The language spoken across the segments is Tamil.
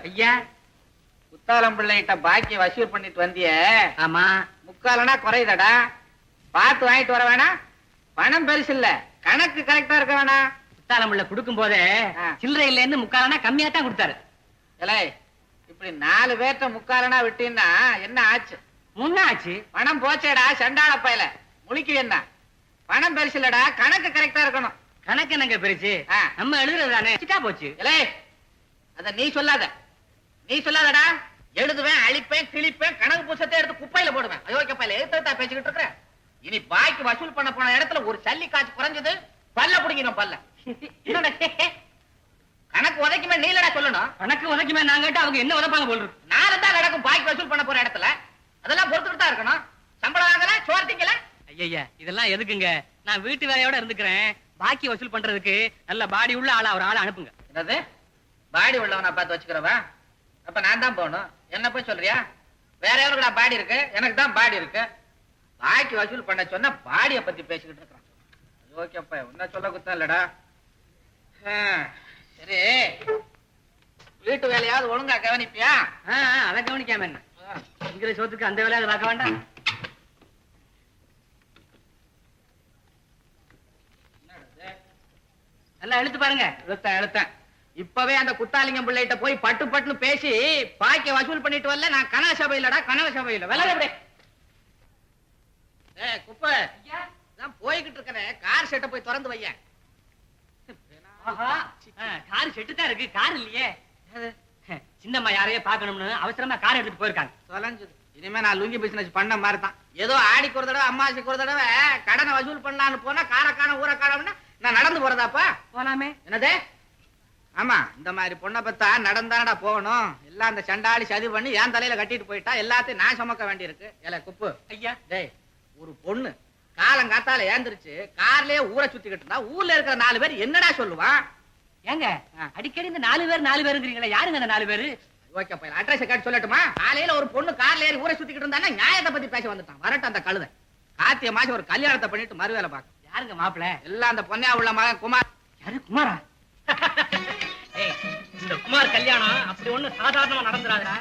ஐயா, குத்தாலம் பிள்ளைகிட்ட பாக்கி வசூல் பண்ணிட்டு வந்திய. ஆமா. முக்காலனா குறையுதடா. பார்த்து வாங்கிட்டு வர வேணா. பணம் பெருசு இல்ல, கணக்கு கரெக்டா இருக்க வேணா. குத்தாலம் பிள்ளை கொடுக்கும் போதே சில்லறையில இருந்து முக்காலனா கம்மியா தான் கொடுத்தாரு. இலை இப்படி 4 பேர்ட்ட முக்காலனா விட்டீங்கன்னா என்ன ஆச்சு? முன்னாச்சு. பணம் போச்சேடா சண்டாள பயல. முழிக்கு என்ன? பணம் பெருசு இல்லடா, கணக்கு கரெக்டா இருக்கணும். கணக்கு என்னங்க பெருசு? நம்ம எழுதுறது தானே. சிட்டா போச்சு. இலை அத நீ சொல்லாதடா. எழுதுவேன், அழிப்பேன், கிழிப்பேன், கணக்கு புத்தகத்தை எடுத்து குப்பையில போடுவேன். அயோக்கிய பையில எதிர்த்தா பேசிக்கிட்டு இருக்கிற. இனி பாக்கி வசூல் பண்ண போன இடத்துல ஒரு சல்லி காசு குறைஞ்சது பல்ல புடிக்கணும். பல்ல கணக்கு உதைக்குமே நீலடா சொல்லணும். கணக்கு உதைக்குமே நாங்க கேட்டா அவங்க என்ன உதைப்பாங்க போல் இருக்கு. நாலு தான் நடக்கும் பாக்கி வசூல் பண்ண போற இடத்துல. அதெல்லாம் பொறுத்துக்கிட்டு தான் இருக்கணும். சம்பளம் வாங்கல, சோறு திங்கல. ஐயா, இதெல்லாம் எதுக்குங்க? நான் வீட்டு வேலையோட இருந்துக்கிறேன். பாக்கி வசூல் பண்றதுக்கு நல்ல பாடி உள்ள ஆளா ஒரு ஆளை அனுப்புங்க. என்னது பாடி உள்ளவனா பார்த்து வச்சுக்கிறவா? அப்ப நான் தான் போகணும். என்ன போய் சொல்றியா? வேற யாருக்கு பாடி இருக்கு, எனக்கு தான் பாடி இருக்கு. பாக்கி வசூல் பண்ண சொன்னா பாடிய பத்தி பேசிக்கிட்டு இருக்கிறான். ஓகேப்பா, என்ன சொல்ல குத்தம் இல்லடா. சரி, வீட்டு வேலையாவது ஒழுங்கா கவனிப்பியா? அதை கவனிக்காம என்ன இங்கிற சோத்துக்கு அந்த வேலையாவது பார்க்க வேண்டாம். நல்லா எழுத்து பாருங்க. எழுத்தேன். இப்பவே அந்த குத்தாலிங்கம் பிள்ளைகிட்ட போய் பட்டு பட்டுன்னு பேசி பாக்கி வசூல் பண்ணிட்டு வரல. நான் கனக சபையிலடா, கனக சபையில வேலை. குப்பை போய்கிட்டு இருக்கிறேன். கார் செட்டை போய் திறந்து வைய. கார் செட்டு தான் இருக்கு, கார் இல்லையே. சின்னம்மா யாரையே பாக்கணும்னு அவசரமா கார் எடுத்துட்டு போயிருக்காங்க. தொலைஞ்சது. இனிமே நான் லுங்கி பிசினஸ் பண்ண மாதிரி தான். ஏதோ ஆடிக்கு ஒரு தடவை அம்மாசிக்கு ஒரு தடவை கடனை வசூல் பண்ணலான்னு போனா காரக்கான ஊரக்கானம்னா நான் நடந்து போறதாப்பா? போலாமே. என்னது? ஆமா, இந்த மாதிரி பொண்ணை பத்தா நடந்தானடா போகணும். எல்லாம் அந்த சண்டாளி சதி பண்ணி என் தலையில கட்டிட்டு போயிட்டா எல்லாத்தையும் நான் சுமக்க வேண்டி இருக்கு. ஏல குப்பு ஐயா, டேய், ஒரு பொண்ணு காலங்காத்தால ஏந்திருச்சு கார்லயே ஊரை சுத்திக்கிட்டு இருந்தா ஊர்ல இருக்கிற 4 பேர் என்னடா சொல்லுவான்? ஏங்க அடிக்கடி இந்த 4 பேருங்கிறீங்களா? யாருங்க அந்த 4 பேரு? ஓகே பையன், அட்ரஸ் கேட்டு சொல்லட்டுமா? காலையில ஒரு பொண்ணு கார்ல ஏறி ஊரை சுத்திக்கிட்டு இருந்தா நியாயத்தை பத்தி பேச வந்துட்டான். வரட்டும் அந்த கழுதை. கார்த்திகை மாசம் ஒரு கல்யாணத்தை பண்ணிட்டு மறுவேலை பார்க்க. யாருங்க மாப்பிள்ள? எல்லாம் அந்த பொண்ணையா உள்ள மகன் குமார். யாரு குமாரா? இந்த குமார் கல்யாணம் அப்படி ஒண்ணு சாதாரணமா நடந்துறாதா.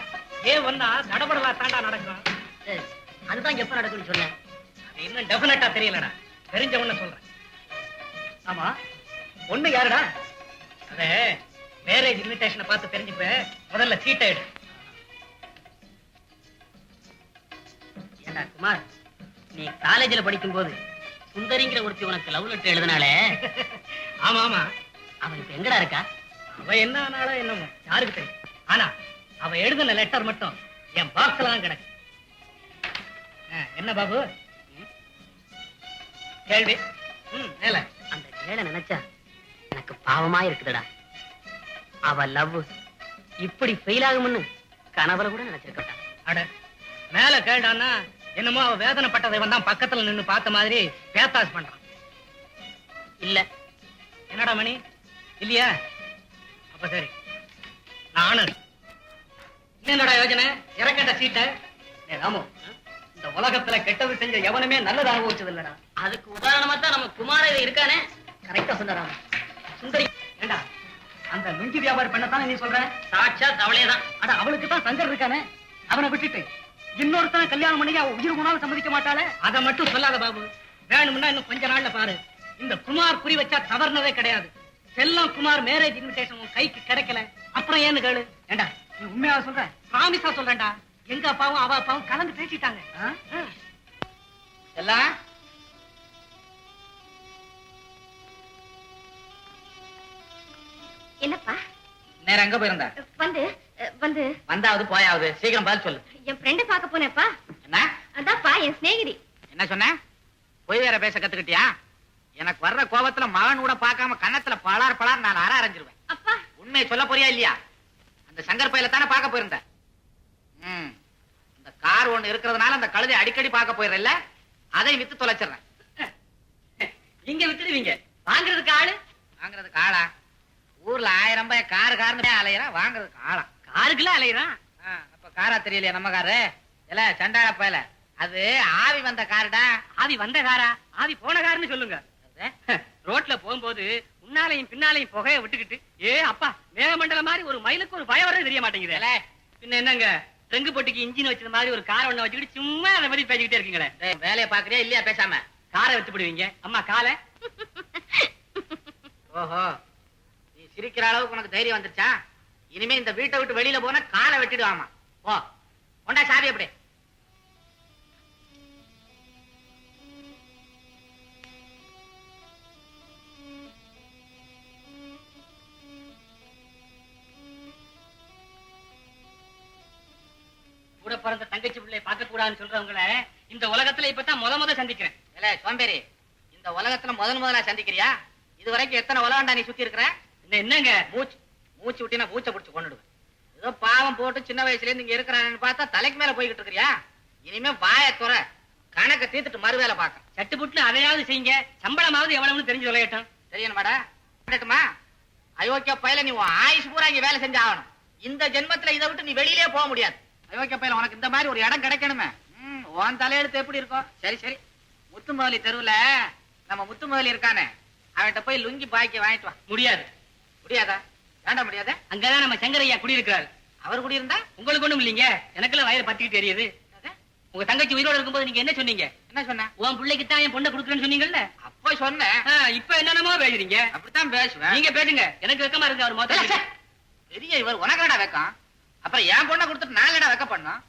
வந்தா தடபடலா தாண்டா நடக்கும். அதுதான் எப்ப நடக்கும்னு சொன்னேன். இன்னும் டெபினட்டா தெரியலடா. தெரிஞ்ச ஒண்ணு சொல்றேன். ஆமா, ஒண்ணு யாருடா? அதே மேரேஜ் இன்விடேஷனை பார்த்து தெரிஞ்சுப்ப. முதல்ல சீட்டை எடு. ஏண்டா குமார், நீ காலேஜ்ல படிக்கும் போது சுந்தரிங்கிற ஒருத்தி உனக்கு லவ் லெட்டர் எழுதினாலே? ஆமா ஆமா. அவ இப்ப எங்கடா இருக்கா? அவ என்ன ஆனாலோ என்னமோ யாருக்கு தெரியும். ஆனா அவ எழுதின லெட்டர் மட்டும் என் பாக்ஸ்லாம் கிடக்கு. என்ன பாபு கேள்வி? மேல அந்த கேள நினைச்சா எனக்கு பாவமா இருக்குதுடா. அவ லவ் இப்படி ஃபெயில் ஆகும்னு கனவுல கூட நினைச்சிருக்கா. அட மேல கேட்டான்னா என்னமோ அவ வேதனைப்பட்டதை வந்தான் பக்கத்துல நின்னு பார்த்த மாதிரி பேத்தாஸ் பண்றான். இல்ல என்னடா மணி, இல்லையா? அப்ப சரி, நானு என்னடா யோஜனை? இறக்கட்ட சீட்டை. ராமு, இந்த உலகத்துல கெட்டது செஞ்ச எவனுமே நல்லது அனுபவிச்சது இல்லடா. அதுக்கு உதாரணமா தான் நம்ம குமார இருக்கானே. கரெக்டா சொன்னாராம. சுந்தரி ஏண்டா அந்த லுங்கி வியாபாரம் பண்ணத்தானே நீ சொல்ற? சாட்சா அவளேதான். அட அவளுக்கு தான் சங்கர் இருக்கானே, அவனை விட்டுட்டு இன்னொருத்தனை கல்யாணம் பண்ணி அவ உயிர் போனாலும் சம்மதிக்க மாட்டாளே. அதை மட்டும் சொல்லாத பாபு. வேணும்னா இன்னும் கொஞ்ச நாள்ல பாரு. இந்த குமார் குறி வச்சா தவறுனதே கிடையாது. செல்லம் குமார் மேரேஜ் இன்விடேஷன் உன் கைக்கு கிடைக்கல. அப்புறம் ஏன்னு கேளு. ஏண்டா நீ உண்மையா சொல்ற? பிராமிஸா சொல்றேன்டா. எங்க அப்பாவும் அவ அப்பாவும் கலந்து பேசிட்டாங்க. எல்லாம் என்னப்பா நேரம் எங்க போயிருந்த? வந்தாவது போயாவது சீக்கிரம் பதில் சொல்லு. என் ஃப்ரெண்ட பாக்க போனேப்பா. என்ன? அதான்ப்பா என் சிநேகிதி. என்ன சொன்ன? போய் வேற பேச கத்துக்கிட்டியா? எனக்கு வர்ற கோபத்துல மகன் கூட பார்க்காம கண்ணத்துல பலார் பலார் நான் அரைஞ்சிருவேன். அப்பா உண்மையை சொல்ல போறியா இல்லையா? அந்த சங்கர் பையில தானே பார்க்க போயிருந்த. இந்த கார் ஒண்ணு இருக்கிறதுனால அந்த கழுதை அடிக்கடி பார்க்க போயிடல. அதை வித்து தொலைச்சிடுறேன். இங்க வித்துடுவீங்க. வாங்குறதுக்கு ஆளு? வாங்குறதுக்கு ஆளா? ஊர்ல 1000 ரூபாய் காருக்காரனே அலையறான், வாங்குறதுக்கு ஆளா? காருக்குள்ள அலையறான். அப்ப காரா தெரியலையா நம்ம காரு? இல்ல சண்டாள பயல, அது ஆவி வந்த காருடா. ஆவி வந்த காரா? ஆவி போன காருன்னு சொல்லுங்க. ரோட்ல போகும்போது முன்னாலையும் பின்னாலையும் புகைய விட்டுக்கிட்டு ஏ அப்பா மேகமண்டலம் மாதிரி ஒரு மயிலுக்கு ஒரு பயம் வரது தெரிய மாட்டேங்குது. பின்ன என்னங்க தெங்கு பொட்டிக்கு இன்ஜின் வச்சது மாதிரி ஒரு காரை ஒண்ணு வச்சுக்கிட்டு சும்மா அதை மாதிரி பேசிக்கிட்டே இருக்கீங்களே. வேலையை பாக்குறியா இல்லையா பேசாம? காரை வச்சு விடுவீங்க. அம்மா காலை. ஓஹோ, நீ சிரிக்கிற அளவுக்கு உனக்கு தைரியம் வந்துருச்சா? இனிமே இந்த வீட்டை விட்டு வெளியில போனா காலை வெட்டிடுவாமா. போ, கொண்டா சாவி. அப்படி கூட பிறந்த தங்கச்சி பிள்ளை பார்க்க கூடாதுன்னு சொல்றவங்கள இந்த உலகத்துல இப்பதான் முத சந்திக்கிறேன். இல்ல சோம்பேறி, இந்த உலகத்துல முதலா சந்திக்கிறியா? இது வரைக்கும் எத்தனை உலகண்டா நீ சுத்தி இருக்கிற? என்னங்க மூச்சு விட்டினா மூச்சை பிடிச்சு கொண்டுடுவேன். ஏதோ பாவம் போட்டு சின்ன வயசுல இருந்து இங்க இருக்கிறான்னு பார்த்தா தலைக்கு மேல போய்கிட்டு இருக்கிறியா? இனிமே வாயை துற, கணக்க தீர்த்துட்டு மறுவேலை பார்க்க. சட்டு புட்டு அதையாவது செய்யுங்க. சம்பளமாவது எவ்வளவுன்னு தெரிஞ்சு விளையட்டும். தெரியணுமாடா? அயோக்கிய பையல நீ ஆயுஷ் பூரா இங்க வேலை செஞ்சு ஆகணும். இந்த ஜென்மத்துல இதை விட்டு நீ வெளியிலே போக முடியாது. அயோக்கிய பையல உனக்கு இந்த மாதிரி ஒரு இடம் கிடைக்கணுமே. உன் தலையெழுத்து எப்படி இருக்கும்? சரி சரி, முத்துமோலி தெருவுல நம்ம முத்துமோலி இருக்கானே, அவன்கிட்ட போய் லுங்கி பாய்க்க வாங்கிட்டு வா. முடியாது. முடியாதா? வேண்ட முடியாத? அங்கதான் நம்ம சங்கரையா குடியிருக்கிறாரு. அவர் குடியிருந்தா உங்களுக்கு ஒண்ணும் இல்லைங்க, எனக்குள்ள வயது பத்திக்கிட்டு தெரியுது. உங்க தங்கச்சி உயிரோட இருக்கும்போது நீங்க என்ன சொன்னீங்க? என்ன சொன்ன? உன் பிள்ளைக்கு தான் என் பொண்ணை கொடுக்குறேன்னு சொன்னீங்கல்ல. அப்போ சொன்னேன். இப்ப என்னென்னமோ பேசுறீங்க. அப்படித்தான் பேசுவேன். நீங்க பேசுங்க, எனக்கு வெக்கமா இருக்கு. அவர் மொத்தம் பெரிய இவர் உனக்கடா வெக்கம். அப்புறம் என் பொண்ணை கொடுத்துட்டு நான் என்னடா வெக்க பண்ணும்?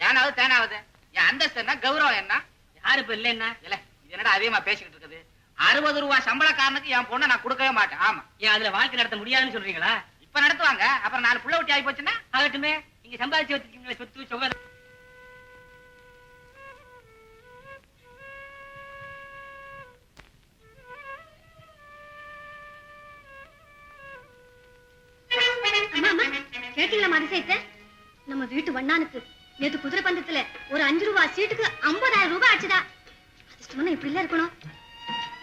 ஏனாவது தேனாவது என் அந்தஸ்து என்ன, கௌரவம் என்ன? யாரு இப்ப இல்ல என்ன இல்ல, இது என்னடா அதிகமா பேசிக்கிட்டு இருக்குது? 60 ரூபாய் சம்பளக்காரனுக்கு என் பொண்ணை நான் கொடுக்கவே மாட்டேன். ஆமா, ஏன் அதுல வாழ்க்கை நடத்த முடியாதுன்னு சொல்றீங்களா? இப்ப நடத்துவாங்க, அப்புறம் 4 புள்ள ஊட்டி ஆகி போச்சுன்னா ஆகட்டுமே. நீங்க சம்பாதிச்சு வச்சிருக்கீங்களா சொத்து சொகை? கேட்டீங்களா அதிசயத்தை? நம்ம வீட்டு வண்ணானுக்கு நேத்து குதிரை பந்தத்துல ஒரு 5 ரூபாய் சீட்டுக்கு 50,000 ரூபாய் ஆச்சுதா. அதிர்ஷ்டம் இப்படி இல்ல இருக்கணும்.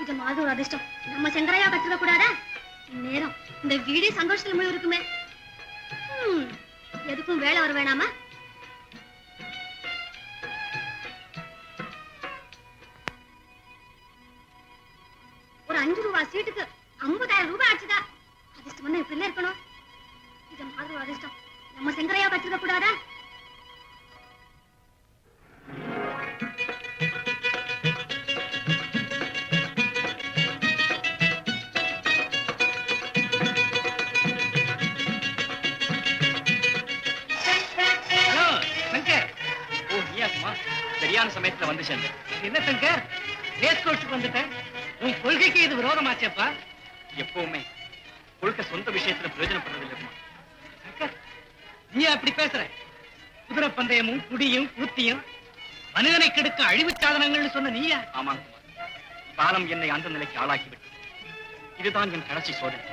இது மாதிரி ஒரு அதிர்ஷ்டம் நம்ம சங்கரையா கற்றுக்க கூடாதா? நேரம் இந்த வீடே சந்தோஷத்துல முழு இருக்குமே. எதுக்கும் வேலை வர வேணாமா? ஒரு 5 ரூபாய் சீட்டுக்கு 50,000 ரூபாய் ஆச்சுதா. அதிர்ஷ்டம் இப்படி இல்ல இருக்கணும். இது மாதிரி ஒரு அதிர்ஷ்டம் நம்ம சங்கரையா கற்றுக்க கூடாதா? சரியான சமயத்துல வந்து சேர்ந்தேன். என்ன சங்கர், ரேஸ் கோர்ஸுக்கு வந்துட்டேன். உன் கொள்கைக்கு இது விரோதமாச்சேப்பா. எப்பவுமே கொள்கை சொந்த விஷயத்துல பிரயோஜனப்படுறதில்லை. சங்கர், நீ அப்படி பேசுற? குதிரை பந்தயமும் குடியும் கூத்தியும் மனிதனை கெடுக்க அழிவு சாதனங்கள்னு சொன்ன நீயா? ஆமாங்க, காலம் என்னை அந்த நிலைக்கு ஆளாக்கிவிட்டு இதுதான் என் கடைசி சோதனை.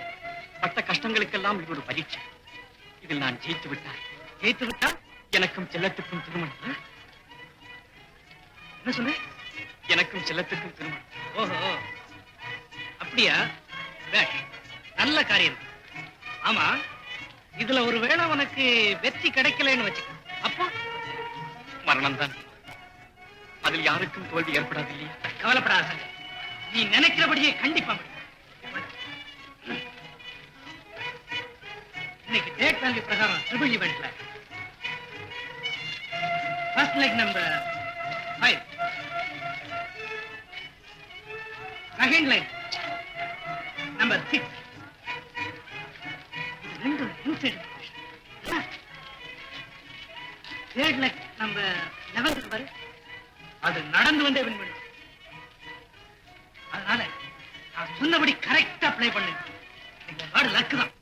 பட்ட கஷ்டங்களுக்கெல்லாம் இது ஒரு பரீட்சை. இதில் நான் ஜெயித்து விட்டா எனக்கும் செல்லத்துக்கும் திருமணம். என்ன சொன்ன? எனக்கும் செல்லத்துக்கும் திருமணம். ஓஹோ, அப்படியா? நல்ல காரியம். ஆமா, இதுல ஒரு வேளை உனக்கு வெற்றி கிடைக்கலன்னு வச்சுக்க, அப்போ மரணம் தான். அதில் யாருக்கும் தோல்வி ஏற்படாது இல்லையா? கவலைப்படாத, நீ நினைக்கிறபடியே கண்டிப்பா. இன்னைக்கு டேட் வேல்யூ பிரகாரம் ட்ரிபிள் ஈவென்ட்ல first leg number 5, second leg number 6, third leg number 11 பாரு, அது நடந்து வந்தே வின் பண்ணு. அதனால நான் சொன்னபடி கரெக்டா ப்ளே பண்ணு. நீங்க லக்கு தான்.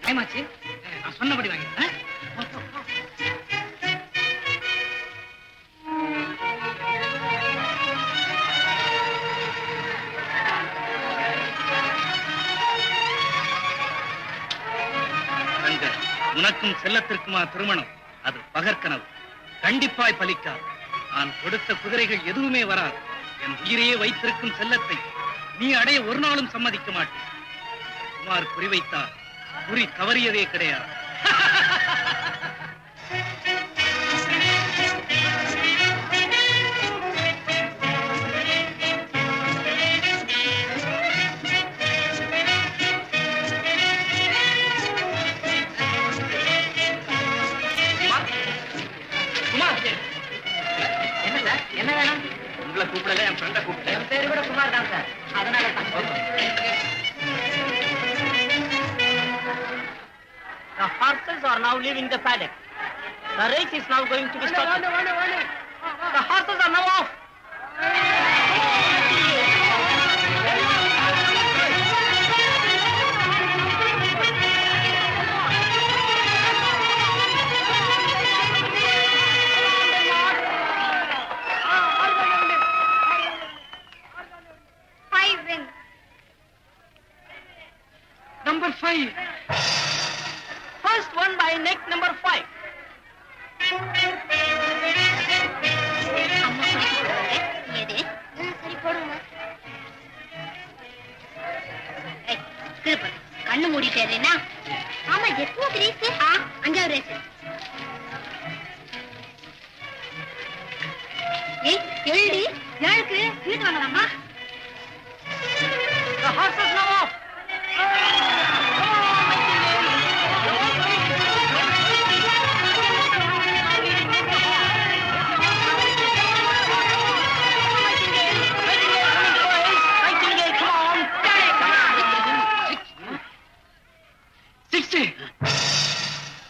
டைமாச்சு, நான் சொன்னபடி வாங்க. உனக்கும் செல்லத்திற்குமா திருமணம்? அது பகற்கனவு, கண்டிப்பாய் பலிக்காது. நான் கொடுத்த குதிரைகள் எதுவுமே வராது. என் உயிரையே வைத்திருக்கும் செல்லத்தை நீ அடைய ஒரு நாளும் சம்மதிக்க மாட்டேன். குமார் குறிவைத்தார், குறி தவறியதே கிடையாது. உங்களை கூப்பிடல, என் ஃப்ரெண்ட கூப்பிட்டேன். என் பேரு கூட குமார் தான் சார். அதனால The horses are now leaving the paddock. The race is now going to be started. The horses are now off. Number 5. First one by neck number 5. சரி போடுங்க. கண்ணு மூடிட்டேன்னா ஆமா. எத்தனை ரேஸ்? 5வது ரேஸ். எழுதி 7க்கு வீட்டு வாங்கலாமா? The horses now off.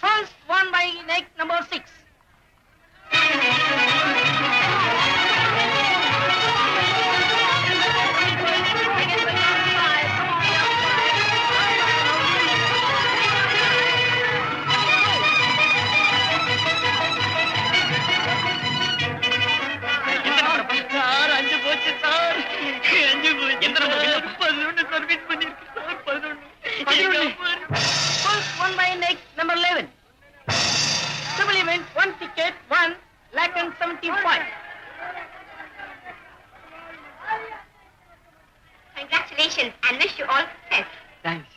First one by neck number 6. First one by neck number 11. Supplement 1 ticket 1,75,000. Congratulations and wish you all success. Thanks.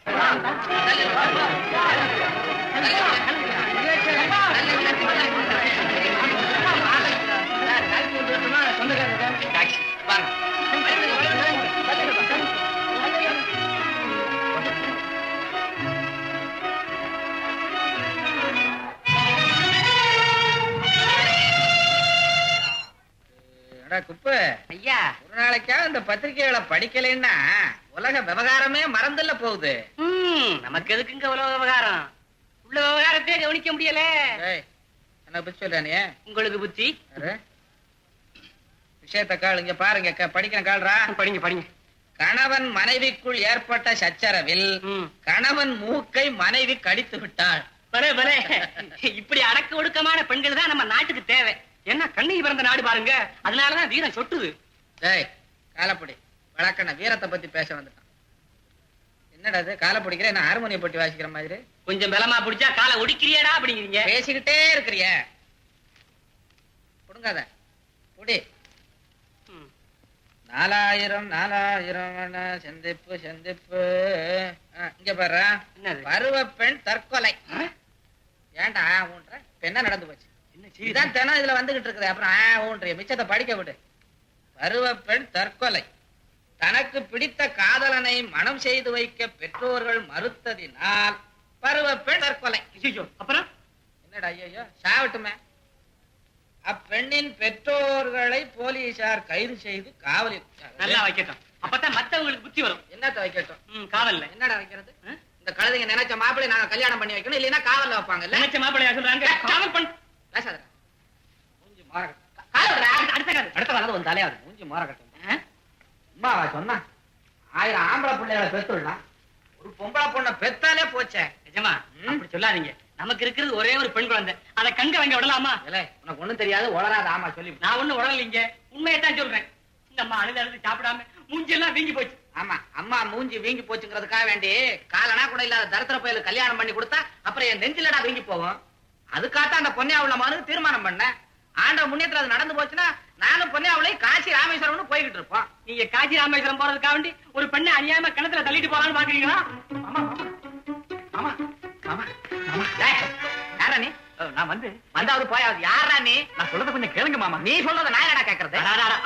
குப்பு ஐயா, ஒரு நாளைக்கா இந்த பத்திரிகைகளை படிக்கலைன்னா உலக விவகாரமே மறந்துல போகுது. நமக்கு எதுக்குங்க உலக விவகாரம்? உள்ள விவகாரத்தையே கவனிக்க முடியல. என்ன புத்தி சொல்றானே? உங்களுக்கு புத்தி? விஷயத்த கால் இங்க பாருங்க, படிக்கிற கால்ரா. படிங்க படிங்க. கணவன் மனைவிக்குள் ஏற்பட்ட சச்சரவில் கணவன் மூக்கை மனைவி கடித்து விட்டாள். பலே பலே. இப்படி அடக்க ஒடுக்கமான பெண்கள் தான் நம்ம நாட்டுக்கு தேவை. என்ன கண்ணகி பிறந்த நாடு பாருங்க. அதனாலதான் வீரம் சொட்டுது. காலப்படி வழக்கண்ண வீரத்தை பத்தி பேச வந்துட்டான். என்னடா அது காலப்படிக்கிற? என்ன ஹார்மோனியம் போட்டி வாசிக்கிற மாதிரி? கொஞ்சம் பலமா பிடிச்சா காலை ஒடிக்கிறியாடா அப்படிங்கிறீங்க. பேசிக்கிட்டே இருக்கிறிய. கொடுங்காத புடி. 4000 சந்திப்பு சந்திப்பு. இங்க பாரு, பருவ பெண் தற்கொலை. ஏன்டா ஊன்ற? என்ன நடந்து போச்சு? இதான் தினம் இதுல வந்துகிட்டு இருக்குது. அப்புறம் ஊன்றிய மிச்சத்தை படிக்க விடு. பருவ பெண் தற்கொலை. தனக்கு பிடித்த காதலனை மனம் செய்து வைக்க பெற்றோர்கள் மறுத்ததினால் பருவ பெண் தற்கொலை. அப்புறம் என்னடா? ஐயோ சாவட்டுமே. அப்பெண்ணின் பெற்றோர்களை போலீசார் கைது செய்து காவலில். நல்லா வைக்கட்டும், அப்பதான் மத்தவங்களுக்கு புத்தி வரும். என்னத்த வைக்கட்டும்? காவல்ல என்னடா வைக்கிறது? இந்த கழுதைங்க நினைச்ச மாப்பிள்ளை நாங்க கல்யாணம் பண்ணி வைக்கணும், இல்லைன்னா காவல்ல வைப்பாங்க. நினைச்ச மாப்பிள்ளையா சொல்றாங்க? காவல் பண்ண பேசாதடா. மூஞ்சி மாறகட்டும். அடுத்த காலம் வந்து தலையாவது. மூஞ்சி மாறகட்டும். அம்மாவா சொன்னா 1000 ஆம்பளை பிள்ளைகளை பெத்துடலாம், ஒரு பொம்பளை பொண்ணை பெத்தாலே போச்சே. நிஜமா? அப்படி சொல்லாதீங்க. நமக்கு இருக்கிறது ஒரே ஒரு பெண் குழந்தை. அதை கங்க வாங்க விடலாமா? இல்ல, உனக்கு ஒண்ணும் தெரியாது, உளராத. ஆமா சொல்லி. நான் ஒண்ணும் உடலைங்க, உண்மையத்தான் சொல்றேன். இந்த அம்மா அழுது சாப்பிடாம மூஞ்சி எல்லாம் வீங்கி போச்சு. ஆமா, அம்மா மூஞ்சி வீங்கி போச்சுங்கிறதுக்காக வேண்டி காலனா கூட இல்லாத தரித்திர பயலுக்கு கல்யாணம் பண்ணி கொடுத்தா அப்புறம் என் நெஞ்சிலடா வீங்கி போவோம். அதுக்காக அந்த பொன்னியாவுல மகனுக்கு தீர்மானம் பண்ண. ஆண்ட முன்னேற்ற அது நடந்து போச்சுன்னா நானும் பொன்னியாவுலையும் காசி ராமேஸ்வரம்னு போய்கிட்டு இருப்போம். நீங்க காசி ராமேஸ்வரம் போறதுக்காக வேண்டி ஒரு பெண்ணை அநியாயமா கிணத்துல தள்ளிட்டு போலான்னு பாக்குறீங்களா? ஆமா ஆமா ஆமா ஆமா. யாரா நீ? நான் வந்து வந்தாவது போயாவது. யாரா நீ? நான் சொல்றத கொஞ்சம் கேளுங்க மாமா. நீ சொல்றத நான் என்னடா கேக்குறது?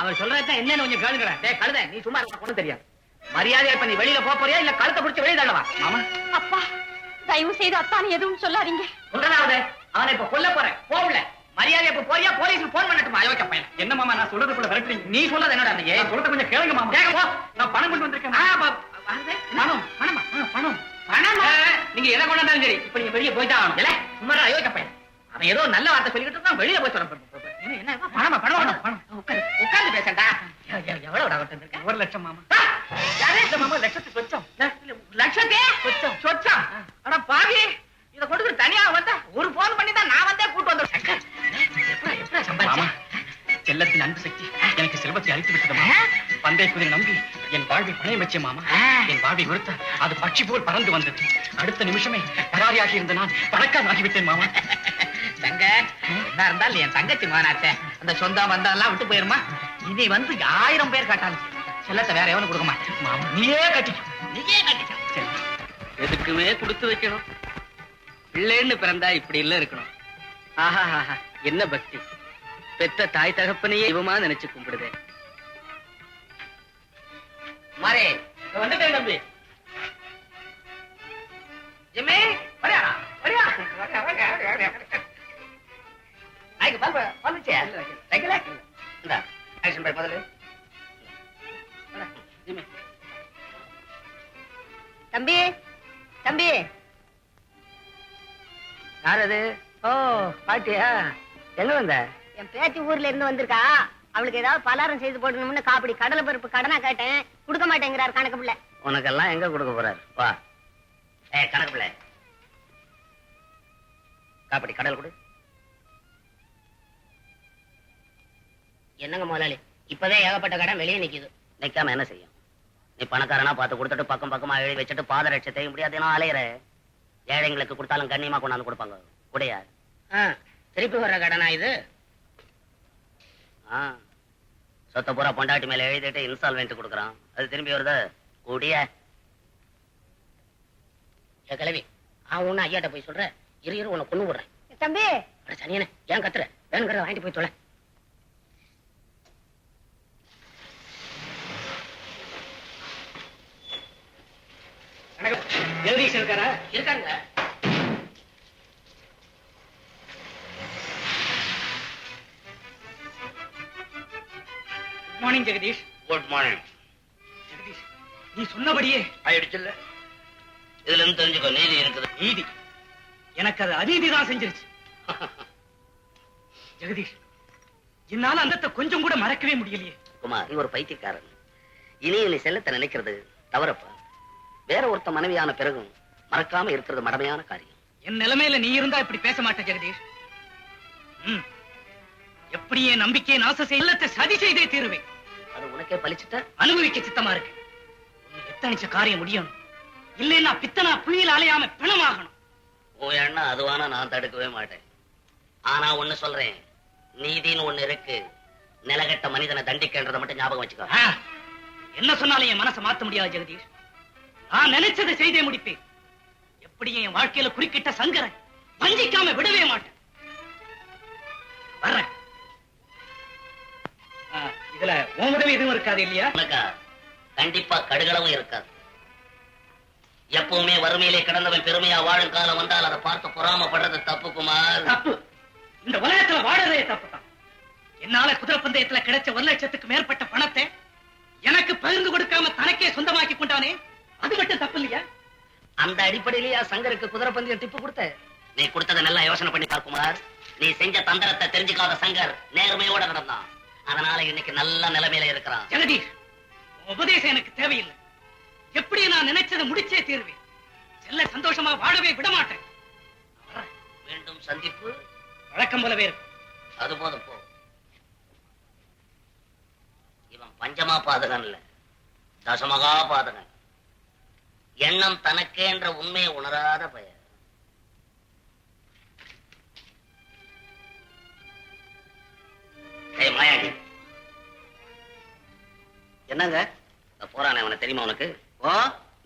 அவர் சொல்றதான் என்னன்னு கொஞ்சம் கேளுங்க. டேய் கழுதை, நீ சும்மா இருக்க, ஒண்ணும் தெரியாது. மரியாதையா இப்ப நீ வெளியில போறியா இல்ல கழுத்தை பிடிச்சு வெளியே தள்ளவா? மாமா, அப்பா தயவு செய்து அத்தானி எதுவும் சொல்லாதீங்க. சொல்றதாவது அவனை இப்ப கொல்ல போறேன். போகல மரியாதை இப்ப போறியா போலீஸ்க்கு போன் பண்ணட்டுமா யோசிக்க பையன் என்ன மாமா நான் சொல்றது கூட விரட்டுறீங்க? நீ சொல்றது என்னடா நீ நான் சொல்றத கொஞ்சம் கேளுங்க மாமா. கேட்க போ. நான் பணம் கொண்டு வந்திருக்கேன். பணம் பணமா பணம் பணமா நீங்க எதை கொண்டாந்தாலும் சரி இப்ப நீங்க வெளியே போயிட்டா ஆகணும் சும்மா யோசிக்க பையன் அவன் ஏதோ நல்ல வார்த்தை சொல்லிக்கிட்டு தான் வெளியில போய் சொல்ல என்ன பணமா பணம் பணம் உட்கார்ந்து பேசண்டா எவ்வளவு வந்திருக்கேன்? 1 லட்சம் மாமா. யாரு இல்ல மாமா, லட்சத்துக்கு சொச்சம். லட்சத்தே சொச்சம் ஆனா பாவி இத கொடுத்து தனியா வந்தா ஒரு போன் பண்ணி தான் நான் வந்தே கூட்டு வந்தேன் சங்கர் எப்படி மாமா, சம்பாதிச்சேன் செல்லத்தின் அன்பு சக்தி எனக்கு செல்வத்தை அழித்து விட்டது மாமா. பந்தய குதிரை நம்பி என் வாழ்வை பணையம் வச்சேன் மாமா. என் வாழ்வை வெறுத்த அது பட்சி போல் பறந்து வந்தது. அடுத்த நிமிஷமே பராரியாகி இருந்த நான் பணக்காரன் ஆகிவிட்டேன் மாமா. தங்க என்ன இருந்தாலும் என் தங்கச்சி மானாச்சே அந்த சொந்தம் வந்தா எல்லாம் விட்டு போயிருமா இனி வந்து 1000 பேர் காட்டாலும் செல்லத்தை வேற எவனும் கொடுக்க மாட்டேன் மாமா நீயே கட்டிக்கோ. நீயே கட்டிக்க சரி. எதுக்குமே கொடுத்து வைக்கணும். பிள்ளைன்னு பிறந்தா இப்படி இல்ல இருக்கணும். ஆஹா என்ன பக்தி. பெத்த தாய் தகப்பனையே இவமா நினைச்சு கும்பிடுதே. மாறே வந்துட்டேன் தம்பி ஜிம்மி வரியா வரியா ஐக்கு பால் வந்துச்சே சைக்கிளே இந்த ஆக்ஷன் பை முதல்ல ஜிம்மி தம்பி தம்பி யார் அது? ஓ பாட்டியா, எங்க வந்த? என் பேத்தி ஊர்ல இருந்து வந்திருக்கா. அவளுக்கு ஏதாவது பலாரம் செய்து போடணும்னு காப்படி கடலை பருப்பு கடனா கேட்டேன். கொடுக்க மாட்டேங்கிறார் கணக்கு பிள்ளை. உனக்கெல்லாம் எங்க கொடுக்க போறாரு? வா. கணக்கு பிள்ளை, காப்படி கடல் கொடு. என்னங்க முதலாளி, இப்பவே ஏகப்பட்ட கடன் வெளியே நிக்குது. நிக்காம என்ன செய்யும்? நீ பணக்காரனா பார்த்து கொடுத்துட்டு பக்கம் பக்கமா எழுதி வச்சுட்டு பாதரட்சத்தை முடியாதுன்னா அலையிற. ஏழைங்களுக்கு கொடுத்தாலும் கண்ணியமா கொண்டாந்து கொடுப்பாங்க. உடையா திருப்பி வர்ற கடனா இது? சொத்த பூரா பொண்டாட்டி மேல எழுதிட்டு இன்ஸ்டால்மெண்ட் கொடுக்குறான். அது திரும்பி வருது கூடிய கிளவி. ஒண்ணு ஐயாட்ட போய் சொல்ற, இரு உன்னை கொண்டு விடுறேன். தம்பி சனியனே ஏன் கத்துற? வேணுங்கிற வாங்கிட்டு போய் தொலை. ஜெகதீஷ் இருக்காரா? இருக்காங்க. Good morning Jagadish. Good morning. Jagadish, நீ சொன்னபடியே ஆயிடுச்சுல்ல? இதுல இருந்து தெரிஞ்சுக்கோ, நீதி இருக்குது. நீதி எனக்கு அது அதீதிதான் செஞ்சிருச்சு. ஜெகதீஷ், என்னால அந்த கொஞ்சம் கூட மறக்கவே முடியலையே. குமார், நீ ஒரு பைத்தியக்காரன். இனி நீ செல்லத்தை நினைக்கிறது தவறப்பா. வேற ஒருத்த மனைவியான பிறகும் மறக்காம இருக்கிறது மடமையான காரியம். என் நிலைமையில நீ இருந்தா இப்படி பேச மாட்ட ஜெகதீஷ். எப்படி என் நம்பிக்கையை நாச செல்லத்தை சதி செய்தே தீருவேன். அது உனக்கே பலிச்சுட்ட அனுபவிக்க சித்தமா இருக்கு. எத்தனிச்ச காரியம் முடியணும். இல்லைன்னா பித்தனா புயல் அலையாம பிணமாகணும். ஓ எண்ணா அதுவானா நான் தடுக்கவே மாட்டேன். ஆனா ஒண்ணு சொல்றேன், நீதின்னு ஒண்ணு இருக்கு. நிலகட்ட மனிதனை தண்டிக்கின்றதை மட்டும் ஞாபகம் வச்சுக்கோ. என்ன சொன்னாலும் என் மனசை மாத்த முடியாது ஜெகதீஷ். நான் நினைச்சதை செய்தே முடிப்பேன். எப்படி என் வாழ்க்கையில குறுக்கிட்ட சங்கரை வஞ்சிக்காம விடவே மாட்டேன். வர்றேன். இதுல உன் உதவி எதுவும் இருக்காது இல்லையா? கண்டிப்பா கடுகளவும் இருக்காது. எப்பவுமே வறுமையிலே கிடந்தவன் பெருமையா வாழும் காலம் வந்தால் அதை பார்த்து பொறாமப்படுறது தப்பு குமார். தப்பு. இந்த உலகத்துல வாழறதே தப்புதான். என்னால குதிரை பந்தயத்துல கிடைச்ச 1 லட்சத்துக்கு மேற்பட்ட பணத்தை எனக்கு பகிர்ந்து கொடுக்காம தனக்கே சொந்தமாக்கி கொண்டானே, அது மட்டும் தப்பு இல்லையா? அந்த அடிப்படையிலேயே சங்கருக்கு குதிரை பந்தயம் டிப்பு கொடுத்த. நீ கொடுத்ததை நல்லா யோசனை பண்ணி பார் குமார். நீ செஞ்ச தந்திரத்தை தெரிஞ்சுக்காத சங்கர் நேர்மையோட நடந்தான். அதனால இன்னைக்கு நல்ல நிலைமையில இருக்கிறான். ஜெகதீஷ், உபதேசம் எனக்கு தேவையில்லை. எப்படி நான் நினைச்சதை முடிச்சே தீர்வேன். செல்ல சந்தோஷமா வாழவே விட மாட்டேன். மீண்டும் சந்திப்பு வழக்கம் போலவே இருக்கும். அது போதும் போ. இவன் பஞ்சமா பாதகன் இல்ல, தசமகா பாதகன். எண்ணம் தனக்கே என்ற உண்மையை உணராத பெயர். மாயாண்டி என்னங்க போறானே, அவனை தெரியுமா உனக்கு? ஓ,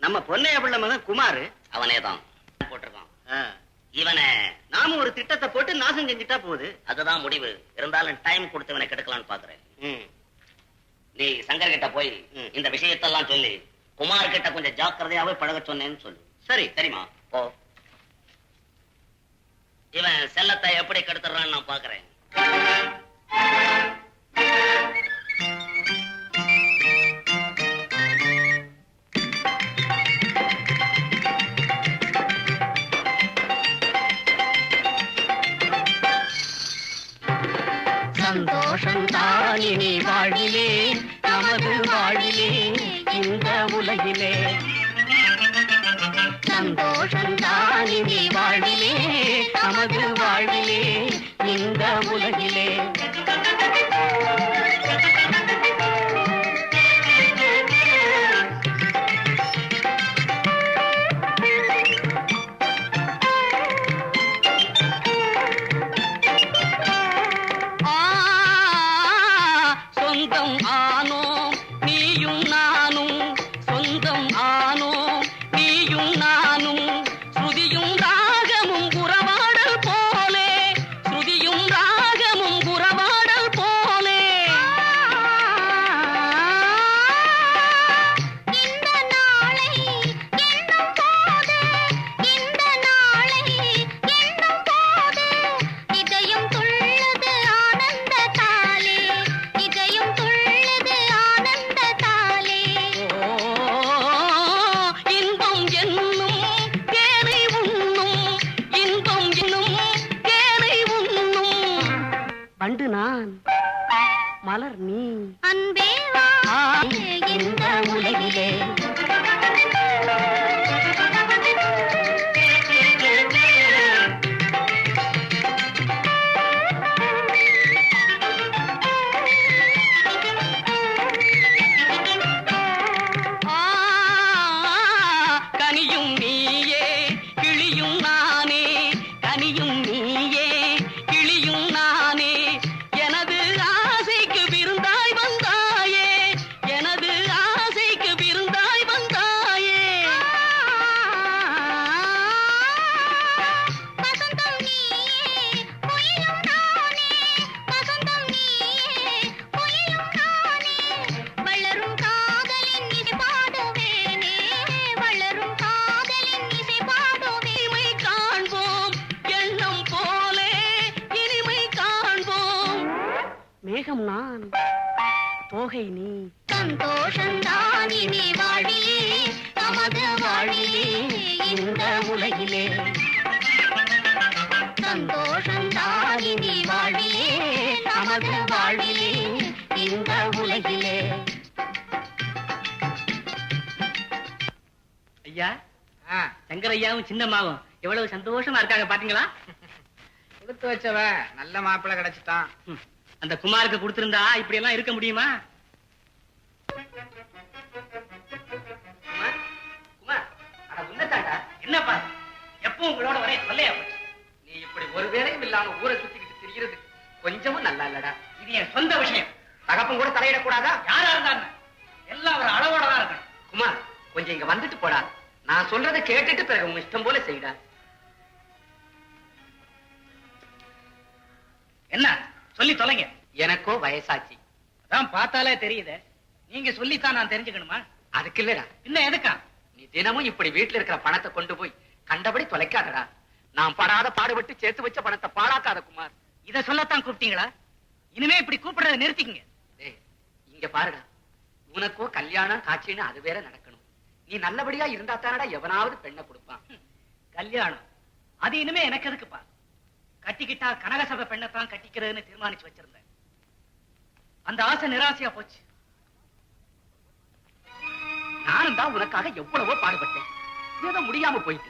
நம்ம பொன்னைய பிள்ளை மகன் குமாரு. அவனே தான் போட்டிருக்கான். இவனை நாம ஒரு திட்டத்தை போட்டு நாசம் செஞ்சுட்டா போகுது. அதுதான் முடிவு. இருந்தாலும் டைம் கொடுத்து இவனை கெடுக்கலான்னு பாக்குறேன். நீ சங்கர் கிட்ட போய் இந்த விஷயத்தெல்லாம் சொல்லி குமார் கிட்ட கொஞ்சம் ஜாக்கிரதையாவே பழக சொன்னேன்னு சொல்லு. சரி சரிமா, போ. இவன் செல்லத்தை எப்படி கெடுத்துறான்னு நான் பாக்குறேன். சந்தோஷம் தானினி வாழ்விலே நமது வாழ்விலே இந்த உலகிலே சந்தோஷம் தானினி வாழ்விலே நமது வாழ்விலே இந்த உலகிலே சொந்தம் ஆனோம் நீயும் நானும் சொந்தம் ஆனோம் நீயும் நானும் ஸ்ருதியும் ராகமும் உறவாடல் போலே ஸ்ருதியும் ராகமும் உறவாடல் போலே இந்த நாளை எண்ணும் போது இந்த நாளை எண்ணும் போது இதயம் துள்ளுது ஆனந்தத்தாலே இதயம் துள்ளுது ஆனந்தத்தாலே இன்பம் என்னும் தேனை உண்ணும் இன்பம் என்னும் தேனை உண்ணும் பண்டு நான் மலர் நீ அன்பே வா இந்த உலகிலே கனியும் நீயே கிளியும் நானே கனியும் நீயே கிளியும் நானே எனது ஆசைக்கு விருந்தாய் வந்தாயே எனது ஆசைக்கு விருந்தாய் வந்தாயே வசந்தம் நீயே குயிலும் நானே வசந்தம் நீயே குயிலும் நானே வளரும் காதலின் இசை பாடுவேனே வளரும் காதலின் இசை பாடுவேனே இனிமை காண்போம் எண்ணம் போலே இனிமை காண்போம் மேகம் நான் தோகை நீ சந்தோஷம் தானினி வாழ்விலே நமது வாழ்விலே இந்த உலகிலே சந்தோஷம் தானினி வாழ்விலே நமது வாழ்விலே இந்த உலகிலே ஐயா சங்கரையாவும் சின்னம்மாவும் எவ்வளவு சந்தோஷமா இருக்காங்க பாத்தீங்களா கொடுத்து வச்சவன் நல்ல மாப்பிள்ளை கிடைச்சிட்டான். அந்த குமாருக்கு கொடுத்திருந்தா இப்படி எல்லாம் இருக்க முடியுமா என்னப்பா எப்பவும் உங்களோட வரைய சொல்லையா போச்சு நீ இப்படி ஒரு வேலையும் இல்லாம ஊரை சுத்திக்கிட்டு திரிகிறது கொஞ்சமும் நல்லா இல்லடா. இது என் சொந்த விஷயம் தகப்பன் கூட தலையிடக்கூடாதா? யாரா இருந்தாங்க எல்லாம் ஒரு அளவோட தான் இருக்கணும் குமார் கொஞ்சம் இங்க வந்துட்டு போடா. நான் சொல்றதை கேட்டுட்டு பிறகு உங்க இஷ்டம் போல செய்டா. என்ன சொல்லி தொலைங்க எனக்கோ வயசாச்சு. அதான் பார்த்தாலே தெரியுது நீங்க சொல்லித்தான் நான் தெரிஞ்சுக்கணுமா அதுக்கு இல்லடா. இன்னும் எதுக்கா நீ தினமும் இப்படி வீட்டுல இருக்கிற பணத்தை கொண்டு போய் கண்டபடி தொலைக்காதடா. நான் படாத பாடுபட்டு சேர்த்து வச்ச பணத்தை பாழாக்காத குமார். இத சொல்லத்தான் கூப்பிட்டீங்களா இனிமே இப்படி கூப்பிடுறத நிறுத்திக்கங்க டேய், இங்க பாருடா. உனக்கோ கல்யாணம் காட்சின்னு அது வேற நடக்கணும். நீ நல்லபடியா இருந்தா தானடா எவனாவது பெண்ணை கொடுப்பான். கல்யாணம் அது இனிமே எனக்கு எதுக்குப்பா கட்டிக்கிட்டா கனகசபை பெண்ணைத்தான் கட்டிக்கிறதுன்னு தீர்மானிச்சு வச்சிருந்தேன். அந்த ஆசை நிராசையா போச்சு. நானும் தான் உனக்காக எவ்வளவோ பாடுபட்டேன். ஏதோ முடியாம போயிட்டு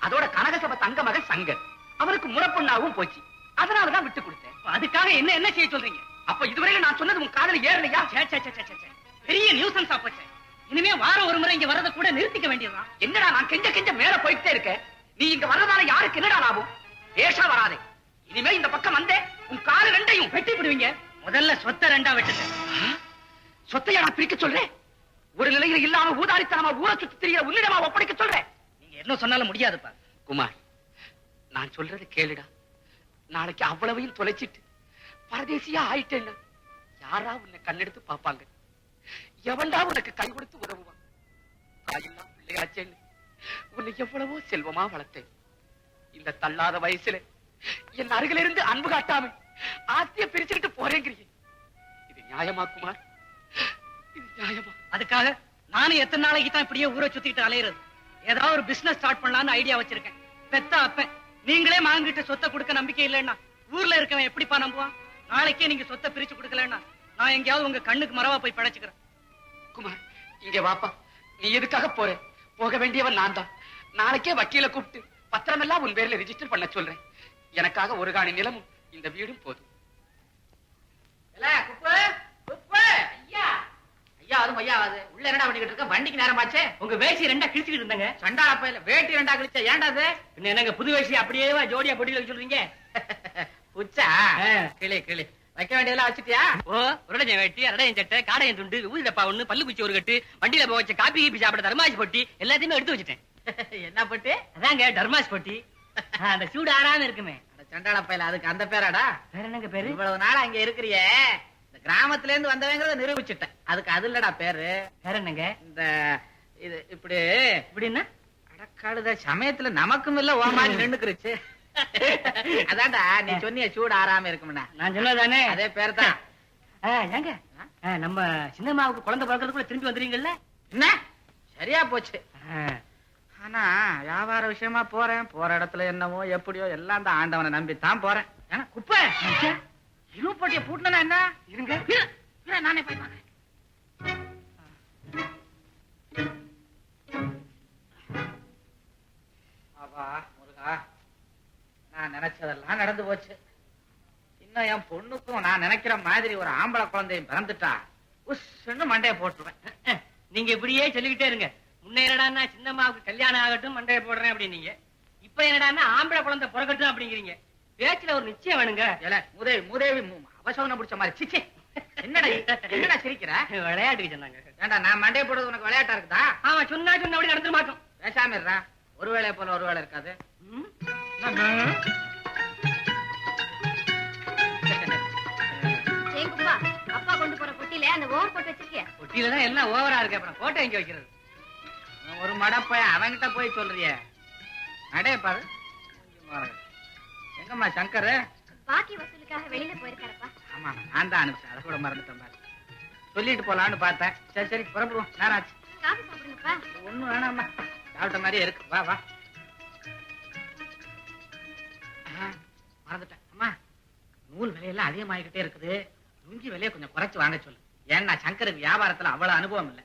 அதோட கனகசபை தங்க மகன் சங்கர் அவருக்கு முறப்பொண்ணாவும் போச்சு. அதனாலதான் விட்டு கொடுத்தேன். அதுக்காக என்ன என்ன செய்ய சொல்றீங்க? அப்ப இதுவரையில நான் சொன்னது உன் காதல ஏறலையா? சே, சே, சே, சே, சே, சே. பெரிய நியூசன்ஸா போச்சு. இனிமே வாரம் ஒரு முறை இங்க வரத கூட நிறுத்திக்க வேண்டியதுதான். என்னடா நான் கெஞ்ச கெஞ்ச மேல போயிட்டே இருக்கேன். நீ இங்க வர்றதால யாருக்கு என்னடா லாபம்? பேஷா வராதே. இனிமே இந்த பக்கம் வந்தே உன் கால ரெண்டையும் வெட்டி விடுவீங்க. முதல்ல சொத்தை ரெண்டா வெட்டுங்க. சொத்தையா நான் பிரிக்க சொல்றேன்? ஒரு நிலையில இல்லாம ஊதாரித்தனமா ஊரை சுத்தி தெரியற உன்னிடமா ஒப்படைக்க சொல்றேன்? நீங்க என்ன சொன்னாலும் முடியாதுப்பா. குமார், நான் சொல்றது கேளுடா. நாளைக்கு அவ்வளவையும் தொலைச்சிட்டு பரதேசியா ஆயிட்டேன்னா யாரா உன்னை கண்ணெடுத்து பாப்பாங்க? எவன்டா உனக்கு கை கொடுத்து உதவுவான்? தாயெல்லாம் பிள்ளையாச்சேன்னு உன்னை எவ்வளவோ செல்வமா வளர்த்தேன். இந்த தள்ளாத வயசுல என் அருகில இருந்து அன்பு காட்டாம ஆத்திய பிரிச்சுக்கிட்டு போறேங்கிறீங்க. இது நியாயமா குமார்? இது நியாயமா? அதுக்காக நானும் எத்தனை நாளைக்கு தான் இப்படியே ஊரை சுத்திட்டு அலையிறது? ஏதாவது ஒரு பிசினஸ் ஸ்டார்ட் பண்ணலாம்னு ஐடியா வச்சிருக்கேன். பெத்த அப்ப நீங்களே மாங்கிட்ட சொத்தை கொடுக்க நம்பிக்கை இல்லைன்னா ஊர்ல இருக்கவன் எப்படிப்பா நம்புவான்? நாளைக்கே நீங்க சொத்தை பிரிச்சு கொடுக்கலன்னா நான் எங்கேயாவது உங்க கண்ணுக்கு மரவா போய் படைச்சுக்கிறேன். குமார் இங்க வாப்பா. நீ எதுக்காக போற? போக வேண்டியவன் நான் தான். நாளைக்கே வக்கீல கூப்பிட்டு பத்திரமெல்லாம் உன் பேர்ல ரிஜிஸ்டர் பண்ண சொல்றேன். எனக்காக ஒரு காணி நிலமும் இந்த வீடும் போதும். குப்பு குப்பு ஐயா ஐயா அதுவும் ஐயா அது உள்ள என்னடா பண்ணிக்கிட்டு இருக்க? வண்டிக்கு நேரமாச்சே. உங்க வேசி ரெண்டா கிழிச்சுக்கிட்டு இருந்தாங்க. சண்டாள பையில வேட்டி ரெண்டா கழிச்சா ஏன்டா அது? என்னங்க புது வேசி அப்படியே ஜோடியா பொட்டியில சொல்றீங்க? புச்சா கிளி கிளி வைக்க வேண்டியதெல்லாம் வச்சுட்டியா? ஓ உருளைஞ்ச வெட்டி அரடையன் சட்டை காடையன் துண்டு ஊதி டப்பா ஒண்ணு பல்லு குச்சி ஒரு கட்டு வண்டியில போய் வச்ச காப்பி கீப்பி சாப்பிட தர்மாசி பொட்டி எல்லாத்தையுமே எடுத்து வச்சுட்டேன். என்ன பட்டு? அதாங்க தர்மாஸ் பொட்டி. அந்த சூடு ஆறாம இருக்குமே. சண்டாள பையில அதுக்கு அந்த பேராடா? வேற என்னங்க பேரு? இவ்வளவு நாள் அங்க இருக்கிறியே, இந்த கிராமத்துல இருந்து வந்தவங்கிறத நிரூபிச்சுட்டேன். அதுக்கு அது இல்லடா பேரு. வேற என்னங்க? இந்த இது இப்படி இப்படின்னா அடக்காடுத சமயத்துல நமக்கும் இல்ல ஓமாடி நின்னுக்குருச்சு. அதான்டா நீ சொன்னிய சூடு ஆறாம இருக்கும்னா நான் சொன்னதானே அதே பேர் தான். ஏங்க நம்ம சின்னம்மாவுக்கு குழந்தை பிறக்கிறதுக்குள்ள திரும்பி வந்துறீங்கல்ல? என்ன சரியா போச்சு. ஆனா வியாபார விஷயமா போறேன், போற இடத்துல என்னவோ எப்படியோ எல்லாம் தான் ஆண்டவனை நம்பித்தான் போறேன். ஏன்னா குப்பை இரும்பு போட்டிய பூட்டினா என்ன? இருங்க நானே போய் பாக்கிறேன். ஆவா முருகா, நான் நினைச்சதெல்லாம் நடந்து போச்சு. இன்னும் என் பொண்ணுக்கும் நான் நினைக்கிற மாதிரி ஒரு ஆம்பளை குழந்தையும் பிறந்துட்டா உஷ்ன்னு மண்டைய போட்டுருவேன். நீங்க இப்படியே சொல்லிக்கிட்டே இருங்க. முன்ன என்னடான்னா சின்னம்மாவுக்கு கல்யாணம் ஆகட்டும் மண்டைய போடுறேன் அப்படின்னீங்க. இப்ப என்னடான்னா ஆம்பளை குழந்தை பிறக்கட்டும் அப்படிங்கிறீங்க. பேச்சுல ஒரு நிச்சயம் வேணுங்க. மூதேவி மூதேவி அவசரம் பிடிச்ச மாதிரி. சிச்சே என்னடா என்னடா சிரிக்கிற? விளையாட்டுக்கு சொன்னாங்க. ஏண்டா நான் மண்டைய போடுறது உனக்கு விளையாட்டா இருக்குதா? ஆமா சொன்னா அப்படி நடந்துட மாட்டோம். பேசாம இருடா. ஒரு வேளை போல ஒரு வேளை இருக்காது. அப்பா கொண்டு போற பொட்டியில அந்த ஓவர் போட்டு வச்சிருக்கிய? பொட்டியில தான் எல்லாம் ஓவரா இருக்கு. அப்புறம் போட்டோ எங்க வைக்கிறது? ஒரு மடப்பைய அவன்கிட்ட போய் சொல்றிய நடைய பாரு. எங்கம்மா சங்கர்? பாக்கி வசூலுக்காக வெளியில போயிருக்காரப்பா. ஆமா நான் தான் அனுப்பிச்சேன். அதை கூட மறந்துட்டேன் பாரு. சொல்லிட்டு போலான்னு பார்த்தேன். சரி சரி புறப்படுவோம். நேராச்சு. காபி சாப்பிடுங்கப்பா. ஒண்ணும் வேணாம்மா, சாப்பிட்ட மாதிரியே இருக்கு. வா வா. மறந்துட்டேன் அம்மா, நூல் விலையெல்லாம் அதிகமாகிக்கிட்டே இருக்குது. லுங்கி விலையை கொஞ்சம் குறைச்சு வாங்க சொல்லு. ஏன்னா சங்கருக்கு வியாபாரத்துல அவ்வளவு அனுபவம் இல்ல.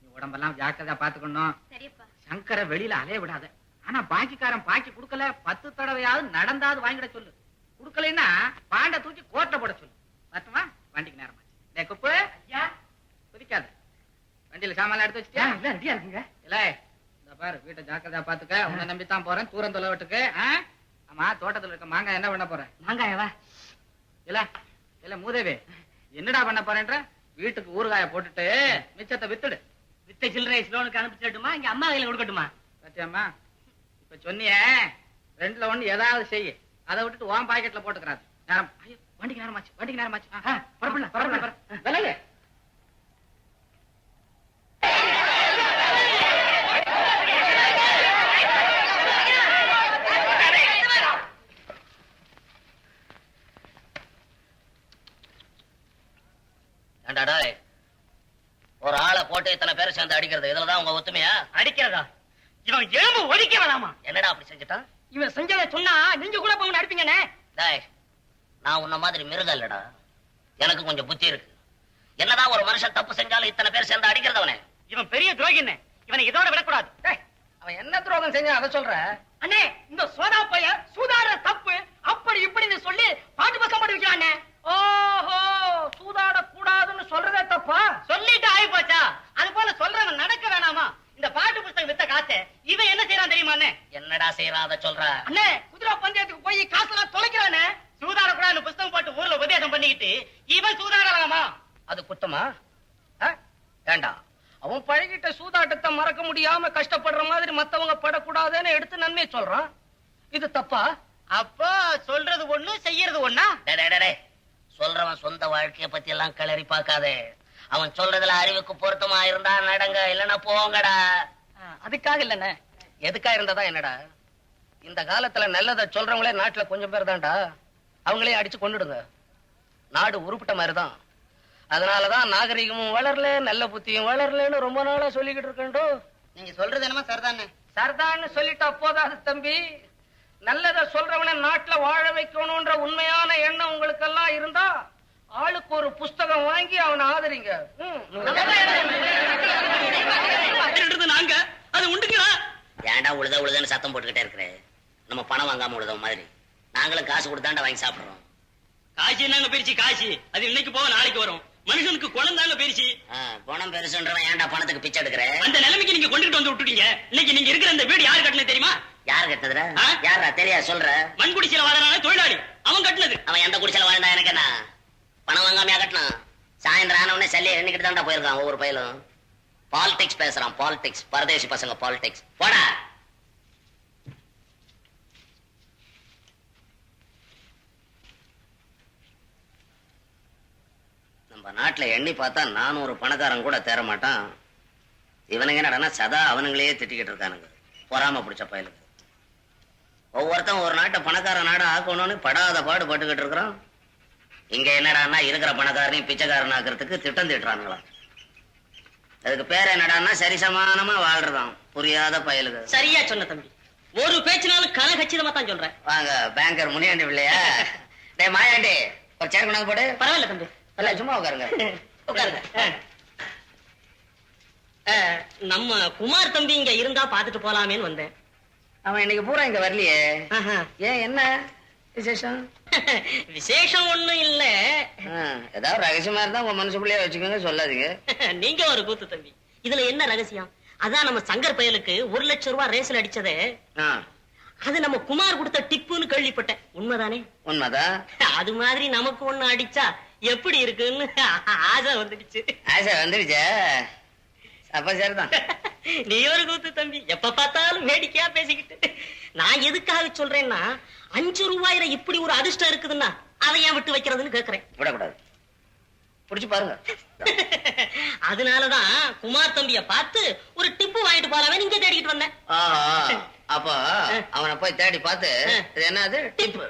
நீ உடம்பெல்லாம் ஜாக்கிரதா பாத்துக்கணும். சரியப்பா. சங்கரை வெளியில அலைய விடாத. ஆனா பாக்கிக்காரன் பாக்கி குடுக்கல 10 தடவையாவது நடந்தாவது வாங்கிட சொல்லு. குடுக்கலைன்னா பாண்ட தூக்கி கோட்டை போட சொல்லு. பார்த்துமா வண்டிக்கு நேரமாச்சு. குப்பு குதிக்காத. வண்டியில சாமான் எடுத்து வச்சுட்டியா? ரெடியா இருக்குங்க. இல்ல இந்த பாரு, வீட்டை ஜாக்கிரதா பாத்துக்க. உன்னை நம்பித்தான் போறேன். தூரம் தொலைவட்டுக்கு. ஆமா தோட்டத்துல இருக்க மாங்காய் என்ன பண்ண போறேன்? மாங்காயவா? இல்ல இல்ல மூதேவி, என்னடா பண்ண போறேன்ற? வீட்டுக்கு ஊறுகாய போட்டுட்டு மிச்சத்தை வித்துடு. வித்த சில்லறை லோனுக்கு அனுப்பிச்சிட்டுமா? இங்க அம்மா கையில கொடுக்கட்டுமா? சத்தியம்மா இப்ப சொன்னிய 2ல 1 ஏதாவது செய்ய. அதை விட்டுட்டு உன் பாக்கெட்ல போட்டுக்கிறாரு. நேரம் வண்டிக்கு நேரமாச்சு. வண்டிக்கு நேரமாச்சு. பரப்பல விலகு. ஒரு ஆளை போட்டு இத்தனை பேரை சேர்ந்து அடிக்கிறது இதுலதான் உங்க ஒத்துமையா? அடிக்கிறதா? இவன் எலும்பு ஒடிக்க வேணாமா? என்னடா அப்படி செஞ்சுட்டான்? இவன் செஞ்சதை சொன்னா நீங்க கூட போய் அடிப்பீங்கண்ணே. நான் உன்ன மாதிரி மிருகம் இல்லடா. எனக்கு கொஞ்சம் புத்தி இருக்கு. என்னதான் ஒரு மனுஷன் தப்பு செஞ்சாலும் இத்தனை பேர் சேர்ந்து அடிக்கிறதவனே. இவன் பெரிய துரோகின்னு இவனை இதோட விடக்கூடாது. அவன் என்ன துரோகம் செஞ்சா அதை சொல்ற? அண்ணே இந்த சோதா பைய சூதாடுற தப்பு அப்படி இப்படின்னு சொல்லி பாட்டு பசம் போட்டு வைக்கிறானே. ஓஹோ, சூதாட கூடாதுன்னு சொல்றதே தப்பா? சொல்லிட்டு ஆகி போச்சா? அது போல சொல்றவன் நடக்க வேணாமா? இந்த பாட்டு புத்தகம் வித்த காசு இவன் என்ன செய்யறான் தெரியுமா? என்னடா செய்யறான் அதை சொல்ற? அண்ணே குதிரை பந்தயத்துக்கு போய் காசுலாம் தொலைக்கிறானே. சூதாட கூடாதுன்னு புத்தகம் போட்டு ஊர்ல உபதேசம் பண்ணிக்கிட்டு இவன் சூதாடலாமா? அது குத்தமா? வேண்டாம். அவன் பழகிட்ட சூதாட்டத்தை மறக்க முடியாம கஷ்டப்படுற மாதிரி மத்தவங்க படக்கூடாதுன்னு எடுத்து நன்மை சொல்றான். இது தப்பா? அப்ப சொல்றது ஒண்ணு செய்யறது ஒண்ணா? சொல்றவன் சொந்த வாழ்க்கைய பத்தி எல்லாம் கிளறி பார்க்காதே. அவன் சொல்றதுல அறிவுக்கு பொருத்தமா இருந்தா நடங்க, இல்லன்னா போங்கடா. அதுக்காக இல்லண்ணே. எதுக்கா இருந்ததா என்னடா? இந்த காலத்துல நல்லதை சொல்றவங்களே நாட்டுல கொஞ்சம் பேர் தான்டா. அவங்களே அடிச்சு கொண்டுடுங்க. நாடு உருப்பிட்ட மாதிரிதான். அதனாலதான் நாகரிகமும் வளரல, நல்ல புத்தியும் வளரலன்னு ரொம்ப நாளா சொல்லிக்கிட்டு இருக்கேன். நீங்க சொல்றது என்னமா சரிதானே? சரிதான்னு சொல்லிட்டா போதாது தம்பி. நல்லதை சொல்றவனை நாட்டுல வாழ வைக்கணும்ன்ற உண்மையான எண்ணம் உங்களுக்கு இருந்தா ஆளுக்கு ஒரு புஸ்தகம் வாங்கி அவனை ஆதரிங்க. நாங்க அது உண்டுங்களா? ஏன்டா உழுதுன்னு சத்தம் போட்டுக்கிட்டே இருக்கிற? நம்ம பணம் வாங்காம உழுத மாதிரி நாங்களும் காசு கொடுத்தாண்டா வாங்கி சாப்பிடுறோம். காசி நாங்க பெருச்சு காசி அது இன்னைக்கு போக நாளைக்கு வரும். மனுஷனுக்கு குணம் தாங்க பெருச்சு. குணம் பெருசுன்றவன் ஏன்டா பணத்துக்கு பிச்சை எடுக்கிற? அந்த நிலைமைக்கு நீங்க கொண்டுட்டு வந்து விட்டுட்டீங்க. இன்னைக்கு நீங்க இருக்கிற அந்த வீடு யாரு கட்டினது தெரியுமா? யார் கட்டினதுடா? யாரா தெரியா சொல்ற? மண் குடிசையில வாழறான தொழிலாளி அவன் கட்டினது. அவன் எந்த குடிசையில வாழ்ந்தா எனக்கு என்ன? பணம் வாங்காமையா கட்டினான்? சாயந்தரம் ஆன உடனே சல்லியை எண்ணிக்கிட்டு தான்டா போயிருக்கான் ஒவ்வொரு பயிலும். பாலிடிக்ஸ் பேசுறான், பாலிடிக்ஸ். பரதேசி பசங்க பாலிடிக்ஸ். போடா. நம்ம நாட்டுல எண்ணி பார்த்தா 400 பணக்காரன் கூட தேர மாட்டான். இவனுங்க என்னடா சதா அவனுங்களே திட்டிக்கிட்டு இருக்கானுங்க. பொறாம பிடிச்ச பயலுக்கு. ஒவ்வொருத்தன் ஒரு நாட்டை பணக்கார நாடா ஆக்கணும்னு படாத பாடு பட்டுக்கிட்டு இருக்கிறான். இங்க என்னடான்னா இருக்கிற பணக்காரனையும் பிச்சைக்காரன் ஆக்குறதுக்கு திட்டம் தீட்டுறானுங்களாம். அதுக்கு பேர் என்னடான்னா சரிசமானமா வாழ்றதான். புரியாத பயலுக்கு. சரியா சொன்ன தம்பி. ஒரு பேச்சுனாலும் கன கச்சிதமா தான் சொல்றேன். வாங்க பேங்கர் முனியாண்டி இல்லையா? டே மாயாண்டி ஒரு சேர் கொண்டாந்து போடு. பரவாயில்ல தம்பி. எல்லாம் சும்மா உட்காருங்க. உட்காருங்க. நம்ம குமார் தம்பி இங்க இருந்தா பாத்துட்டு போலாமேன்னு வந்தேன். அவன் இன்னைக்கு பூரா இங்க வரலையே. ஏன் என்ன விசேஷம்? விசேஷம் ஒண்ணும் இல்ல. ஏதாவது ரகசியமா இருந்தா உங்க மனசுக்குள்ளேயே வச்சுக்கோங்க, சொல்லாதீங்க. நீங்க ஒரு கூத்து தம்பி. இதுல என்ன ரகசியம்? அதான் நம்ம சங்கர் பயலுக்கு 1 லட்சம் ரூபாய் ரேஸ்ல அடிச்சதே. அது நம்ம குமார் கொடுத்த டிப்புன்னு கேள்விப்பட்டேன். உண்மைதானே? உண்மைதான். அது மாதிரி நமக்கு ஒண்ணு அடிச்சா எப்படி இருக்குன்னு ஆசை வந்துடுச்சு. ஆசை வந்துடுச்சா? அப்ப சரிதான். நீ ஒரு கூத்து தம்பி. எப்ப பார்த்தாலும் வேடிக்கையா பேசிக்கிட்டு. நான் எதுக்காக சொல்றேன்னா 5 ரூபாயில இப்படி ஒரு அதிர்ஷ்டம் இருக்குதுன்னா அதை ஏன் விட்டு வைக்கிறதுன்னு கேக்குறேன். விடக்கூடாது. புடிச்சு பாருங்க. அதனாலதான் குமார் தம்பிய பார்த்து ஒரு டிப்பு வாங்கிட்டு போறாவே நீங்க தேடிக்கிட்டு வந்தேன். அப்ப அவனை போய் தேடி பார்த்து இது என்னது டிப்பு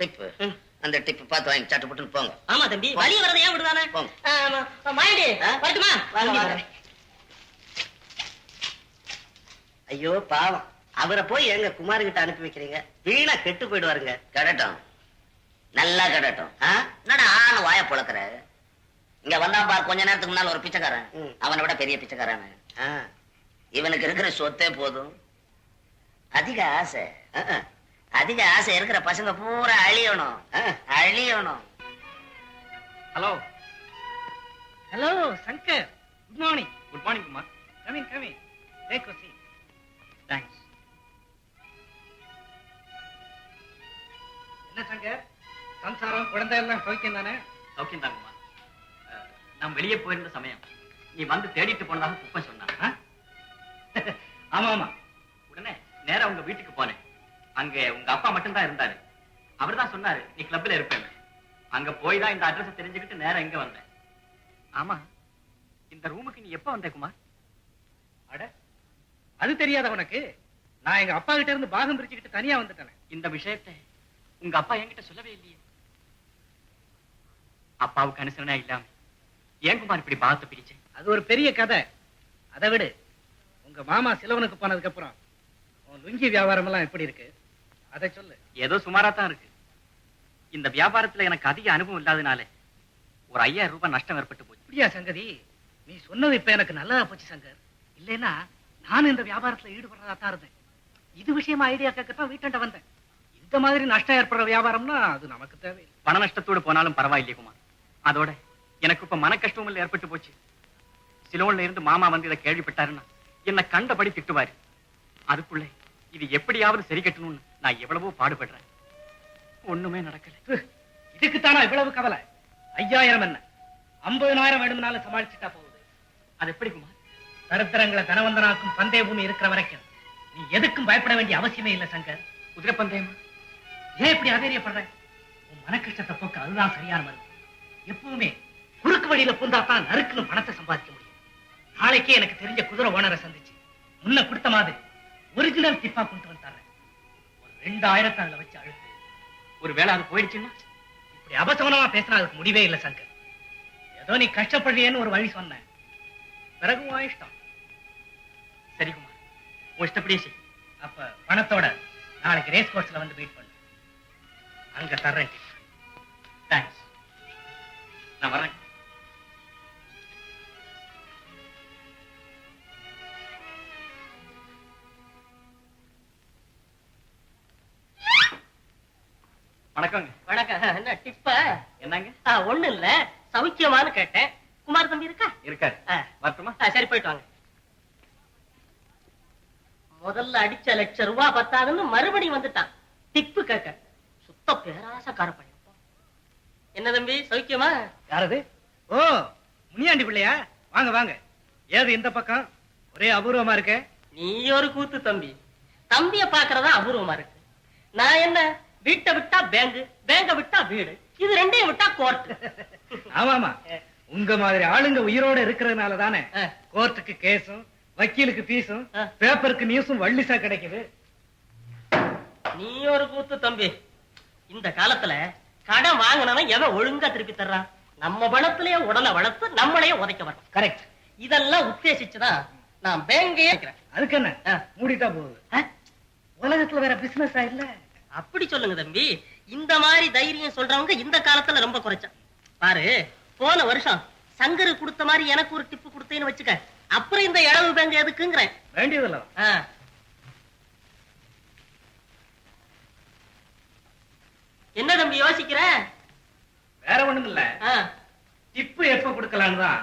டிப்பு அந்த டிப்பு பார்த்து வாங்கி சட்டு போட்டுன்னு போங்க. ஆமா தம்பி, வழி வரதை ஏன் விடுதானே? மாயண்டி வரட்டுமா? ஐயோ பாவம், அவரை போய் எங்க குமார்கிட்ட அனுப்பி வைக்கிறீங்க? வீணா கெட்டு போயிடுவாருங்க. கடட்டும், நல்லா கடட்டும். என்னடா ஆன வாய பொழக்கிற? இங்க வந்தா பார், கொஞ்ச நேரத்துக்கு முன்னால ஒரு பிச்சைக்காரன், அவனை விட பெரிய பிச்சைக்காரன். இவனுக்கு இருக்கிற சொத்தே போதும். அதிக ஆசை, அதிக ஆசை இருக்கிற பசங்க பூரா அழியணும், அழியணும். Hello hello Shankar, good morning. Good morning Kumar. Coming coming, take a seat. Thanks. என்ன சங்கர், சம்சாரம் குழந்தை எல்லாம் சௌக்கியம் தானே? சௌக்கியம் தான் குமார். நான் வெளியே போயிருந்த சமயம் நீ வந்து தேடிட்டு போனதாக குப்பன் சொன்னான். ஆமா ஆமா. உடனே நேரா உங்க வீட்டுக்கு போனேன். அங்க உங்க அப்பா மட்டும்தான் இருந்தாரு. அவர் தான் சொன்னாரு நீ கிளப்ல இருப்பேன். அங்க போய் தான் இந்த அட்ரஸ் தெரிஞ்சுக்கிட்டு நேரா இங்க வந்தேன். ஆமா, இந்த ரூமுக்கு நீ எப்ப வந்த குமார்? அட, அது தெரியாத உனக்கு? நான் எங்க அப்பா கிட்ட இருந்து பாகம் பிரிச்சுக்கிட்டு தனியா வந்துட்டேன். இந்த விஷயத்தை உங்க அப்பா என்கிட்ட சொல்லவே இல்லையே. அப்பாவுக்கு அனுசரணா இல்லாம ஏன் குமார் இப்படி பாகத்தை பிரிச்சேன்? அது ஒரு பெரிய கதை. அதை விடு, உங்க மாமா சிலவனுக்கு போனதுக்கு அப்புறம் உன் லுங்கி வியாபாரம் எல்லாம் எப்படி இருக்கு அதை சொல்லு. ஏதோ சுமாரா தான் இருக்கு. இந்த வியாபாரத்துல எனக்கு அதிக அனுபவம் இல்லாதனால ஒரு 5000 ரூபாய் நஷ்டம் ஏற்பட்டு போச்சு. இப்படியா சங்கதி? நீ சொன்னது இப்ப எனக்கு நல்லதா போச்சு சங்கர். இல்லைன்னா நானும் இந்த வியாபாரத்துல ஈடுபடுறதா தான் இருந்தேன். இது விஷயமா ஐடியா கேட்கத்தான் வீட்டாண்ட வந்தேன். இந்த மாதிரி நஷ்டம் ஏற்படுற வியாபாரம்னா அது நமக்கு தேவை. பண நஷ்டத்தோடு போனாலும் பரவாயில்லையே குமார். அதோட எனக்கு இப்ப மன கஷ்டமும் ஏற்பட்டு போச்சு. சிலோன்ல இருந்து மாமா வந்து இதை கேள்விப்பட்டாருன்னா என்ன கண்டபடி திட்டுவாரு. அதுக்குள்ள இது எப்படியாவது சரி கட்டணும்னு நான் எவ்வளவோ பாடுபடுறேன். ஒண்ணுமே நடக்கல. இதுக்குத்தானா இவ்வளவு கவலை? 5000 என்ன 50000 வேணும்னாலும் சமாளிச்சுட்டா போகுது. அது எப்படி குமார்? தரித்திரங்களை தனவந்தனாக்கும் பந்தய பூமி இருக்கிற வரைக்கும் நீ எதுக்கும் பயப்பட வேண்டிய அவசியமே இல்லை சங்கர். குதிரை பந்தயம் ஏன் இப்படி ஆதரியப்படுற? உன் மன கஷ்டத்தை போக்க அதுதான் சரியான மருந்து. எப்பவுமே குறுக்கு வழியில பூந்தாத்தான் நறுக்குன்னு பணத்தை சம்பாதிக்க முடியும். நாளைக்கே எனக்கு தெரிஞ்ச குதிரை ஓனரை சந்திச்சு முன்ன கொடுத்த மாதிரி ஒரிஜினல் டிப்பா கொண்டு வந்துறேன். ஒரு 2000 அதுல வச்சு அழுத்து. ஒரு வேளை அது போயிடுச்சுன்னா இப்படி அபசவனமா பேசினா அதுக்கு முடிவே இல்லை சங்கர். ஏதோ நீ கஷ்டப்படுறியன்னு ஒரு வழி சொன்ன, பிறகு உன் இஷ்டம். சரி குமார், உன் இஷ்டப்படியே செய். அப்ப பணத்தோட நாளைக்கு ரேஸ் கோர்ஸ்ல வந்து மீட் பண்ணு. அங்க தர்றேன். நான் வரேன். வணக்கங்க. வணக்கம். என்ன டிப்ப? என்னங்க? ஒண்ணு இல்ல, சௌக்கியமானு கேட்டேன். குமார் தம்பி இருக்கா? இருக்காரு. ஆ. வரட்டுமா? சரி, போயிட்டு வாங்க. முதல்ல அடிச்ச ₹1,00,000 பத்தாதுன்னு மறுபடியும் வந்துட்டான் டிப்பு கேட்க. சுத்த பேராசக்கார பையன். என்ன தம்பி, சௌக்கியமா? யாரது? ஓ, முனியாண்டி பிள்ளையா? வாங்க வாங்க. ஏது இந்த பக்கம் ஒரே அபூர்வமா இருக்க? நீ ஒரு கூத்து தம்பி. தம்பிய பாக்குறதா அபூர்வமா இருக்கு. நான் என்ன, வீட்டை விட்டா பேங்க், பேங்க விட்டா வீடு, இது ரெண்டையும் விட்டா கோர்ட். ஆமாமா, உங்க மாதிரி ஆளுங்க உயிரோட இருக்கிறதுனால தானே கோர்ட்டுக்கு கேஸும் வக்கீலுக்கு பீஸும் பேப்பருக்கு நியூஸும் வள்ளிசா கிடைக்குது. நீ ஒரு கூத்து தம்பி. இந்த காலத்துல கடன் வாங்கினவன் எவன் ஒழுங்கா திருப்பி தர்றான்? நம்ம பணத்திலேயே உடலை வளர்த்து நம்மளையே உதைக்க வரோம். கரெக்ட். இதெல்லாம் உத்தேசிச்சுதான் நான் பேங்கே இருக்கிறேன். அதுக்கு என்ன, மூடிட்டா போகுது. உலகத்துல வேற பிசினஸ் இல்ல. அப்படி சொல்லுங்க தம்பி. இந்த மாதிரி தைரியம் சொல்றவங்க இந்த காலத்துல ரொம்ப குறைச்சா. பாரு, போன வருஷம் சங்கரு கொடுத்த மாதிரி எனக்கு ஒரு டிப்பு கொடுத்தேன்னு வச்சுக்க, அப்புறம் இந்த இளவு பேங்க் எதுக்குங்கிறேன். வேண்டியதில்ல. என்ன தம்பி யோசிக்கிற? வேற ஒண்ணும் இல்ல, டிப்பு எப்ப கொடுக்கலான்னு தான்.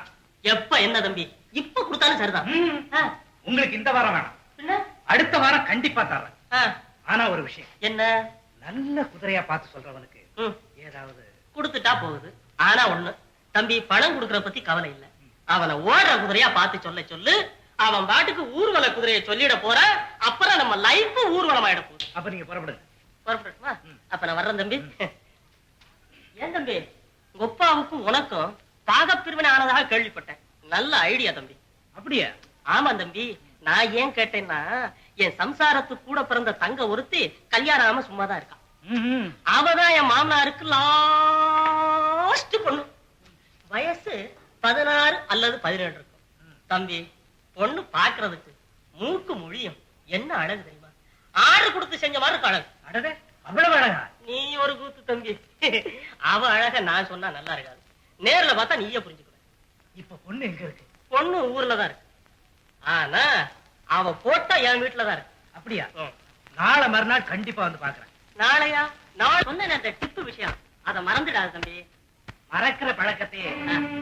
எப்ப என்ன தம்பி, இப்ப கொடுத்தாலும் சரிதான். உங்களுக்கு இந்த வாரம் வேணாம், அடுத்த வாரம் கண்டிப்பா தர்றேன். ஆனா ஒரு விஷயம். என்ன? நல்ல குதிரையா பார்த்து சொல்றவனுக்கு ஏதாவது கொடுத்துட்டா போகுது. ஆனா ஒண்ணு தம்பி, பணம் கொடுக்கற பத்தி கவலை இல்ல. அவனை ஓடுற குதிரையா பார்த்து சொல்ல சொல்லு. அவன் பாட்டுக்கு ஊர்வல குதிரையை சொல்லிட போற, அப்புறம் நம்ம லைஃப் ஊர்வலம் ஆயிட போகுது. அப்ப நீங்க புறப்படுங்க. புறப்படட்டுமா? அப்ப நான் வர்றேன் தம்பி. ஏன் தம்பி, கொப்பாவுக்கும் உனக்கும் பாகப்பிரிவினை ஆனதாக கேள்விப்பட்டேன். நல்ல ஐடியா தம்பி. அப்படியா? ஆமா தம்பி. நான் ஏன் கேட்டேன்னா, என் சம்சாரத்துக்கு கூட பிறந்த தங்க ஒருத்தி கல்யாணம் ஆகாம சும்மாதான் இருக்கான். அவதான் என் மாமனாருக்கு லாஸ்ட் பொண்ணு. வயசு 16 அல்லது 17 இருக்கும். தம்பி, பொண்ணு பாக்குறதுக்கு மூக்கு மொழியும் என்ன அழகு தெரியுமா? ஆர்டர் கொடுத்து செஞ்ச மாதிரி இருக்கு அழகு. அடடே, அவ்வளவு அழகா? நீ ஒரு கூத்து தம்பி. அவ அழக நான் சொன்னா நல்லா இருக்காது, நேர்ல பார்த்தா நீயே புரிஞ்சுக்குவ. இப்ப பொண்ணு எங்க இருக்கு? பொண்ணு ஊர்ல தான் இருக்கு. ஆனா அவ போட்டா என் வீட்டுலதான் இருக்கு. அப்படியா? நாளை மறுநாள் கண்டிப்பா வந்து பாக்குறேன். நாளையா? நாளை சொன்ன அந்த டிப்பு விஷயம், அத மறந்துடாது தம்பி. மறக்கிற பழக்கத்தையே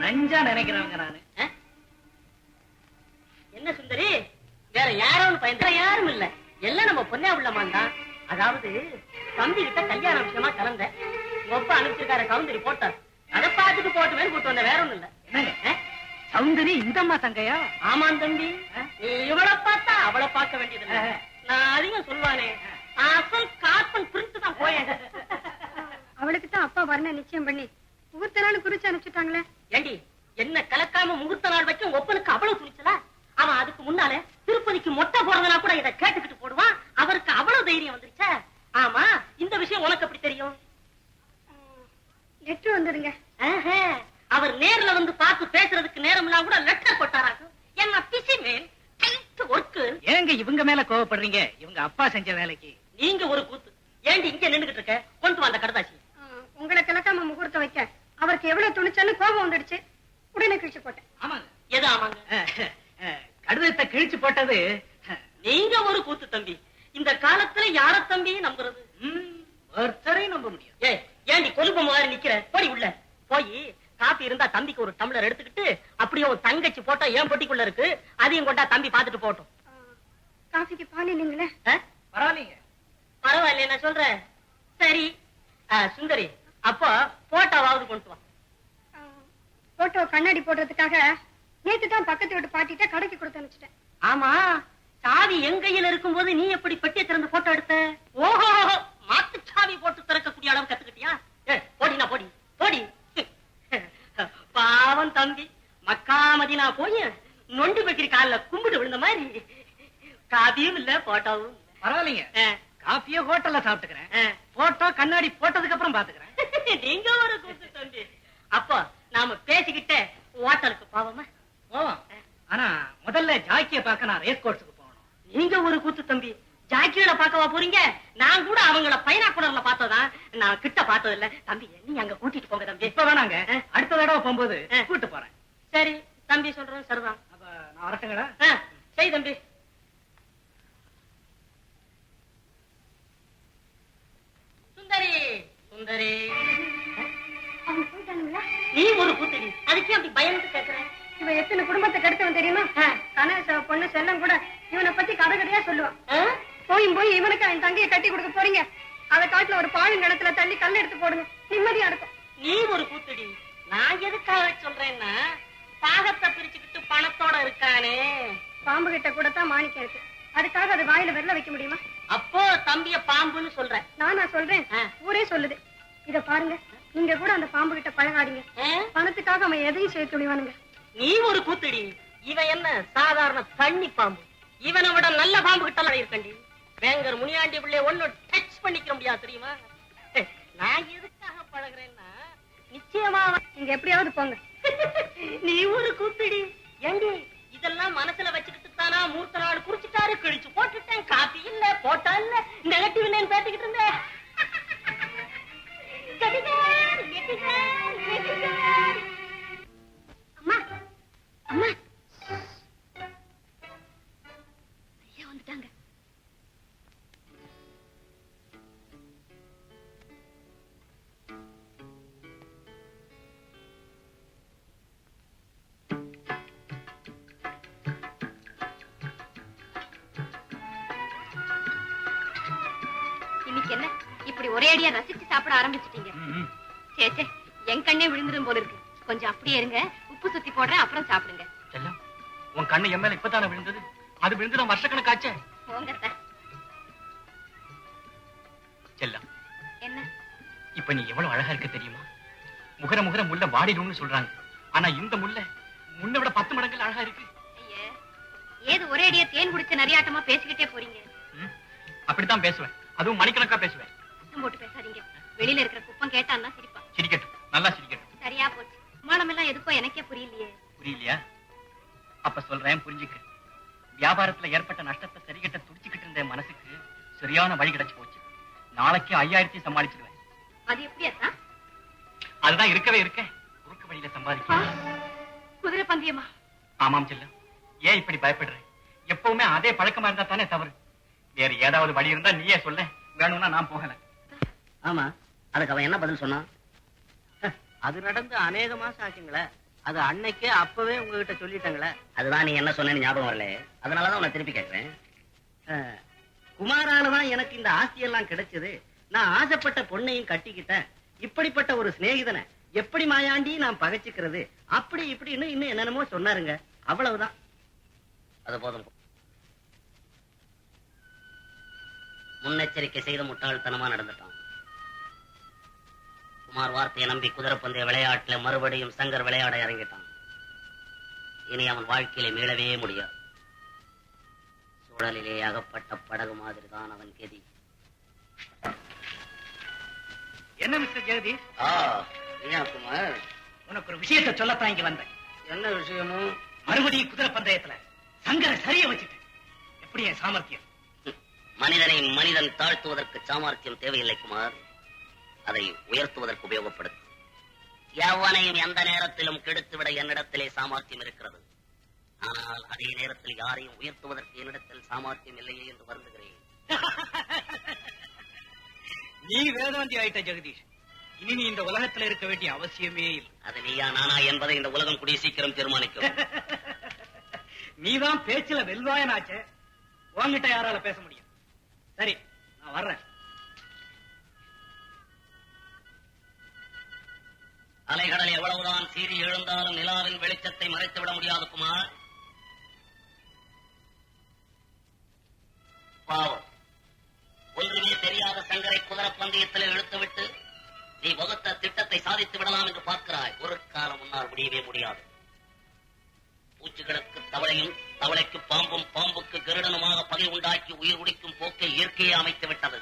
நஞ்சா நினைக்கிறவங்க நானு. என்ன சுந்தரி, வேற யாரும் பயந்த யாரும் இல்ல, எல்லாம் நம்ம பொண்ணே உள்ளமான். அதாவது தம்பி கிட்ட கல்யாண விஷயமா கலந்த ஒப்ப அனுப்பிச்சிருக்காரு சௌந்தரி போட்டார். அதை பார்த்துட்டு போட்டுவேன்னு கூட்டு வந்த, வேற ஒண்ணும் இல்ல. என்னங்க சௌந்தரி இந்தம்மா தங்கையா? ஆமாம் தம்பி. நீ இவளை பார்த்தா அவளை பார்க்க வேண்டியது. நான் அதிகம் சொல்வானே, அசல் கார்பன் பிரிண்ட் தான் போய. அவளுக்கு தான் அப்பா வரண நிச்சயம் பண்ணி முகூர்த்த நாள் குறிச்சு அனுப்பிச்சுட்டாங்களே. ஏண்டி, என்ன கலக்காம முகூர்த்த நாள் வைக்க ஒப்பனுக்கு அவ்வளவு துணிச்சலா? அவன் அதுக்கு முன்னாலே திருப்பதிக்கு மொட்டை போறதுனா கூட இதை கேட்டுக்கிட்டு போடுவான். அவருக்கு அவ்வளவு தைரியம் வந்துருச்சா? ஆமா, இந்த விஷயம் உனக்கு எப்படி தெரியும்? லெட்டர் வந்துருங்க. அவர் நேர்ல வந்து பார்த்து பேசுறதுக்கு நேரம் எல்லாம் கூட லெட்டர் போட்டாராங்க. என்ன பிசி மேல் டைட் வொர்க். ஏங்க இவங்க மேல கோவப்படுறீங்க? இவங்க அப்பா செஞ்ச வேலைக்கு நீங்க ஒரு கூத்து. ஏண்டி இங்க நின்னுகிட்டு இருக்க? கொண்டு வந்த கடதாசி. உங்களை கிழக்காம முகூர்த்தம் வைக்க அவருக்கு எவ்வளவு துணிச்சல்னு கோபம் வந்துடுச்சு. உடனே கிழிச்சு போட்டேன். ஆமாங்க. எது ஆமாங்க? கடிதத்தை கிழிச்சு போட்டது நீங்க ஒரு கூத்து தம்பி. இந்த காலத்துல யார தம்பி நம்புறது? ஒருத்தரையும் நம்ப முடியும். ஏண்டி கொழுப்பு மாதிரி நிக்கிற? போடி உள்ள போய் காப்பி இருந்தா தம்பிக்கு ஒரு டம்ளர் எடுத்துக்கிட்டு, அப்படியே ஒரு தங்கச்சி போட்டா என் பொட்டிக்குள்ள இருக்கு, அதையும் கொண்டா தம்பி பாத்துட்டு போட்டோம். காஃபிக்கு பால் இல்லைங்களே? பரவாயில்லைங்க. பரவாயில்ல, நான் சொல்றேன். சரி சுந்தரி, அப்போ போட்டோவாவது கொண்டு வா. போட்டோ கண்ணாடி போடுறதுக்காக நேத்து தான் பக்கத்து வீட்டு பாட்டிட்ட கடைக்கு கொடுத்து அனுப்பிச்சிட்டேன். ஆமா, சாவி என் கையில இருக்கும் போது நீ எப்படி பெட்டியை திறந்து போட்டோ எடுத்த? ஓஹோ, மாத்து சாவி போட்டு திறக்கக்கூடிய அளவு கத்துக்கிட்டியா? போடினா போடி போடி. பாவம் தம்பி, மக்காமதினா போய் நொண்டி வைக்கிற கால கும்பிட்டு விழுந்த மாதிரி. காபியும் இல்ல போட்டோவும். பரவாயில்லைங்க, காஃபியோ ஹோட்டல்ல சாப்பிட்டுக்கிறேன், போட்டோ கண்ணாடி போட்டதுக்கு அப்புறம் பாத்துக்கிறேன். நீங்க ஒரு கூத்து தம்பி. அப்போ நாம பேசிக்கிட்டே ஹோட்டலுக்கு போவோமா? போவோம். ஆனா முதல்ல ஜாக்கிய பார்க்க நான் ரேஸ் கோர்ஸுக்கு போகணும். நீங்க ஒரு கூத்து தம்பி. ஜாக்கியோட பார்க்கவா போறீங்க? நான் கூட அவங்கள பைனாக்குலர்ல பார்த்ததான், நான் கிட்ட பார்த்தது இல்ல. தம்பி நீங்க அங்க கூட்டிட்டு போங்க தம்பி. இப்ப வேணாங்க, அடுத்த தடவை போகும்போது கூட்டு போறேன். சரி தம்பி சொல்றேன் சரிதான். அப்ப நான் வரட்டுங்களா? சரி தம்பி. சுந்தரி சுந்தரி, அவங்க போயிட்டானுங்களா? நீ ஒரு கூத்தடி, அதுக்கே அப்படி பயந்து கேக்குறேன்? இவன் எத்தனை குடும்பத்தை கெடுத்தவன் தெரியுமா? கணேச பொண்ணு செல்லம் கூட இவனை பத்தி கதை கதையா சொல்லுவான். போய் இவனுக்கு என் தங்கையை கட்டி கொடுக்க போறீங்க, அதை காட்டுல ஒரு பாழும் கிணத்துல தள்ளி கல் எடுத்து போடுங்க, நிம்மதியா இருக்கும். நீ ஒரு கூத்தடி. நான் எதுக்காக சொல்றேன்னா, பாகத்தை பிரிச்சுக்கிட்டு பணத்தோட இருக்கானே, பாம்பு கிட்ட கூட தான் மாணிக்கம் இருக்கு, அதுக்காக அது வாயில வெள்ள வைக்க முடியுமா? அப்போ தம்பிய பாம்புன்னு சொல்றேன். நானா சொல்றேன், ஊரே சொல்லுது. இத பாருங்க, நீங்க கூட அந்த பாம்பு கிட்ட பழகாதீங்க. பணத்துக்காக அவன் எதையும் செய்ய துணிவானுங்க. நீ ஒரு கூத்தடி. இவன் என்ன சாதாரண தண்ணி பாம்பு? இவனை விட நல்ல பாம்பு கிட்ட இருக்கண்டி. வேங்கர் முனியாண்டி பிள்ளை ஒண்ணு டச் பண்ணிக்க முடியாது தெரியுமா? நான் எதுக்காக பழகுறேன்னா, நிச்சயமா நீங்க எப்படியாவது போங்க. நீ ஒரு கூத்தடி. ஏண்டி இதெல்லாம் மனசுல வச்சுக்கிட்டு தானா மூர்த்த நாள் குறிச்சிட்டாரு, கிழிச்சு போட்டுட்டேன், காப்பி இல்ல போட்டா இல்ல, நெகட்டிவ் இல்லைன்னு பேசிக்கிட்டு இருந்தேன். அம்மா அம்மா, ஐயா வந்துட்டாங்க. இன்னைக்கு என்ன இப்படி ஒரே அடியா ரசிச்சு சாப்பிட ஆரம்பிச்சிட்டீங்க? சே என் கண்ணே விழுந்துடும் போல இருக்கு. கொஞ்சம் அப்படியே இருங்க, உப்பு சுத்தி போடுறேன், அப்புறம் சாப்பிடுங்க. செல்லம், உன் கண்ணு என் மேல இப்பதானே விழுந்தது? அது விழுந்து நான் வருஷக்கணக்காச்சே. போங்க செல்லம், என்ன இப்ப நீ எவ்வளவு அழகா இருக்க தெரியுமா? முகர முல்லை வாடிடும்னு சொல்றாங்க, ஆனா இந்த முல்லை முன்ன விட 10 மடங்கு அழகா இருக்கு. ஐயா, ஏது ஒரே அடியா தேன் குடிச்ச நரியாட்டமா பேசிக்கிட்டே போறீங்க? அப்படித்தான் பேசுவேன், அதுவும் மணிக்கணக்கா பேசுவேன். சத்தம் போட்டு பேசாதீங்க, வெளியில இருக்கிற குப்பம் கேட்டான்னா சிரிப்பா. சிரிக்கட்டும், நல்லா சிரிக்கட்டும். சரியா போச்சு. விமானம் எல்லாம் எதுக்கோ எனக்கே புரியலையே. புரியலையா? அப்ப சொல்றேன், புரிஞ்சுக்க. வியாபாரத்துல ஏற்பட்ட நஷ்டத்தை சரிகட்ட துடிச்சுக்கிட்டு இருந்த மனசுக்கு சரியான வழி கிடைச்சு போச்சு. நாளைக்கு 5000 சமாளிச்சிருவேன். அது எப்படி அத்தா? அதுதான் இருக்கவே இருக்க, குறுக்கு வழியில சம்பாதிக்க. குதிரை பந்தயமா? ஆமாம் செல்லம், ஏன் இப்படி பயப்படுறேன்? எப்பவுமே அதே பழக்கமா இருந்தா தானே தவறு. வேற ஏதாவது வழி இருந்தா நீயே சொல்ல, வேணும்னா நான் போகல. ஆமா, அதுக்கு அவன் என்ன பதில் சொன்னான்? அது நடந்து அநேக மாசம் ஆச்சுங்களே, அது அன்னைக்கே அப்பவே உங்ககிட்ட சொல்லிட்டாங்களே. அதுதான் நீ என்ன சொன்னேன்னு ஞாபகம் வரல, அதனாலதான் உன்னை திருப்பி கேட்கிறேன். குமாராலதான் எனக்கு இந்த ஆஸ்தி எல்லாம் கிடைச்சது, நான் ஆசைப்பட்ட பொண்ணையும் கட்டிக்கிட்டேன், இப்படிப்பட்ட ஒரு சிநேகிதனை எப்படி மாயாண்டி நான் பகைச்சுக்கிறது, அப்படி இப்படின்னு இன்னும் என்னென்னமோ சொன்னாருங்க. அவ்வளவுதான். அது போதும். முன்னெச்சரிக்கை செய்த முட்டாள்தனமா நடந்துட்டான். குமார் வார்த்தையை நம்பி குதிரைப்பந்தய விளையாட்டுல மறுபடியும் சங்கர் விளையாட இறங்கிட்டான். இனி அவன் வாழ்க்கையில மீளவே முடியாது. சுழலிலே அகப்பட்ட படகு மாதிரி தான் அவன் கெதி. என்ன மிஸ்டர் ஜெகதீஷ்? குமார், உனக்கு ஒரு விஷயத்தை சொல்லத்தான் இங்க வந்தேன். என்ன விஷயமும்? மறுபடியும் குதிரை பந்தயத்துல சங்கரை சரிய வச்சுட்டேன். எப்படி என் சாமர்த்தியம்? மனிதனை மனிதன் தாழ்த்துவதற்கு சாமர்த்தியம் தேவையில்லை குமார், அதை உயர்த்துவதற்கு உபயோகப்படுத்து. எவனையும் எந்த நேரத்திலும் கெடுத்துவிட என்னிடத்திலே சாமர்த்தியம் இருக்கிறது. ஆனால் அதே நேரத்தில் யாரையும் உயர்த்துவதற்கு என்னிடத்தில் சாமர்த்தியம் இல்லையே என்று வருந்துகிறேன். நீ வேதாந்தி ஆயிட்ட ஜெகதீஷ், இனி நீ இந்த உலகத்துல இருக்க வேண்டிய அவசியமே இல்லை. அது நீயா நானா என்பதை இந்த உலகம் கூடிய சீக்கிரம் தீர்மானிக்கும். நீதான் பேச்சுல வெல்வாயனாச்சே, உன்கிட்ட யாரால பேச முடியும்? சரி, நான் வர்றேன். அலைகடல் எவ்வளவுதான் சீறி எழுந்தாலும் நிலாவின் வெளிச்சத்தை மறைத்து விட முடியாது குமார். பாவம், ஒன்றுமே தெரியாத சங்கரை குதிரை பந்தயத்தில் இழுத்துவிட்டு நீ வகுத்த திட்டத்தை சாதித்து விடலாம் என்று பார்க்கிறாய். ஒரு காலம் முன்னால் முடியவே முடியாது. பூச்சிகளுக்கு தவளையும், தவளைக்கு பாம்பும், பாம்புக்கு கருடனுமாக பகை உண்டாக்கி உயிர் குடிக்கும் போக்கை இயற்கையை அமைத்து விட்டது.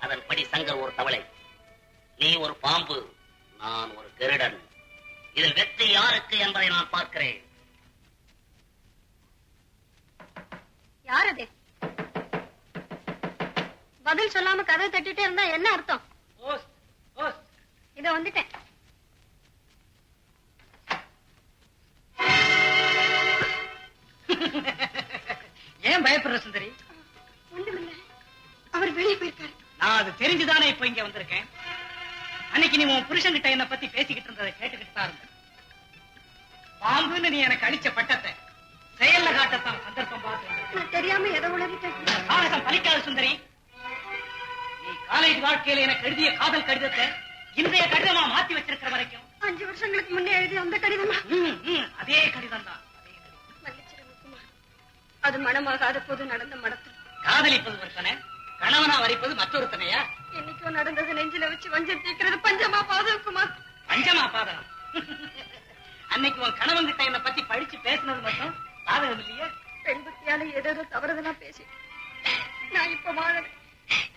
அதன்படி சங்கர் ஒரு தவளை, நீ ஒரு பாம்பு, நான் ஒரு கருடன். இதில் வெற்றி யாருக்கு என்பதை நான் பார்க்கிறேன். யார் அது? பதில் சொல்லாம கதை தட்டிட்டே இருந்தா என்ன அர்த்தம்? ஓஸ் ஓஸ் இத வந்துட்டேன். ஏன் பயப்படுற சுந்தரி? ஒண்ணுமில்ல, அவர் வெளியே போயிருக்காரு. நான் அது தெரிஞ்சுதானே இப்ப இங்க வந்திருக்கேன். அன்னைக்கு நீ உன் புருஷன்கிட்ட என்ன பத்தி பேசிக்கிட்டு இருந்ததை கேட்டுக்கிட்டு தான் இருந்தேன். பாம்புன்னு நீ எனக்கு அடிச்ச பட்டத்தை செயல்ல காட்டத்தான் சந்தர்ப்பம் பார்த்து வந்திருக்கேன். நான் தெரியாம எதை உணர்ந்துட்டேன். சாகசம் பலிக்காத சுந்தரி. நீ காலேஜ் வாழ்க்கையில எனக்கு எழுதிய காதல் கடிதத்தை இன்றைய கடிதமா மாத்தி வச்சிருக்கிற வரைக்கும் 5 வருஷங்களுக்கு முன்னே எழுதிய அந்த கடிதமா? அதே கடிதம் தான். மல்லிச்சிரங்குமார், அது மனமாகாத போது நடந்த மடத்து. காதலிப்பது ஒருத்தனை, கணவனா வரிப்பது மற்றொருத்தனையா? என்னைக்கோ நடந்தது நெஞ்சில வச்சு வஞ்சம் தீக்கிறது பஞ்சமா பாதகுமார். பஞ்சமா பாதகம்? அன்னைக்கு உன் கணவன் கிட்ட என்ன பத்தி படிச்சு பேசினது மட்டும் பாதகம் இல்லையே? பெண் புத்தியால ஏதோ தவறுதலா பேசி நான் இப்ப வாழறேன்.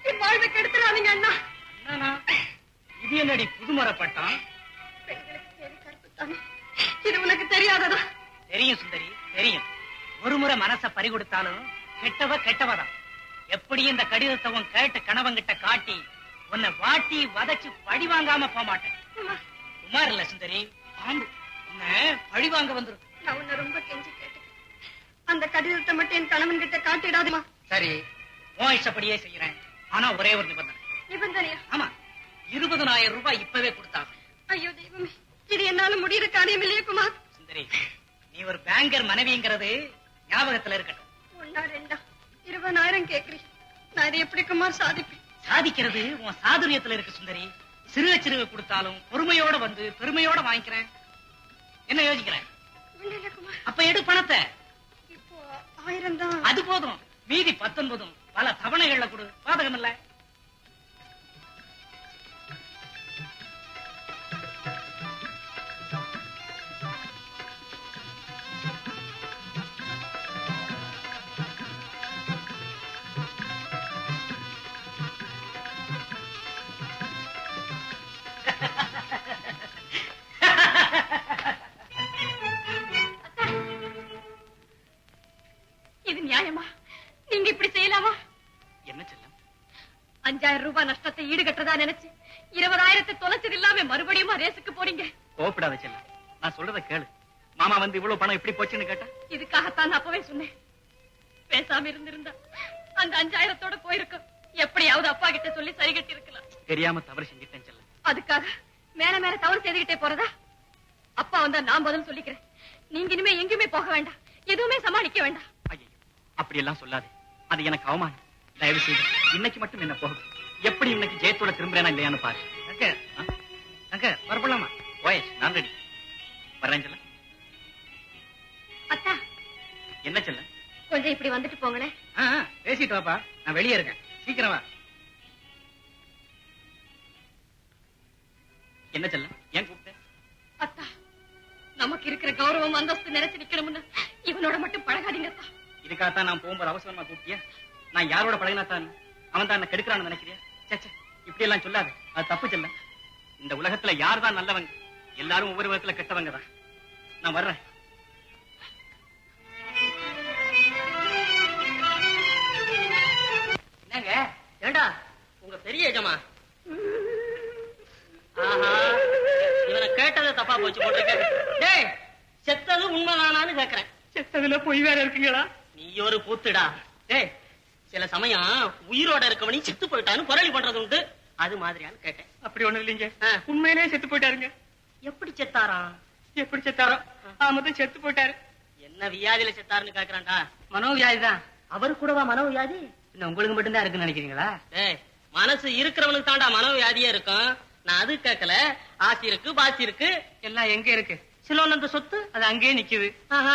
என் வாழ்வை கெடுத்துறாதீங்க அண்ணா. அண்ணா, இது என்னடி புதுமுறைப்பட்டான்? பெண்களுக்கு தேவை கற்புத்தானே, இது உனக்கு தெரியாததா? தெரியும் சுந்தரி, தெரியும். ஒரு முறை மனச பறி கொடுத்தாலும் கெட்டவதான். எப்படி இந்த கடிதத்தை உன் கேட்ட கணவன்கிட்ட காட்டி உன்னை வாட்டி வதச்சு பழி வாங்காம போக மாட்டேன். குமார் இல்ல சுந்தரி, பாம்பு. உன்னை பழி வாங்க வந்துரும். நான் உன்னை ரொம்ப கெஞ்சி கேட்டேன், அந்த கடிதத்தை மட்டும் என் கணவன் கிட்ட காட்டிடாதுமா. சரி, உன் இஷ்டப்படியே செய்யறேன். ஆனா ஒரே ஒரு நிபந்தனை. நிபந்தனையா? ஆமா, 20,000 ரூபாய் இப்பவே கொடுத்தாங்க. ஐயோ தெய்வமே, இது என்னால முடிகிற காரியம் இல்லையே குமார். சுந்தரி, நீ ஒரு பேங்கர் மனைவிங்கிறது ஞாபகத்துல இருக்கட்டும். 1 2 20,000 கேக்குறீ, நான் இதை எப்படி குமார் சாதிப்பேன்? சாதிக்கிறது உன் சாதுரியத்துல இருக்கு சுந்தரி. சிறுக சிறுக கொடுத்தாலும் பொறுமையோட வந்து பெருமையோட வாங்கிக்கிறேன். என்ன யோசிக்கிறேன்? இல்ல இல்ல குமார், அப்ப எடு பணத்தை. இப்போ 1000 தான். அது போதும். மீதி 19 பல தவணைகள்ல கொடு, பாதகம் இல்ல. இது நியாயமா? நீங்க இப்படி செய்யலாமா? என்ன செல்லம்? 5000 ரூபாய் நஷ்டத்தை ஈடுகட்டுறதா நினைச்சு 20,000 தொலைச்சது இல்லாம மறுபடியும் ரேஸுக்கு போறீங்க. கோபப்படாத செல்லம், நான் சொல்றத கேளு. மாமா வந்து இவ்வளவு பணம் எப்படி போச்சுன்னு கேட்டா? இதுக்காகத்தான் நான் அப்பவே சொன்னேன், பேசாம இருந்திருந்தா அந்த 5000 போயிருக்கும். எப்படியாவது அப்பா கிட்ட சொல்லி சரி கட்டி இருக்கலாம். தெரியாம தவறு செஞ்சுட்டேன் செல்லம். அதுக்காக மேல மேல தவறு செய்துகிட்டே போறதா? அப்பா வந்தா நான் பதில் சொல்லிக்கிறேன். நீங்க இனிமே எங்கேயுமே போக வேண்டாம், எதுவுமே சமாளிக்க வேண்டாம். ஐயோ, அப்படி எல்லாம் சொல்லாது. அது எனக்கு அவமானம். தயவு செய்து இன்னைக்கு மட்டும் என்ன போகும். எப்படி இன்னைக்கு ஜெயத்தோட திரும்புறேனா இல்லையான்னு பாரு. அங்க வரப்படலாமா? ஓயஸ், நான் ரெடி. வர்றேன் செல்லம். அத்தா, என்ன செல்லம்? கொஞ்சம் இப்படி வந்துட்டு போங்களேன். பேசிட்டு வாப்பா, நான் வெளியே இருக்கேன். சீக்கிரம் வா. என்ன செல்லம், ஏன் கூப்பிட்ட? அத்தா, நமக்கு இருக்கிற கௌரவம் அந்தஸ்து நினைச்சு நிக்கணும்னு இவனோட மட்டும் பழகாதீங்க அத்தா. இதுக்காகத்தான் நான் போகும்போது அவசரமா கூப்பிட்டியா? நான் யாரோட பழகினாத்தான் அவன் தான் என்ன கெடுக்கிறான்னு நினைக்கிறியா? சேச்சே, இப்படி எல்லாம் சொல்லாது. அது தப்பு செல்லம். இந்த உலகத்துல யார் தான் நல்லவங்க? எல்லாரும் ஒவ்வொரு விதத்துல கெட்டவங்க தான். நான் வர்றேன். என்னங்க ஏண்டா உங்க பெரிய எஜமா? ஆஹா, இவனை கேட்டது தப்பா போச்சு போட்டு. டேய், செத்தது உண்மைதானான்னு கேக்குறேன். செத்ததுல பொய் வேற இருக்குங்களா? நீ ஒரு கூத்துடா. டேய், சில சமயம் உயிரோட இருக்கவனி செத்து போயிட்டான்னு புரளி பண்றது உண்டு, அது மாதிரியான்னு கேட்டேன். அப்படி ஒண்ணு இல்லைங்க, உண்மையிலேயே செத்து போயிட்டாருங்க. எப்படி செத்தாராம்? எப்படி செத்தாரோ ஆமதான் செத்து போயிட்டாரு. என்ன வியாதியில செத்தாருன்னு கேக்குறான்டா. மனோவியாதி தான். அவரு கூடவா மனோவியாதி? உங்களுக்கு மட்டும்தான் இருக்குன்னு நினைக்கிறீங்களா? டேய், மனசு இருக்கிறவனுக்கு தாண்டா மனோவியாதியே இருக்கும். நான் அது கேட்கல. ஆசி இருக்கு, பாசி இருக்கு. எல்லாம் எங்க இருக்கு? சிலோன் அந்த சொத்து அது அங்கேயே நிக்குது.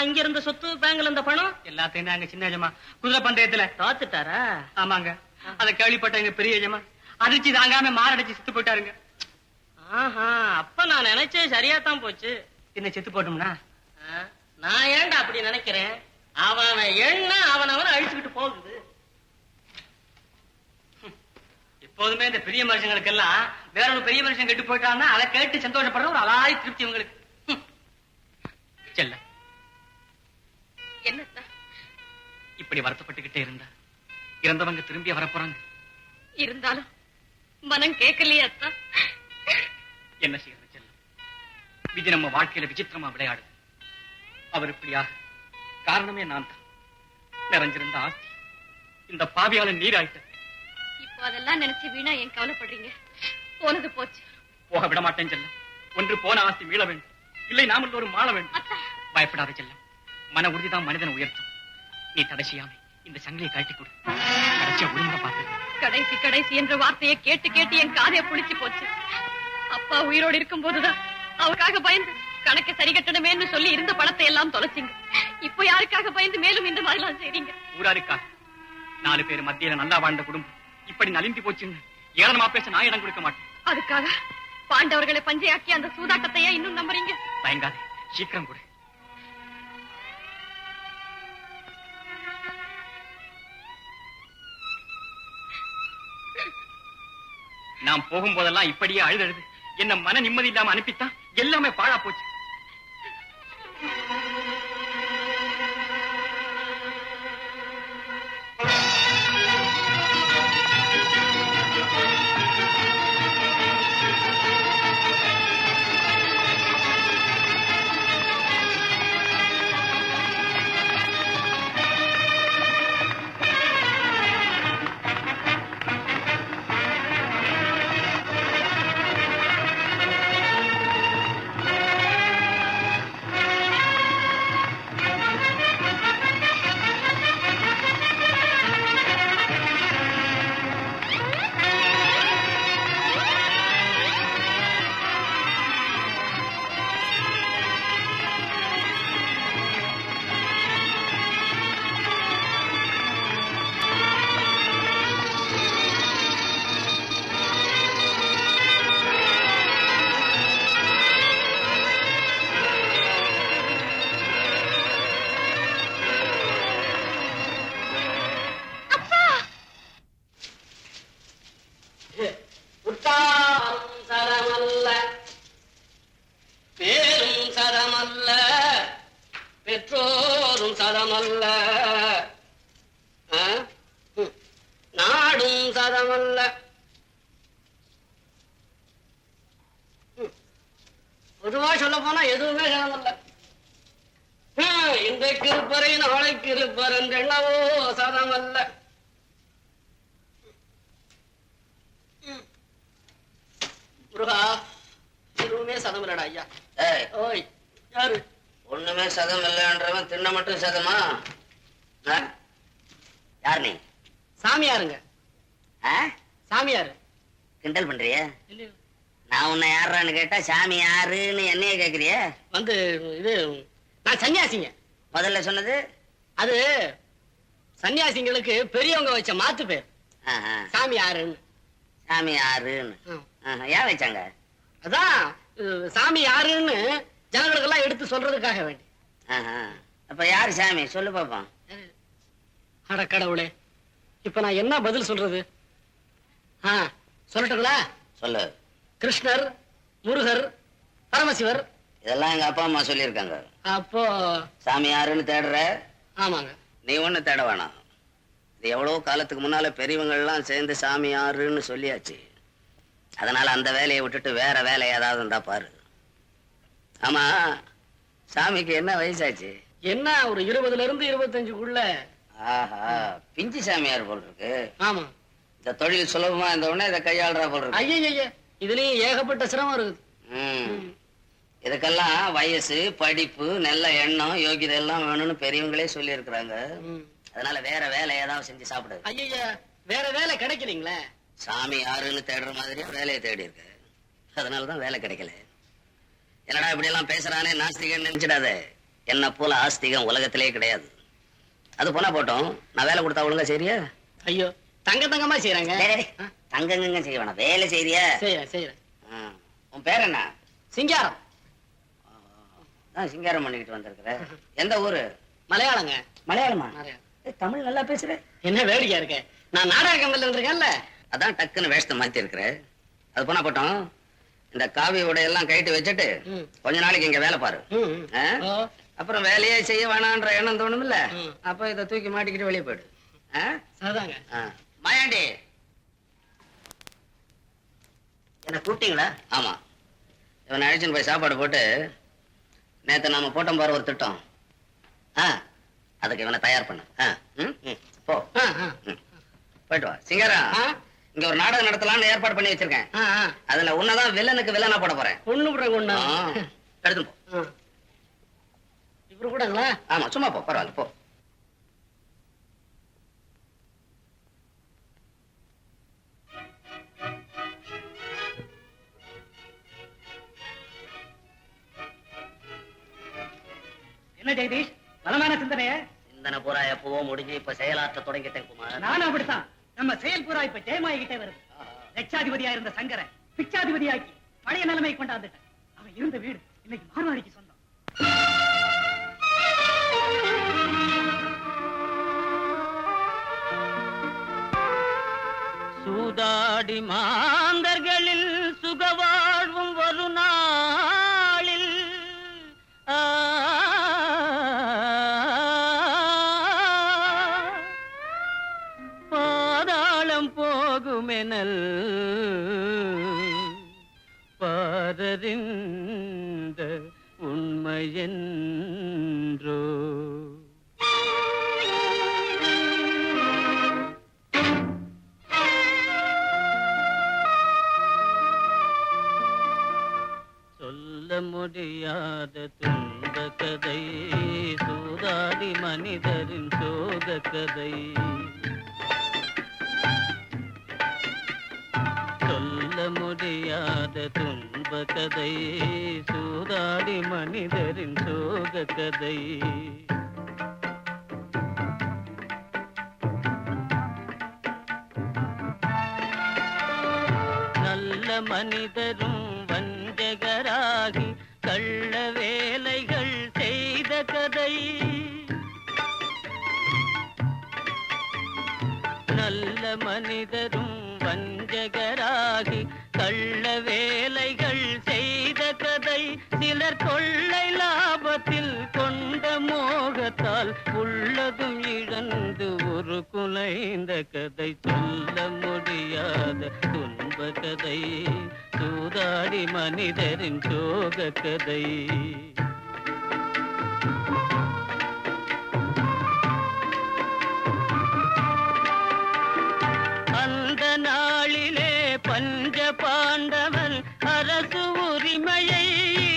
இங்க இருந்த சொத்து, பேங்க்ல இருந்த பணம் எல்லாத்தையும் அங்க சின்ன எஜமா குதிரை பந்தயத்துல தோத்துட்டாரா? ஆமாங்க, அத கேள்விப்பட்ட எங்க பெரிய எஜமா அதிர்ச்சி தாங்காம மாரடைச்சு செத்து போயிட்டாருங்க. ஆஹா, அப்ப நான் நினைச்சே சரியாத்தான் போச்சு. என்ன செத்து போட்டோம்னா? நான் ஏன்டா அப்படி நினைக்கிறேன்? அவன் என்ன அவனவன் அழிச்சுக்கிட்டு போகுது. எப்போதுமே இந்த பெரிய மனுஷங்களுக்கு எல்லாம் வேற ஒரு பெரிய மனுஷன் கெட்டு போயிட்டான்னா அதை கேட்டு சந்தோஷப்படுற ஒரு அலாதி திருப்தி உங்களுக்கு. செல்ல, என்னத்தா? இப்படி வருத்தப்பட்டுக்கிட்டே இருந்தா இறந்தவங்க திரும்பி வரப்போறாங்க. இருந்தாலும் மனம் கேட்கலையே அத்தா. என்ன செய்யறது செல்லம்? விதி நம்ம வாழ்க்கையில விசித்திரமா விளையாடுது. அவர் இப்படியாக காரணமே நான் தான். நிறைஞ்சிருந்த ஆஸ்தி இந்த பாவியால நீராயிட்ட. இப்போ அதெல்லாம் நினைச்சு வீணா ஏன் கவலைப்படுறீங்க? போனது போச்சு. போக விட மாட்டேன் செல்லம். ஒன்று போன ஆஸ்தி மீள வேண்டும், இல்லை நாம எல்லோரும் மாள வேண்டும். அத்தா, பயப்படாத செல்லம். மன உறுதிதான் மனிதனை உயர்த்தும். நீ தடை செய்யாம இந்த சங்கிலியை கழட்டி கொடு. கடைசியா ஒருமுறை பார்த்து. கடைசி கடைசி என்ற வார்த்தையை கேட்டு கேட்டு என் காதைய புளிச்சு போச்சு. அப்பா உயிரோடு இருக்கும் போதுதான் அவருக்காக பயந்து கணக்கு சரி கட்டணுமேன்னு சொல்லி இருந்த பணத்தை எல்லாம் தொலைச்சிங்க. இப்போ யாருக்காக பயந்து மேலும் இந்த மாதிரி எல்லாம் செய்றீங்க? ஊராருக்கா 4 பேர் மத்தியில நல்லா வாழ்ந்த குடும்பம் இப்படி நலிந்து போச்சுன்னு ஏளனமா பேச நான் இடம் கொடுக்க மாட்டேன். அதுக்காக பாண்டவர்களை பஞ்சையாக்கி அந்த சூதாட்டத்தையா இன்னும் நம்புறீங்க? தயங்காதே, சீக்கிரம் கொடு. நாம் போகும்போதெல்லாம் இப்படியே அழுதழுது என்ன மன நிம்மதி இல்லாம அனுப்பித்தான் எல்லாமே பாழா போச்சு. பெற்றோரும் சதமல்ல, நாடும் சதமல்ல. பொதுவா சொல்ல போனா எதுவுமே சதமல்ல. இன்றைக்கு இருப்பறை நாளைக்கு இருப்பர் என்றென்னவோ சதமல்ல. முருகா, எதுவுமே சதமல்லடா ஐயா. ஓய், யாரு? ஒண்ணுமே சதம் இல்லைன்றவன் தின்ன மட்டும் சதமா? யார் நீ? சாமியாருங்க. சாமியாரு. கிண்டல் பண்றிய? நான் உன்னை யாருன்னு கேட்டா சாமி யாருன்னு என்னைய கேக்குறிய? வந்து இது நான் சன்னியாசிங்க. முதல்ல சொன்னது அது சன்னியாசிங்களுக்கு பெரியவங்க வச்ச மாத்து பேர். சாமி யாருன்னு. சாமி யாருன்னு ஏன் வச்சாங்க? அதான் சாமி யாருன்னு ஜனங்களுக்கு எல்லாம் எடுத்து சொல்றதுக்காக வேண்டி. அப்ப யாரு சாமி சொல்லு பாப்போம். அட கடவுளே, இப்ப நான் என்ன பதில் சொல்றது? சொல்லட்டுங்களா? சொல்லு. கிருஷ்ணர், முருகர், பரமசிவர். இதெல்லாம் எங்க அப்பா அம்மா சொல்லியிருக்காங்க. அப்போ சாமி யாருன்னு தேடுற? ஆமாங்க. நீ ஒண்ணு தேட வேணாம். இது எவ்வளவு காலத்துக்கு முன்னால பெரியவங்க எல்லாம் சேர்ந்து சாமி யாருன்னு சொல்லியாச்சு. அதனால அந்த வேலையை விட்டுட்டு வேற வேலை ஏதாவது இருந்தா பாரு. ஆமா, சாமிக்கு என்ன வயசாச்சு? என்ன ஒரு 20ல இருந்து 25க்குள்ள. ஆஹா, பிஞ்சு சாமியார் போல் இருக்கு. ஆமா, இந்த தொழில் சுலபமா இருந்த உடனே இதை கையாளுறா போல் இருக்கு. ஐயா, இதுலயும் ஏகப்பட்ட சிரமம் இருக்குது. இதுக்கெல்லாம் வயசு, படிப்பு, நல்ல எண்ணம், யோகிதை எல்லாம் வேணும்னு பெரியவங்களே சொல்லி இருக்கிறாங்க. அதனால வேற வேலை ஏதாவது செஞ்சு சாப்பிடு. ஐயா, வேற வேலை கிடைக்கலீங்களே. சாமி யாருன்னு தேடுற மாதிரியே வேலையை தேடி இருக்கு. அதனாலதான் வேலை கிடைக்கல. என்னடா இப்படி எல்லாம் பேசுறானே நாஸ்திகன் நினைச்சிடாத. என்ன போல ஆஸ்திகம் உலகத்திலே கிடையாது. அது போனா போட்டோம், நான் வேலை கொடுத்தா ஒழுங்கா சரியா? ஐயோ, தங்கமா செய்யறாங்க. தங்கங்க செய்ய வேணாம், வேலை செய்யறியா? செய்யறேன். உன் பேர் என்ன? சிங்காரம். சிங்காரம் பண்ணிக்கிட்டு வந்திருக்கிற. எந்த ஊரு? மலையாளங்க. மலையாளமா? தமிழ் நல்லா பேசுற. என்ன வேடிக்கையா இருக்க? நான் நாடக கம்பெனில இருக்கேன்ல, அதான் டக்குன்னு வேஷத்தை மாத்தி இருக்கிற. அது போனா போட்டோம், இந்த காவி உடையெல்லாம் கைட்டு வச்சுட்டு கொஞ்ச நாளைக்கு இங்க வேலை பாரு. அப்புறம் வேலையே செய்ய வேணான்ற எண்ணம் தோணும் இல்ல, அப்ப இதை தூக்கி மாட்டிக்கிட்டு வெளியே போயிடு. அதாங்க. மாயாண்டி, என்ன கூப்பிட்டீங்களா? ஆமா, இவனை அழைச்சின்னு போய் சாப்பாடு போட்டு நேத்து நாம போட்டோம் பாரு ஒரு திட்டம். அதுக்கு இவனை தயார் பண்ண. போ, போயிட்டு வா. சிங்கரா, இங்க ஒரு நாடகம் நடத்தலாம்னு ஏற்பாடு பண்ணி வச்சிருக்கேன். அதுல உன்னதான் வில்லனுக்கு வில்லனா போட போறேன். ஒண்ணு விடுறேன் ஒண்ணு. எடுத்து போ. இவரு கூடங்களா? ஆமா, சும்மா போ, பரவாயில்ல போ. என்ன ஜெகதீஷ், பலமான சிந்தனைய? சிந்தனை பூரா எப்பவோ முடிஞ்சு இப்ப செயலாற்ற தொடங்கிட்டேன் குமார். நானும் அப்படித்தான். நம்ம செயல் பூரா இப்ப ஜெயமாயிக்கிட்டே வருது. லட்சாதிபதியா இருந்த சங்கரை பிச்சாதிபதியாக்கி பழைய நிலைமை கொண்டாந்துட்டேன். அவன் இருந்த வீடு இன்னைக்கு மார்வாடிக்கு சொந்தம். சூதாடி மாந்தர்களில் சுகவாழ்வும் ஒரு நாளில் பாதாளம் போகுமெனல் பாரறிந்த உண்மையென்றோ. சொல்ல முடியாத துன்ப கதை, சூதாடி மனிதரின் சோக கதை. சொல்ல முடியாத துன்ப கதை, சூதாடி மனிதரின் சோக கதை. நல்ல மனிதரும் வஞ்சகராகி கள்ள வேலைகள் செய்த கதை. நல்ல மனிதரும் வஞ்சகராகி கள்ள வேலைகள் செய்த கதை. சிலர் கொள்ளை லாபத்தில் கொண்ட மோகத்தால் உள்ளதும் இழந்து ஒரு குலைந்த கதை. சொல்ல முடியாத துன்ப கதை, சூதாடி மனிதரின் சோக கதை. அந்த நாளிலே பஞ்ச பாண்டவன் அரசு உரிமையை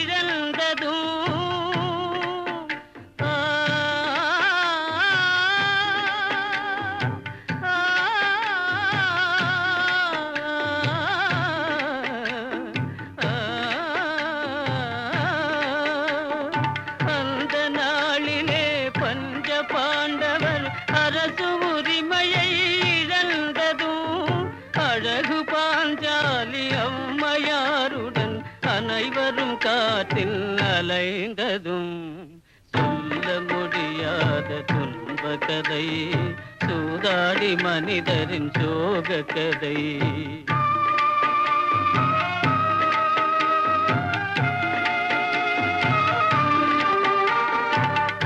இழந்ததும் அந்த நாளிலே பஞ்ச பாண்டவர் அரசு உரிமையை இழந்ததும் அழகு பாஞ்சாலி அம்மையாருடன் அனைவரும் காற்றில் அலைந்ததும். சொல்ல முடியாத துன்ப கதை, சூதாடி மனிதரின் சோக கதை.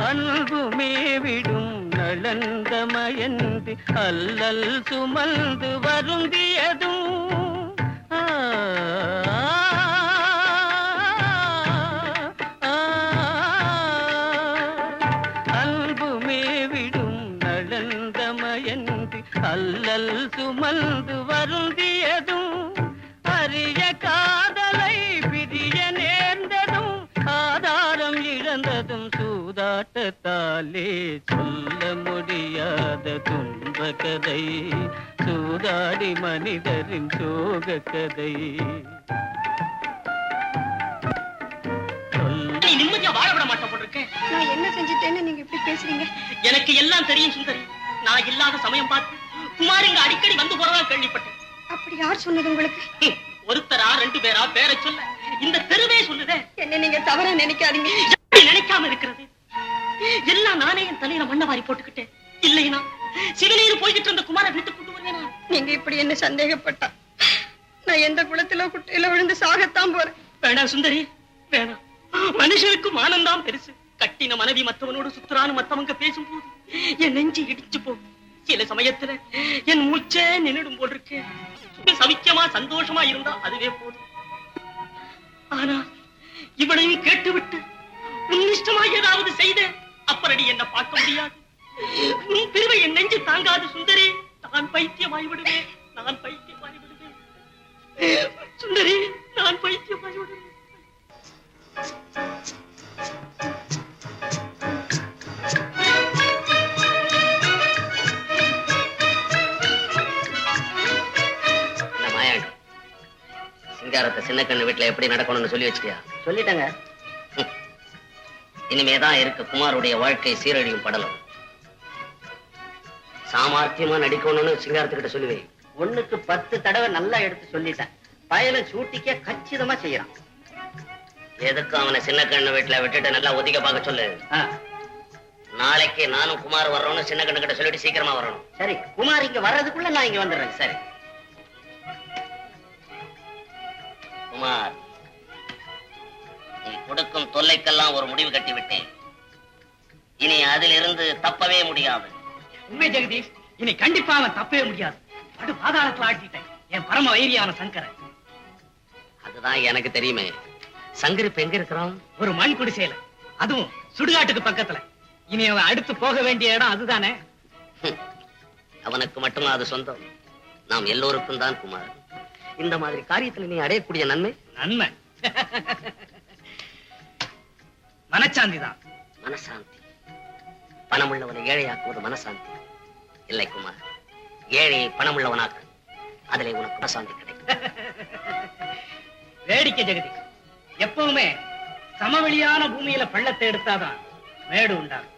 அன்புமே விடும் நலந்தமயந்தி அல்லல் சுமந்து வருந்தியதும் அன்புமே விடும் நலந்தமயந்தி அல்லல் சுமந்து வருந்தியதும் அரிய காதலை பிரிய நேர்ந்ததும் ஆதாரம் இழந்ததும் சூதாட்டத்தாலே. சொல்ல முடியாத துன்ப கதை, சூதாடி மனிதரின் சோக கதை. நீ நிம்மதியா வாழ விட மாட்டேன் போட்டிருக்கேன். நான் என்ன செஞ்சுட்டேன்னு நீங்க இப்படி பேசுறீங்க? எனக்கு எல்லாம் தெரியும் சுந்தரி. நான் இல்லாத சமயம் பார்த்து குமார் இங்க அடிக்கடி வந்து போறதா கேள்விப்பட்டேன். அப்படி யார் சொன்னது உங்களுக்கு? ஒருத்தரா ரெண்டு பேரா பேரை சொல்ல இந்த தெருவே சொல்லுதே. என்ன நீங்க தவறா நினைக்காதீங்க. எப்படி நினைக்காம இருக்கிறது? எல்லாம் நானே என் தலையில மண்ணை வாரி போட்டுக்கிட்டேன். இல்லைனா சிவனீர் போய்கிட்டு இருந்த குமார வீட்டுக்கு கொண்டு வருவேனா? நீங்க இப்படி என்ன சந்தேகப்பட்டா நான் எந்த குளத்திலோ குட்டையில விழுந்து சாகத்தான் போறேன். வேண்டாம் சுந்தரி, வேணாம். மனுஷனுக்கு மானம்தான் பெருசு. கட்டின மனைவி மத்தவனோடு சுத்துறான்னு மத்தவங்க பேசும்போது என் நெஞ்சு இடிச்சு போகும். சில சமயத்துல என் மூச்சே நின்னுடும் போல் இருக்கு. சவிக்கமா சந்தோஷமா இருந்தா அதுவே போதும். ஆனா இவளையும் கேட்டுவிட்டு உன்னிஷ்டமா ஏதாவது செய்த அப்புறடி என்ன பார்க்க முடியாது. உன் பிரிவை என் நெஞ்சு தாங்காது சுந்தரி. நான் பைத்தியமாய் விடுவேன், நான் பைத்தியமாய் விடுவேன் சுந்தரி, நான் பைத்தியமாய் விடுவேன். சிங்காரத்தை சின்ன கண்ணு வீட்டுல எப்படி நடக்கணும்னு சொல்லி வச்சிட்டியா? சொல்லிட்டேங்க. இனிமேதான் இருக்கு குமாருடைய வாழ்க்கை சீரழியும் படலம். சாமர்த்தியமா நடிக்கணும்னு சிங்காரத்துக்கிட்ட சொல்லுவேன். 1க்கு 10 தடவை நல்லா எடுத்து சொல்லிட்டேன். பயல சூட்டிக்க கச்சிதமா செய்யறான். எதுக்கு அவனை சின்ன கண்ணு வீட்டுல விட்டுட்டு நல்லா ஒதுக்க பார்க்க சொல்லு. நாளைக்கு நானும் குமார் வர்றோம்னு சின்ன கண்ணு கிட்ட சொல்லிட்டு சீக்கிரமா வரணும். சரி, குமார் இங்க வர்றதுக்குள்ள நான் இங்க வந்துடுறேன். சரி குமார், நீ கொடுக்கும் தொல்லைக்கெல்லாம் ஒரு முடிவு கட்டி விட்டேன். இனி அதிலிருந்து தப்பவே முடியாது. உண்மை ஜெகதீஷ், இனி கண்டிப்பா அவன் தப்பவே முடியாது. படு பாதாளத்துல ஆட்டிட்டேன் என் பரம வைரியான சங்கரன். அதுதான் எனக்கு தெரியுமே. சங்கர் இப்ப எங்க இருக்கிறான்? ஒரு மண் குடிசையில, அதுவும் சுடுகாட்டுக்கு பக்கத்துல. இனி அவன் அடுத்து போக வேண்டிய இடம் அதுதானே. அவனுக்கு மட்டுமா அது சொந்தம்? நாம் எல்லோருக்கும் தான் குமார். இந்த மாதிரி காரியத்துல நீ அடையக்கூடிய நன்மை நன்மை மனச்சாந்திதான். மனசாந்தி. பணமுள்ளவனை ஏழையாக்குவது மனசாந்தி இல்லை குமார். ஏழையை பணமுள்ளவனாக்கு, அதிலே உனக்கு மனசாந்தி கிடைக்கும். வேடிக்கை ஜெகதீஷ், எப்பவுமே சமவெளியான பூமியில பள்ளத்தை எடுத்தாதான் மேடு உண்டாகும்.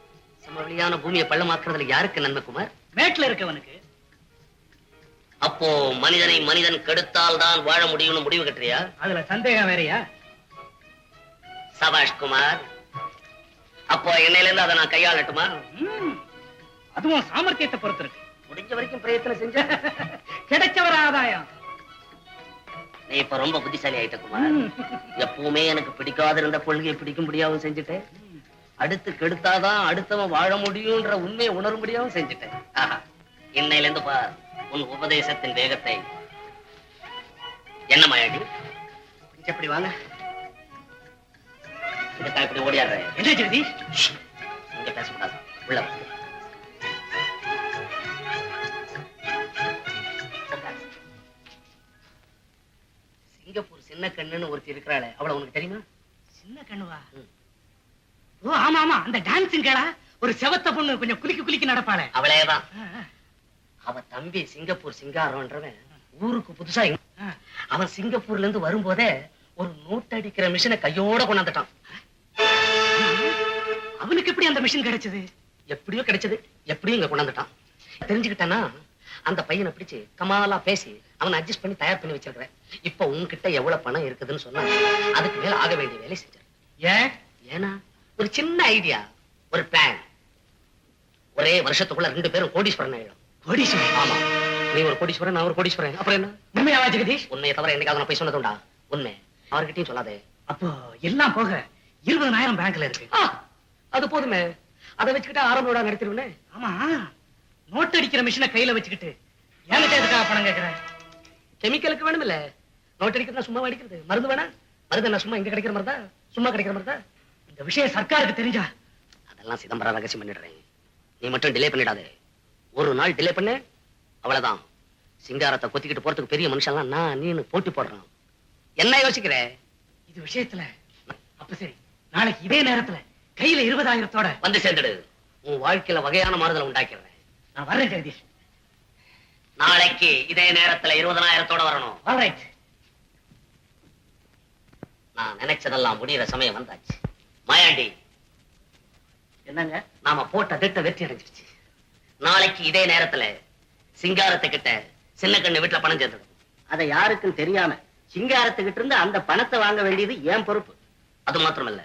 சமவெளியான பூமியை பள்ளமாக்குறதுல யாருக்கு நன்மை குமார்? மேட்ல இருக்கவனுக்கு. அப்போ மனிதனை மனிதன் கெடுத்தால் தான் வாழ முடியும்னு முடிவு கட்டுறியா? அதுல சந்தேகம் வேறையா? சபாஷ் குமார். அப்போ என்னையில இருந்து அதை நான் கையாளட்டுமா? அதுவும் சாமர்த்தியத்தை பொறுத்து இருக்கு. முடிஞ்ச வரைக்கும் பிரயத்தனம் செஞ்ச கிடைச்சவர ஆதாயம். நீ இப்ப ரொம்ப புத்திசாலி ஆயிட்ட குமார். எப்பவுமே எனக்கு பிடிக்காத இருந்த கொள்கையை பிடிக்கும்படியாவும் செஞ்சுட்டேன். அடுத்து கெடுத்தாதான் அடுத்தவன் வாழ முடியும்ன்ற உண்மையை உணரும்படியாவும் செஞ்சுட்டேன். ஆஹா, இன்னையில இருந்து பார் உன் உபதேசத்தின் வேகத்தை. என்ன மாயாடி, கொஞ்சம் எப்படி வாங்க. இப்படி ஓடியாடுறேன். என்ன ஜெகதீஷ், இங்க பேசக்கூடாது, உள்ள வா. சிங்கப்பூர் சின்ன கண்ணுன்னு ஒருத்தி இருக்கிறாளே, அவளை உனக்கு தெரியுமா? சின்ன கண்ணுவா? ஓ ஆமா ஆமா, அந்த டான்சிங் கேளா, ஒரு செவத்த பொண்ணு கொஞ்சம் குலுக்கி குலுக்கி நடப்பாளே, அவளேதான். அவ தம்பி சிங்கப்பூர் சிங்காரம்ன்றவன் ஊருக்கு புதுசா அவன் சிங்கப்பூர்ல இருந்து வரும்போதே ஒரு நோட்டடிக்கிற மிஷினை கையோட கொண்டாந்துட்டான். அவனுக்கு எப்படி அந்த மிஷின் கிடைச்சது? எப்படியோ கிடைச்சது, எப்படியும் இங்க கொண்டாந்துட்டான். தெரிஞ்சுக்கிட்டானா அந்த பையனை பிடிச்சு கமாலா பேசி அவனை அட்ஜஸ்ட் பண்ணி தயார் பண்ணி வச்சிருக்கிறேன். இப்ப உன்கிட்ட எவ்வளவு பணம் இருக்குதுன்னு சொன்னா அதுக்கு மேல ஆக வேண்டிய வேலை செஞ்சாரு. ஏன்னா ஒரு சின்ன ஐடியா, ஒரு பிளான். ஒரே வருஷத்துக்குள்ள 2 பேரும் கோடீஸ்வரன் ஆயிடும். கோடீஸ்வரன்? ஆமா, நீ ஒரு கோடீஸ்வரன், நான் ஒரு கோடீஸ்வரன். அப்புறம் என்ன? உண்மையாவா ஜெகதீஷ்? உண்மையை தவிர என்னைக்காவது நான் போய் சொன்னதுண்டா? உண்மை. அவர்கிட்டயும் சொல்லாதே. அப்போ எல்லாம் போக 20,000 பேங்க்ல இருக்கு. அது போதுமே, அதை வச்சுக்கிட்டு ஆரம்ப நடத்திடுவேன். ஆமா, நோட் அடிக்கிற மிஷினை கையில வச்சுக்கிட்டு என்கிட்ட எதுக்காக பணம் கேட்கிறேன்? கெமிக்கலுக்கு வேணும் இல்ல, நோட் அடிக்கிறது சும்மா அடிக்கிறது. மருந்து வேணா? மருந்து என்ன சும்மா இங்க கிடைக்கிற மாதிரி தான், சும்மா கிடைக்கிற மாதிரி தான். இந்த விஷயம் சர்க்காருக்கு தெரிஞ்சா அதெல்லாம் சிதம்பரம் ரகசியம் பண்ணிடுறேன். நீ மட்டும் டிலே பண்ணிடாதே. ஒரு நாள் டிலே பண்ண அவ்வளவுதான். சிங்காரத்தை கொத்திக்கிட்டு போறதுக்கு பெரிய மனுஷன்லாம் நான் நீனு போட்டி போடுறான். என்ன யோசிக்கிற? இது விஷயத்துல அப்ப சரி, நாளைக்கு இதே நேரத்துல கையில 20,000 வந்து சேர்ந்துடு. உன் வாழ்க்கையில வகையான மாறுதலை உண்டாக்கிறேன். நான் வர்றேன் ஜெகதீஷ். நாளைக்கு இதே நேரத்துல 20,000 வரணும். ஆல்ரைட். நான் நினைச்சதெல்லாம் முடிகிற சமயம் வந்தாச்சு. மாயாண்டி, என்னங்க? நாம போட்ட திட்டம் வெற்றி அடைஞ்சிருச்சு. நாளைக்கு இதே நேரத்துல சிங்காரத்தை கிட்ட சின்ன கண்ணு வீட்டுல பணம் சேர்ந்துடும். அதை யாருக்கும் தெரியாம சிங்காரத்துக்கிட்ட இருந்து அந்த பணத்தை வாங்க வேண்டியது ஏன் பொறுப்பு. அது மாத்திரமல்ல,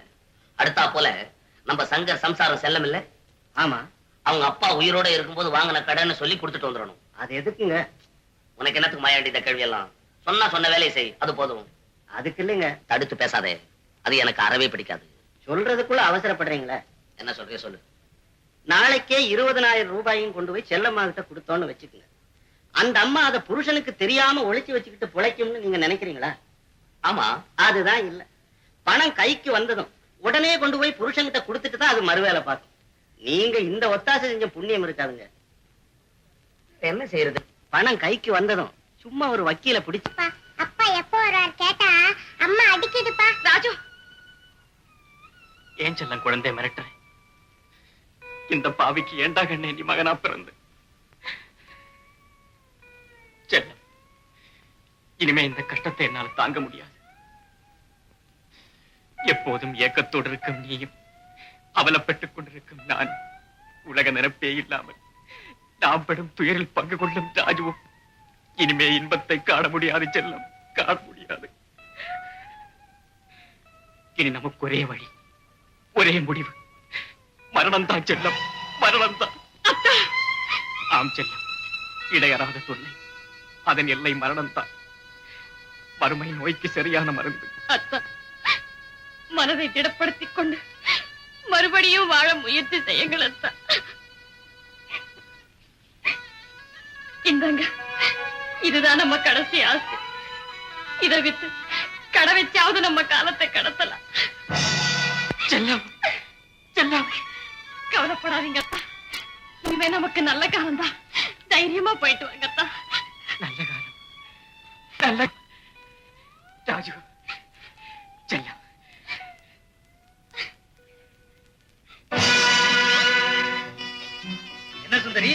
அடுத்தா போல நம்ம சங்கர் சம்சாரம் செல்லம் இல்ல, ஆமா, அவங்க அப்பா உயிரோட இருக்கும்போது வாங்கின கடன்னு சொல்லி கொடுத்துட்டு வந்துடணும். அது எதுக்குங்க? உனக்கு என்னத்துக்கு மாயாண்டி இந்த கேள்வி எல்லாம்? சொன்ன வேலையை செய், அது போதும். அதுக்கு இல்லைங்க. தடுத்து பேசாதே, அது எனக்கு அறவே பிடிக்காது. சொல்றதுக்குள்ள அவசரப்படுறீங்களே. என்ன சொல்றிய சொல்லு. நாளைக்கே 20,000 ரூபாயும் கொண்டு போய் செல்லம்மா கிட்ட கொடுத்தோன்னு வச்சுக்கோங்க. அந்த அம்மா அதை புருஷனுக்கு தெரியாம ஒளிச்சு வச்சுக்கிட்டு பிழைக்கும்னு நீங்க நினைக்கிறீங்களா? ஆமா, அதுதான் இல்ல. பணம் கைக்கு வந்ததும் உடனே கொண்டு போய் புருஷன்கிட்ட கொடுத்துட்டு தான் அது மறுவேலை பார்க்கும். நீங்க இந்த ஒத்தாசை செஞ்ச புண்ணியம் இருக்காதுங்க. என்ன செய்யறது? பணம் கைக்கு வந்ததும் சும்மா ஒரு வக்கீல பிடிச்சு அப்பா எப்போ வர்றார் கேட்டா அம்மா அடிக்குதுப்பா. ராஜு, ஏன் செல்லம் குழந்தை மிரட்டுற? இந்த பாவிக்கு ஏண்டா கண்ணே நீ மகனா பிறந்து? செல்லம், இனிமே இந்த கஷ்டத்தை என்னால் தாங்க முடியாது. எப்போதும் ஏக்கத்தோடு இருக்கும் நீயும், அவலப்பட்டுக் கொண்டிருக்கும் நான், உலக நிரப்பே இல்லாமல் நாம் படும் துயரில் பங்கு கொள்ளும் ராஜுவும் இனிமே இன்பத்தை காண முடியாது செல்லம், காண முடியாது. இனி நமக்கு ஒரே வழி, ஒரே முடிவு, மரணம் தான் செல்லம், மரணம் தான். ஆம் செல்லம், இடையறாத தொல்லை, அதன் எல்லை மரணம் தான். வறுமை நோய்க்கு சரியான மருந்து. அத்தா, மனதை திடப்படுத்திக் கொண்டு மறுபடியும் வாழ முயற்சி செய்யுங்கள் அத்தா. இந்தாங்க, இதுதான் நம்ம கடைசி ஆசை. இதை விட்டு கடை வச்சாவது நம்ம காலத்தை கடத்தலாம். செல்லம், செல்லம், கவலைப்படாதீங்க அத்தா, இனிமே நமக்கு நல்ல காலம் தான். தைரியமா போயிட்டு வாங்க அத்தா. நல்ல காலம், நல்ல ராஜு, செல்லம். என்ன சுந்தரி,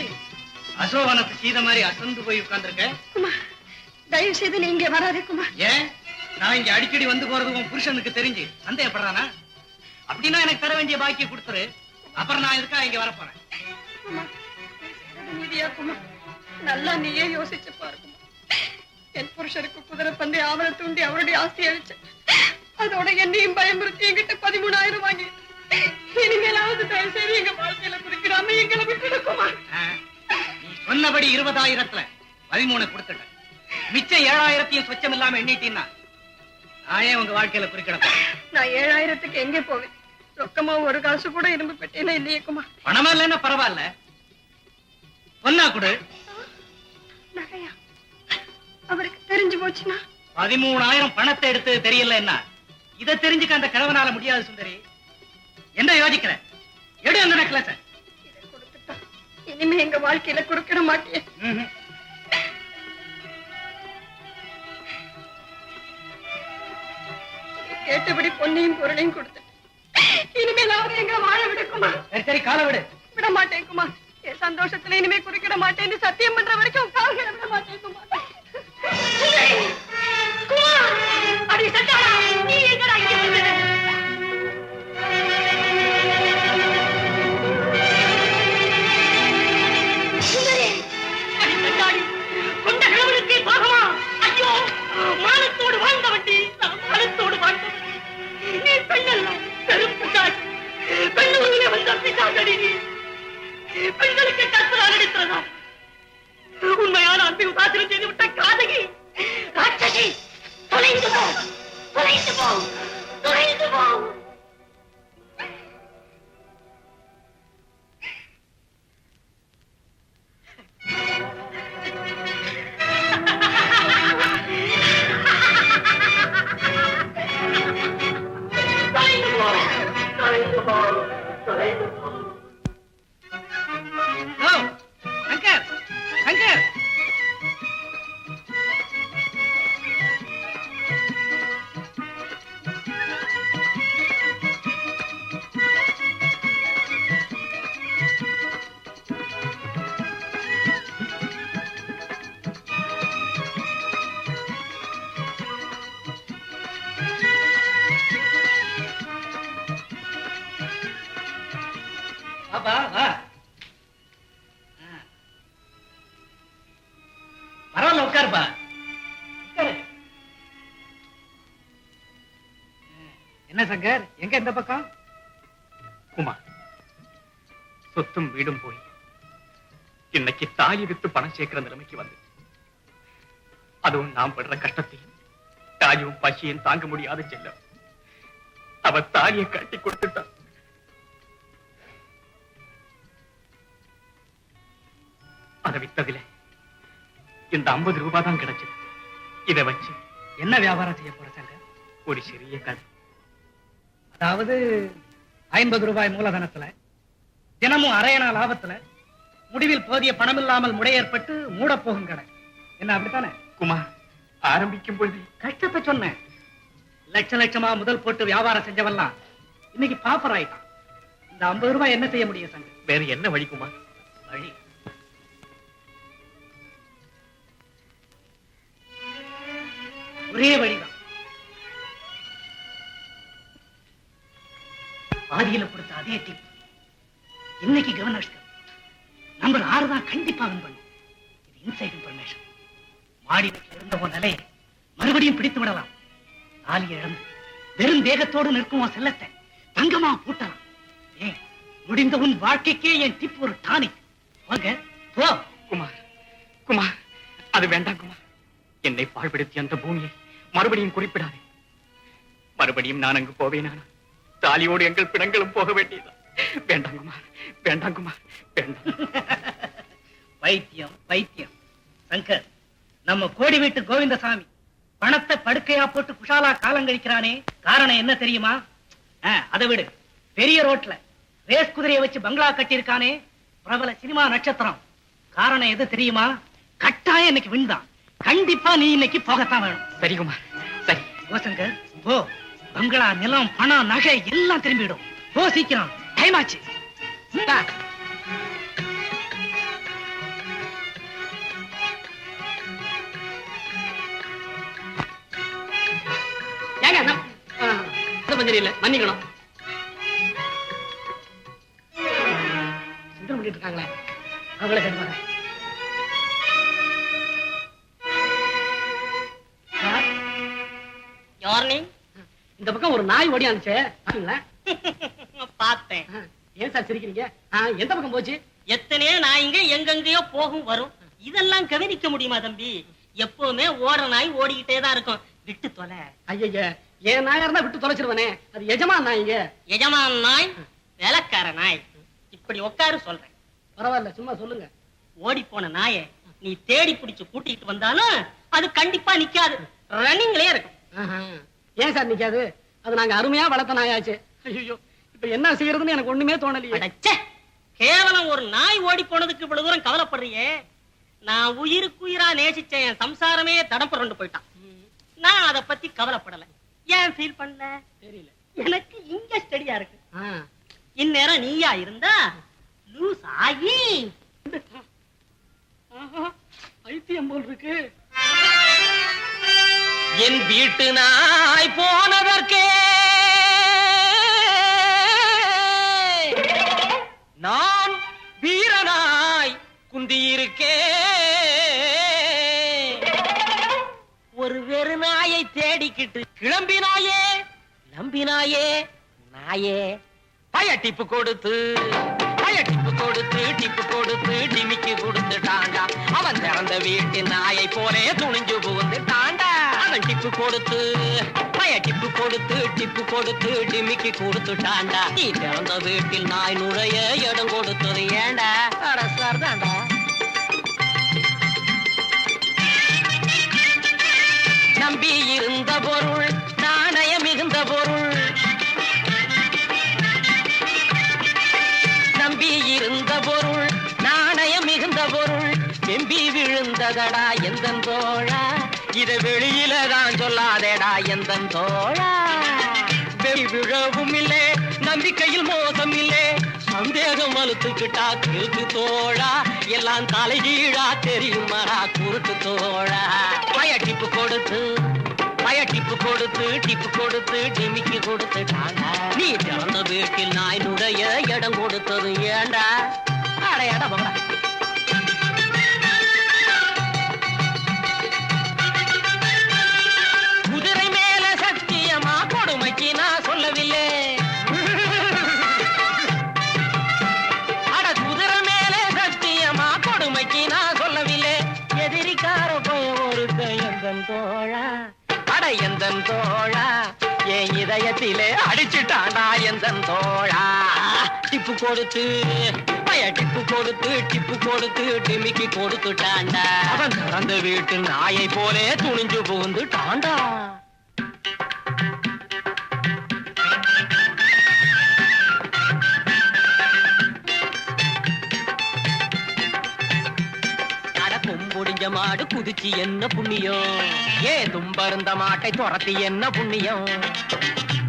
அசோகனுக்கு சீத மாதிரி அசந்து போய் உட்கார்ந்துருக்க? தயவு செய்து நீங்க வராதே குமார். ஏன், நான் இங்க அடிக்கடி வந்து போறது உன் புருஷனுக்கு தெரிஞ்சு சந்தேகப்படுறானா? அப்படின்னா எனக்கு தர வேண்டிய பாக்கிய கொடுத்துரு, அப்புறம் நான் இருக்கா இங்க வரப்போறேன். நீதியா குமார், நல்லா நீயே யோசிச்சு பாருங்க. என் புருஷருக்கு குதிரை பந்தை ஆவலை தூண்டி அவருடைய ஆசையை அழிச்சு, அதோட என்னையும் பயமுறுத்தி என்கிட்ட 13,000 வாங்கி, இனிமேலாவது தயவு செய்து எங்க வாழ்க்கையில குறிக்கிடாம எங்களை விட்டு குமார். நீ சொன்னபடி 20,000த்துல 13 கொடுத்துட்டேன். மிச்சம் 7,000த்தையும் சொச்சம் இல்லாம எண்ணிட்டீன்னா நான் ஏன் உங்க வாழ்க்கையில குறிக்கிடப்ப? நான் 7,000க்கு எங்கே போவேன்? ரொக்கமா ஒரு காசு கூட இரும்பு பெட்டியில இல்லையே குமார். பணமா இல்லைன்னா பரவாயில்ல, பொண்ணா கொடு. நகையா? அவருக்கு தெரிஞ்சு போச்சுன்னா? 13,000 பணத்தை எடுத்து தெரியல என்ன? இதை தெரிஞ்சுக்க அந்த கிழவனால முடியாது சுந்தரி. என்ன யோசிக்கிற? எடு அந்த நெக்லஸ. இதை கொடுத்துட்டா இனிமே எங்க வாழ்க்கையில குறுக்கிட மாட்டியே. கேட்டபடி பொன்னையும் பொருளையும் கொடுத்து இனிமேலாவது எங்க வாழ விடுக்குமா? சரி சரி, காலை விடு. விட மாட்டேன் குமார். என் சந்தோஷத்துல இனிமே குறுக்கிட மாட்டேன்னு சத்தியம் பண்ற வரைக்கும் கால்களை விட மாட்டேன் குமார். குமார், அடி சட்டாளா, நீ எங்கடா இங்க வந்த? அடி சட்டாளி, கொண்ட கிழவனுக்கு பாகமா? ஐயோ, மானத்தோடு வாழ்ந்த வண்டி, நான் மானத்தோடு வாழ்ந்த வண்டி. நீ பெண்ணல்ல, பெரும் பிசாசு. பெண்ணூரிலே வந்த பிசாசடி நீ. பெண்களுக்கு கற்பனை நடிக்கிறதா? உண்மையான அன்பை உதாசீனம் செய்து விட்ட காதகி, ராட்சசி, தொலைந்து போ, தொலைந்து போ, தொலைந்து போ. தொலைந்து போ, தொலைந்து போ, தொலைந்து போ. ஓ, சங்கர், சங்கர். வா வா. பரவாயில்ல, உட்காருப்பா. உட்காரு. என்ன சங்கர், எங்க இந்த பக்கம்? குமார், சொத்தும் வீடும் போய் இன்னைக்கு தாலி வித்து பணம் சேர்க்கிற நிலைமைக்கு வந்து, அதுவும் நாம் படுற கஷ்டத்தையும் தாயும் பசியும் தாங்க முடியாத செல்லம். அவ தாலியை கட்டி கொடுத்துட்டான். அதை வித்ததிலே இந்த 50 ரூபாய் தான் கிடைச்சது. இதை வச்சு என்ன வியாபாரம் செய்ய போற சங்கர்? ஒரு சிறிய கடை. அதாவது 50 ரூபாய் மூலதனத்துல தினமும் அரையணா லாபத்துல முடிவில் போதிய பணம் இல்லாமல் முடையேற்பட்டு மூட போகும் கடை. என்ன அப்படித்தானே? குமார், ஆரம்பிக்கும் பொழுது கஷ்டத்தை சொன்னேன். லட்ச லட்சமா முதல் போட்டு வியாபாரம் செஞ்சவெல்லாம் இன்னைக்கு பாப்பர் ஆயிட்டான். இந்த 50 ரூபாய் என்ன செய்ய முடியும் சங்கர்? வேற என்ன வழி குமார்? வழி ஒரே வழிதான். ஆதியில கொடுத்த அதே டிப் இன்னைக்கு கவர்னர்ஸ் நம்பர் 6 தான் கண்டிப்பா வின் பண்ணும். இது இன்சைட் இன்ஃபர்மேஷன். மாடி வீட்டில் இருந்த ஒரு நிலையை மறுபடியும் பிடித்து விடலாம். தாலியை இழந்து வெறும் தேகத்தோடு நிற்கும் உன் செல்லத்தை தங்கமா பூட்டலாம். ஏன் முடிந்த உன் வாழ்க்கைக்கே என் டிப் ஒரு டானிக். வாங்க போ. குமார், குமார், அது வேண்டாம் குமார். என்னை பாழ்படுத்தி அந்த பூமியை மறுபடியும் குறிப்பிடாதே. மறுபடியும் நான் அங்கு போவேனானா தாலியோடு எங்கள் பிணங்களும் போக வேண்டியதான். வேண்டாம் குமார், வேண்டாம் குமார், வேண்டாம். வைத்தியம் வைத்தியம். சங்கர், நம்ம கோடி வீட்டு கோவிந்தசாமி பணத்தை படுக்கையா போட்டு குஷாலா காலம் கழிக்கிறானே, காரணம் என்ன தெரியுமா? அதை விடு. பெரிய ரோட்ல ரேஸ் குதிரையை வச்சு பங்களா கட்டியிருக்கானே பிரபல சினிமா நட்சத்திரம், காரணம் எது தெரியுமா? கட்டாயம் இன்னைக்கு விண்தான். கண்டிப்பா நீ இன்னைக்கு போகத்தான் வேணும். சரி குமார், சரி. ஓ சங்கர் போ. பங்களா, நிலம், பணம், நகை எல்லாம் திரும்பிடும். போ சீக்கிரம், டைம் ஆச்சு. இல்ல மன்னிக்கணும். சிந்தனை பண்ணிட்டு இருக்காங்களே அவங்கள கேட்டு இந்த பக்கம் ஒரு நாய் ஓடி வந்துச்சு பார்த்தேன். ஏன் சார் சிரிக்கிறீங்க? எந்த பக்கம் போச்சு? எத்தனையோ நாய்ங்க எங்கெங்கயோ போகும் வரும். இதெல்லாம் கவனிக்க முடியுமா தம்பி? எப்பவுமே ஓடுற நாய் ஓடிக்கிட்டே தான் இருக்கும். விட்டு தொலை. ஐயா, என் நாயா இருந்தா விட்டு தொலைச்சிருவனே. அது எஜமான் நாய்ங்க. எஜமான் நாய், வேலைக்கார நாய். இப்படி உட்காரு சொல்றேன். பரவாயில்ல, சும்மா சொல்லுங்க. ஓடி போன நாய நீ தேடி பிடிச்சு கூட்டிட்டு வந்தாலும் அது கண்டிப்பா நிக்காது, ரன்னிங்லயே இருக்கும். ஏன் சார் நிக்காது? அது நாங்க அருமையா வளர்த்த நாயாச்சு. ஐயோ, இப்ப என்ன செய்யறதுன்னு எனக்கு ஒண்ணுமே தோணலையே. கேவலம் ஒரு நாய் ஓடி போனதுக்கு இவ்வளவு தூரம் கவலைப்படுறியே. நான் உயிருக்கு உயிரா நேசிச்ச என் சம்சாரமே தடம் புரண்டு போயிட்டான். நான் அதை பத்தி கவலைப்படல. ஏன் ஃபீல் பண்ணல தெரியல. எனக்கு இங்க ஸ்டடியா இருக்கு. இந்நேரம் நீயா இருந்தா லூஸ் ஆகி ஐத்தியம் போல் இருக்கு. என் வீட்டு நாய் போனதற்கே நான் வீரனாய் குந்தியிருக்கே. ஒரு வெறு நாயை தேடிக்கிட்டு கிளம்பினாயே, நம்பினாயே நாயே. பயட்டிப்பு கொடுத்து டிப்பு கொடுத்து டிமிக்கு கொடுத்துட்டாண்டா. அவன் திறந்த வீட்டு நாயை போலே துணிஞ்சு புகுந்துட்டாண்டா. அவன் டிப்பு கொடுத்து டிமிக்கு கொடுத்துட்டாண்டா. நீ திறந்த வீட்டில் நாய் நுழைய இடம் கொடுத்தது ஏண்டா? அரசார் தாண்டா. நம்பி இருந்த பொருள் நாணயம் மிகுந்த பொருள். நம்பி இருந்த பொருள் நாணயம் மிகுந்த பொருள். வெம்பி விழுந்ததடா எந்தன் தோழா. இதை வெளியில தான் சொல்லாதேடா எந்தன் தோழா. வெறி விழவும் இல்லை, நம்பிக்கையில் மோசம் இல்லை. சந்தேகம் வலுத்துக்கிட்டா கிறுக்கு தோழா. எல்லாம் தலைகீழா தெரியுமாடா குருட்டு தோழா. பயட்டிப்பு கொடுத்து டிமிக்கு கொடுத்துட்டாங்க. நீ திறந்த வீட்டில் நாய் நுடைய இடம் கொடுத்தது ஏண்டா? அடையாட போடா. குதிரை மேல சத்தியமா கொடுமைக்கு நான் சொல்லவில்லை. அட குதிரை மேல சத்தியமா கொடுமைக்கு நான் சொல்லவில்லை. எதிரிக்கார போய ஒருத்த எந்தன் தோழா. அட எந்தன் தோழா, என் இதயத்திலே அடிச்சுட்டாண்டா எந்தன் தோழா. டிப்பு கொடுத்து டிப்பு கொடுத்து டிமிக்கி கொடுத்துட்டாண்டா. அவன் திறந்த வீட்டு நாயை போலே துணிஞ்சு புகுந்துட்டாண்டா. கும்புடிஞ்ச மாடு குதிச்சு என்ன புண்ணியம், ஏ தும்பருந்த மாட்டை துரத்தி என்ன புண்ணியம்,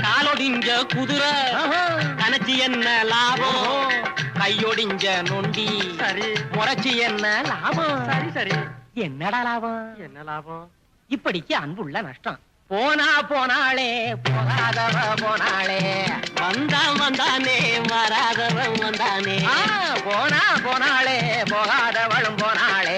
காலொடிஞ்ச குதிரை கணச்சி என்ன லாபம், கையொடிஞ்ச நொண்டி சரி முறைச்சி என்ன லாபம். சரி சரி என்னடா லாபம், என்ன லாபம், இப்படிக்கு அன்புள்ள நஷ்டம். போனா போனாளே போகாதவ போனாளே, வந்தான் வந்தானே வராதவன் வந்தானே. போனா போனாளே போகாதவளும் போனாளே,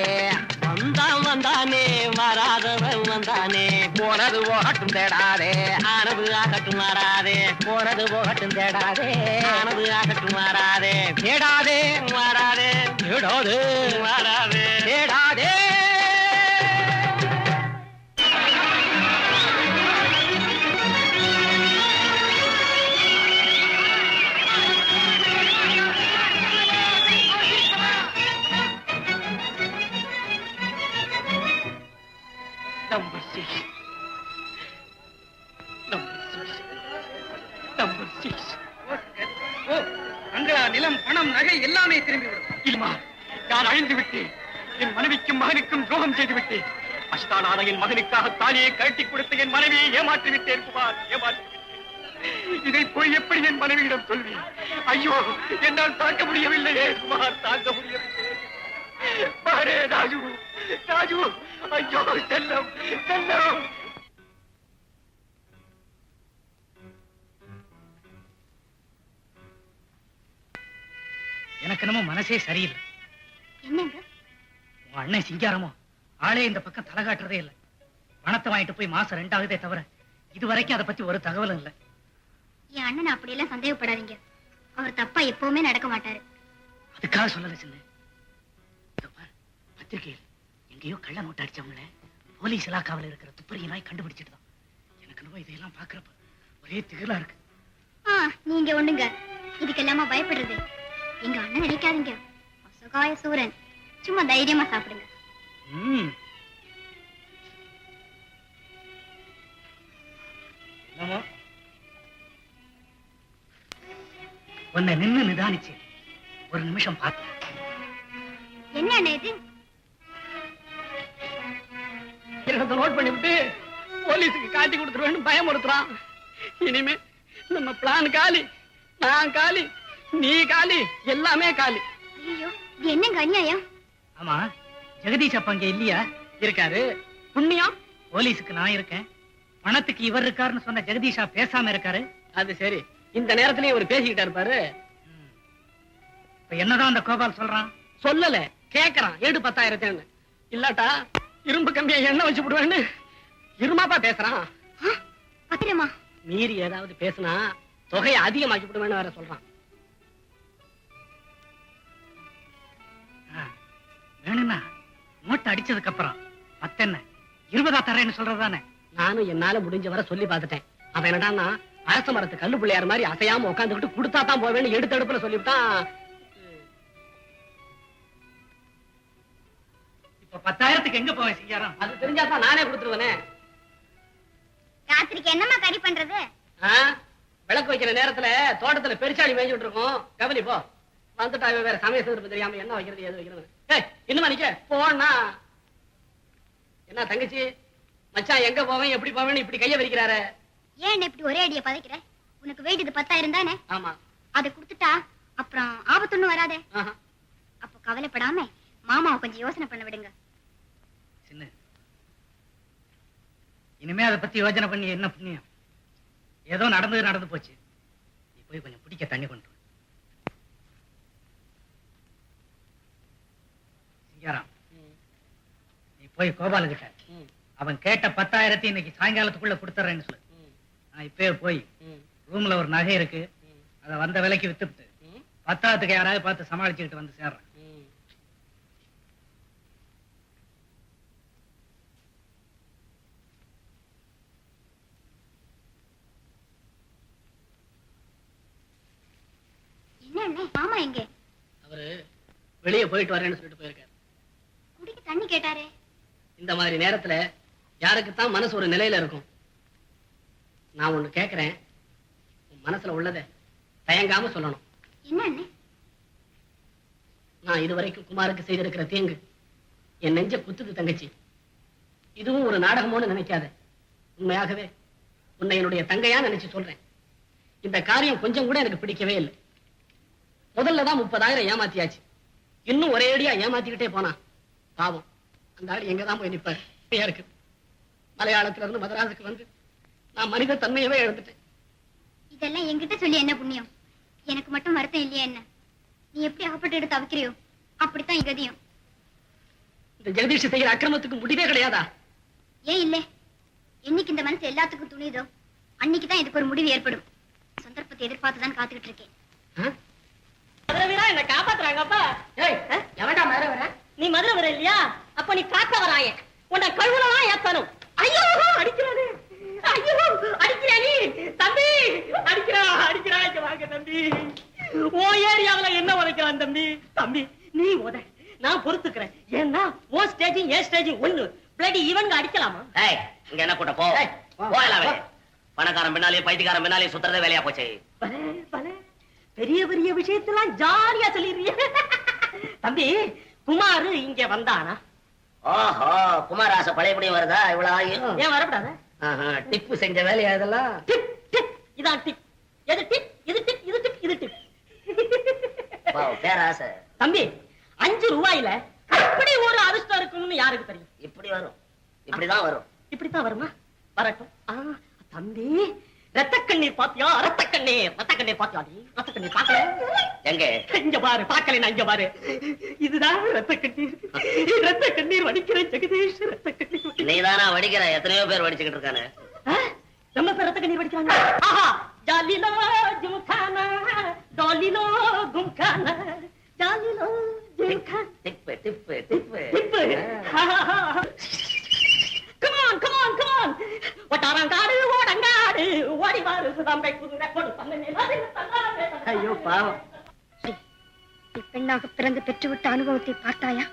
வந்தான் வந்தானே வராதவன் வந்தானே. போனது போகட்டும் தேடாதே, ஆனது ஆகட்டும் மாறாதே. போனது போகட்டும் தேடாதே, ஆனது ஆகட்டும் மாறாதே. தேடாதே மாறாதே, தேடாதே மாறாதே, தேடாதே. Number 6. அங்களா நிலம் பணம் நகை எல்லாமே திரும்பிவிடும். இல்லமா, நான் அழிந்து விட்டேன். என் மனைவிக்கும் மகனுக்கும் துரோகம் செய்து விட்டேன். அஷ்டானான என் மகனுக்காக தாலியை கழட்டி கொடுத்த என் மனைவியை ஏமாற்றி விட்டேன் குமார், ஏமாற்றி விட்டேன். இதை போய் எப்படி என் மனைவியிடம் சொல்வேன்? ஐயோ, என்னால் தாக்க முடியவில்லையே குமார், தாக்க முடியவில்லை. பாரே ராஜு, ராஜு, ஐயோ செல்லம், செல்லம். எனக்கு என்னமோ மனசே சரியில்லை. என்னங்க உன் அண்ணன் சிங்காரமோ ஆளே இந்த பக்கம் தலை காட்டுறதே இல்லை. பணத்தை வாங்கிட்டு போய் மாசம் 2 ஆகுதே தவிர இதுவரைக்கும் அதை பத்தி ஒரு தகவலும் இல்லை. என் அண்ணன் அப்படியெல்லாம் சந்தேகப்படாதீங்க. அவர் தப்பா எப்பவுமே நடக்க மாட்டாரு. அதுக்காக சொல்லல சின்ன. பத்திரிகையில் எங்கேயோ கள்ள நோட்டு அடிச்சவங்கள போலீஸ் இலாக்காவில் இருக்கிற துப்பறிய நாய் கண்டுபிடிச்சிட்டு தான். எனக்கு என்னவோ இதையெல்லாம் பாக்குறப்ப ஒரே திகிலா இருக்கு. நீங்க ஒண்ணுங்க இதுக்கெல்லாமா பயப்படுறது? எங்க அண்ணன் நினைக்காதீங்க, அசகாய சூரன். சும்மா தைரியமா சாப்பிடுங்க. உன்னை நின்னு நிதானிச்சு ஒரு நிமிஷம் பார்த்தேன். என்ன அண்ணன் இது? நோட் பண்ணிவிட்டு போலீஸுக்கு காட்டி கொடுத்துருவேன்னு பயமுறுத்துறான். இனிமே நம்ம பிளான் காலி, நான் காலி, நீ காலி, எல்லாமே காலி. ஐயோ, இது என்னங்க அநியாயம்? ஆமா, ஜெகதீஷ் அப்பா அங்க இல்லையா? இருக்காரு. புண்ணியம், போலீஸுக்கு நான் இருக்கேன், பணத்துக்கு இவர் இருக்காருன்னு சொன்ன ஜெகதீஷா பேசாம இருக்காரு. அது சரி. இந்த நேரத்திலேயே இவர் பேசிக்கிட்டா இருப்பாரு. இப்ப என்னதான் அந்த கோபால் சொல்றான்? சொல்லல, கேக்குறான். 10,000 இல்லாட்டா இரும்பு கம்பியா எண்ணெய் வச்சு விடுவேன்னு இருமாப்பா பேசுறான். பத்திரமா மீறி ஏதாவது பேசினா தொகையை அதிகமாக்கி விடுவேன்னு வேற சொல்றான். வேணும்னா நோட்டு அடிச்சதுக்கு அப்புறம் 10 என்ன 20 தரேன்னு சொல்றதானே? நானும் என்னால முடிஞ்ச வரை சொல்லி பார்த்துட்டேன். அவன் என்னடான்னா அரச மரத்து கல்லு பிள்ளையார் மாதிரி அசையாம உட்காந்துக்கிட்டு கொடுத்தா தான் போவேன்னு எடுத்தடுப்புல சொல்லிவிட்டான். இப்ப 10,000க்கு எங்க போவேன் சிங்காரம்? அது தெரிஞ்சாதான் நானே கொடுத்துருவேனே. ராத்திரிக்கு என்னமா கறி பண்றது? விளக்கு வைக்கிற நேரத்துல தோட்டத்துல பெருச்சாளி மேய்ஞ்சிட்டு இருக்கோம். கவனி போ. வந்துட்டா வேற சமய சந்தர்ப்பம் தெரியாம என்ன வைக்கிறது எது வைக்கிறது. இன்னுமா நிக்க போனா என்ன தங்கச்சி மச்சான் எங்க போவேன் எப்படி போவேன்னு இப்படி கைய வரிக்கிறாரு. ஏன் இப்படி ஒரே அடிய பதைக்கிற? உனக்கு வெயிட் இது 10,000 தானே? ஆமா. அதை கொடுத்துட்டா அப்புறம் ஆபத்துன்னு வராதே. அப்ப கவலைப்படாம மாமாவை கொஞ்சம் யோசனை பண்ண விடுங்க. சின்ன, இனிமே அதை பத்தி யோசனை பண்ணி என்ன புண்ணியம்? ஏதோ நடந்து போச்சு. நீ போய் கொஞ்சம் பிடிக்க தண்ணி கொண்டு சிங்காரம். நீ போய் கோபாலு கிட்ட அவன் கேட்ட 10,000 இன்னைக்கு சாயங்காலத்துக்குள்ள கொடுத்துறேன்னு சொல்லு. நான் இப்பவே போய் ரூம்ல ஒரு நகை இருக்கு, அதை வந்த விலைக்கு வித்துட்டு 10,000க்கு யாராவது பார்த்து சமாளிச்சுக்கிட்டு வந்து சேர்றேன். என்ன மாமா எங்க? அவரு வெளியே போயிட்டு வரேன்னு சொல்லிட்டு போயிருக்காரு. குடிக்க தண்ணி கேட்டாரே. இந்த மாதிரி நேரத்துல யாருக்குத்தான் மனசு ஒரு நிலையில இருக்கும். நான் ஒண்ணு கேக்குறேன், உன் மனசுல உள்ளத தயங்காம சொல்லணும். என்ன அண்ணே? நான் இதுவரைக்கும் குமாருக்கு செய்திருக்கிற தீங்கு என் நெஞ்ச குத்துது தங்கச்சி. இதுவும் ஒரு நாடகமோன்னு நினைக்காத. உண்மையாகவே உன்னை என்னுடைய தங்கையா நினைச்சு சொல்றேன். இந்த காரியம் கொஞ்சம் கூட எனக்கு பிடிக்கவே இல்லை. முதல்லதான் 30,000 ஏமாத்தியாச்சு. இன்னும் ஒரே அடியா ஏமாத்திக்கிட்டே போனா பாவம் அந்த ஆள் எங்கதான் போய் நிப்பாரு. இருக்கு மலையாளத்துல இருந்து மதராசுக்கு வந்து நான் மனித தன்மையவே எழுந்துட்டேன். இதெல்லாம் என்கிட்ட சொல்லி என்ன புண்ணியம்? எனக்கு மட்டும் வருத்தம் இல்லையா என்ன? நீ எப்படி அகப்பட்டு எடுத்து தவிக்கிறியோ அப்படித்தான் இகதியும். இந்த ஜெகதீஷ் செய்கிற அக்கிரமத்துக்கு முடிவே கிடையாதா? ஏன் இல்லை? என்னைக்கு இந்த மனசு எல்லாத்துக்கும் துணிதோ அன்னைக்குதான் இதுக்கு ஒரு முடிவு ஏற்படும். சந்தர்ப்பத்தை எதிர்பார்த்துதான் காத்துக்கிட்டு இருக்கேன். என்ன காப்பாத்துறாங்கப்பா. எவன்டா மதுரை வர? நீ மதுரை வர இல்லையா? அப்ப நீ காக்க வராய. உன்னை கழுவுலதான் ஏத்தணும். ஐயோ அடிக்கிறானே, ஐயோ அடிக்கிறா நீ தம்பி, அடிக்கிறா இங்க வாங்க தம்பி. ஓ ஏரியாவுல என்ன உதைக்கிறான் தம்பி? தம்பி நீ உத, நான் பொறுத்துக்கிறேன். ஏன்னா ஓ ஸ்டேஜ் ஏ ஸ்டேஜ் ஒண்ணு. பிளடி இவங்க அடிக்கலாமா? இங்க என்ன கூட்ட போ. பணக்காரன் பின்னாலே பைத்தியக்காரன் பின்னாலே சுத்துறதே வேலையா போச்சு. பெரிய பெரிய விஷயத்தெல்லாம் ஜாலியா சொல்லிடுறிய தம்பி. குமாரு இங்க வந்தானா? ஓஹோ, குமாராச பழையபடியும் வருதா? இவ்வளவு ஆயும் ஏன் வரப்படாத? டிப்பு செஞ்ச வேலையா இதெல்லாம்? டிப் டிப் இதான் டிப். எது டிப்? இது டிப், இது டிப், இது டிப். பேராசை தம்பி 5 ரூபாயில அப்படி ஒரு அதிர்ஷ்டம் இருக்குன்னு யாருக்கு தெரியும்? இப்படி வரும், இப்படிதான் வரும். இப்படித்தான் வருமா? வரட்டும். தம்பி ரத்த கண்ணீர் பாத்தியா? ரத்த கண்ணீர் பாத்தியா? ரத்த கண்ணீர் பாக்கல? எங்க? இங்க பாரு. பாக்கல நான் இங்க பாரு. இதுதான் ரத்த கண்ணீர் வடிக்கிற ஜெகதீஷ். ரத்த கண்ணீர் நீதானா வடிக்கிற? எத்தனையோ பேர் வடிச்சுக்கிட்டு இருக்கானே. நம்ம பேர் ரத்த கண்ணீர் வடிக்கிறாங்க. ஆஹா, ஜாலிலோ ஜும்கானா டாலிலோ கும்கானா ஜாலிலோ ஜும்கானா டிப்பு டிப்பு டிப்பு டிப்பு. Come on. ஒட்டாரங்காடு ஓடங்காடு ஓடி வாரு சுதம்பை குதிரை கொடு தன்னை. ஐயோ பாவம். நீ பெண்ணாக பிறந்து பெற்றுவிட்ட அனுபவத்தை பார்த்தாயா?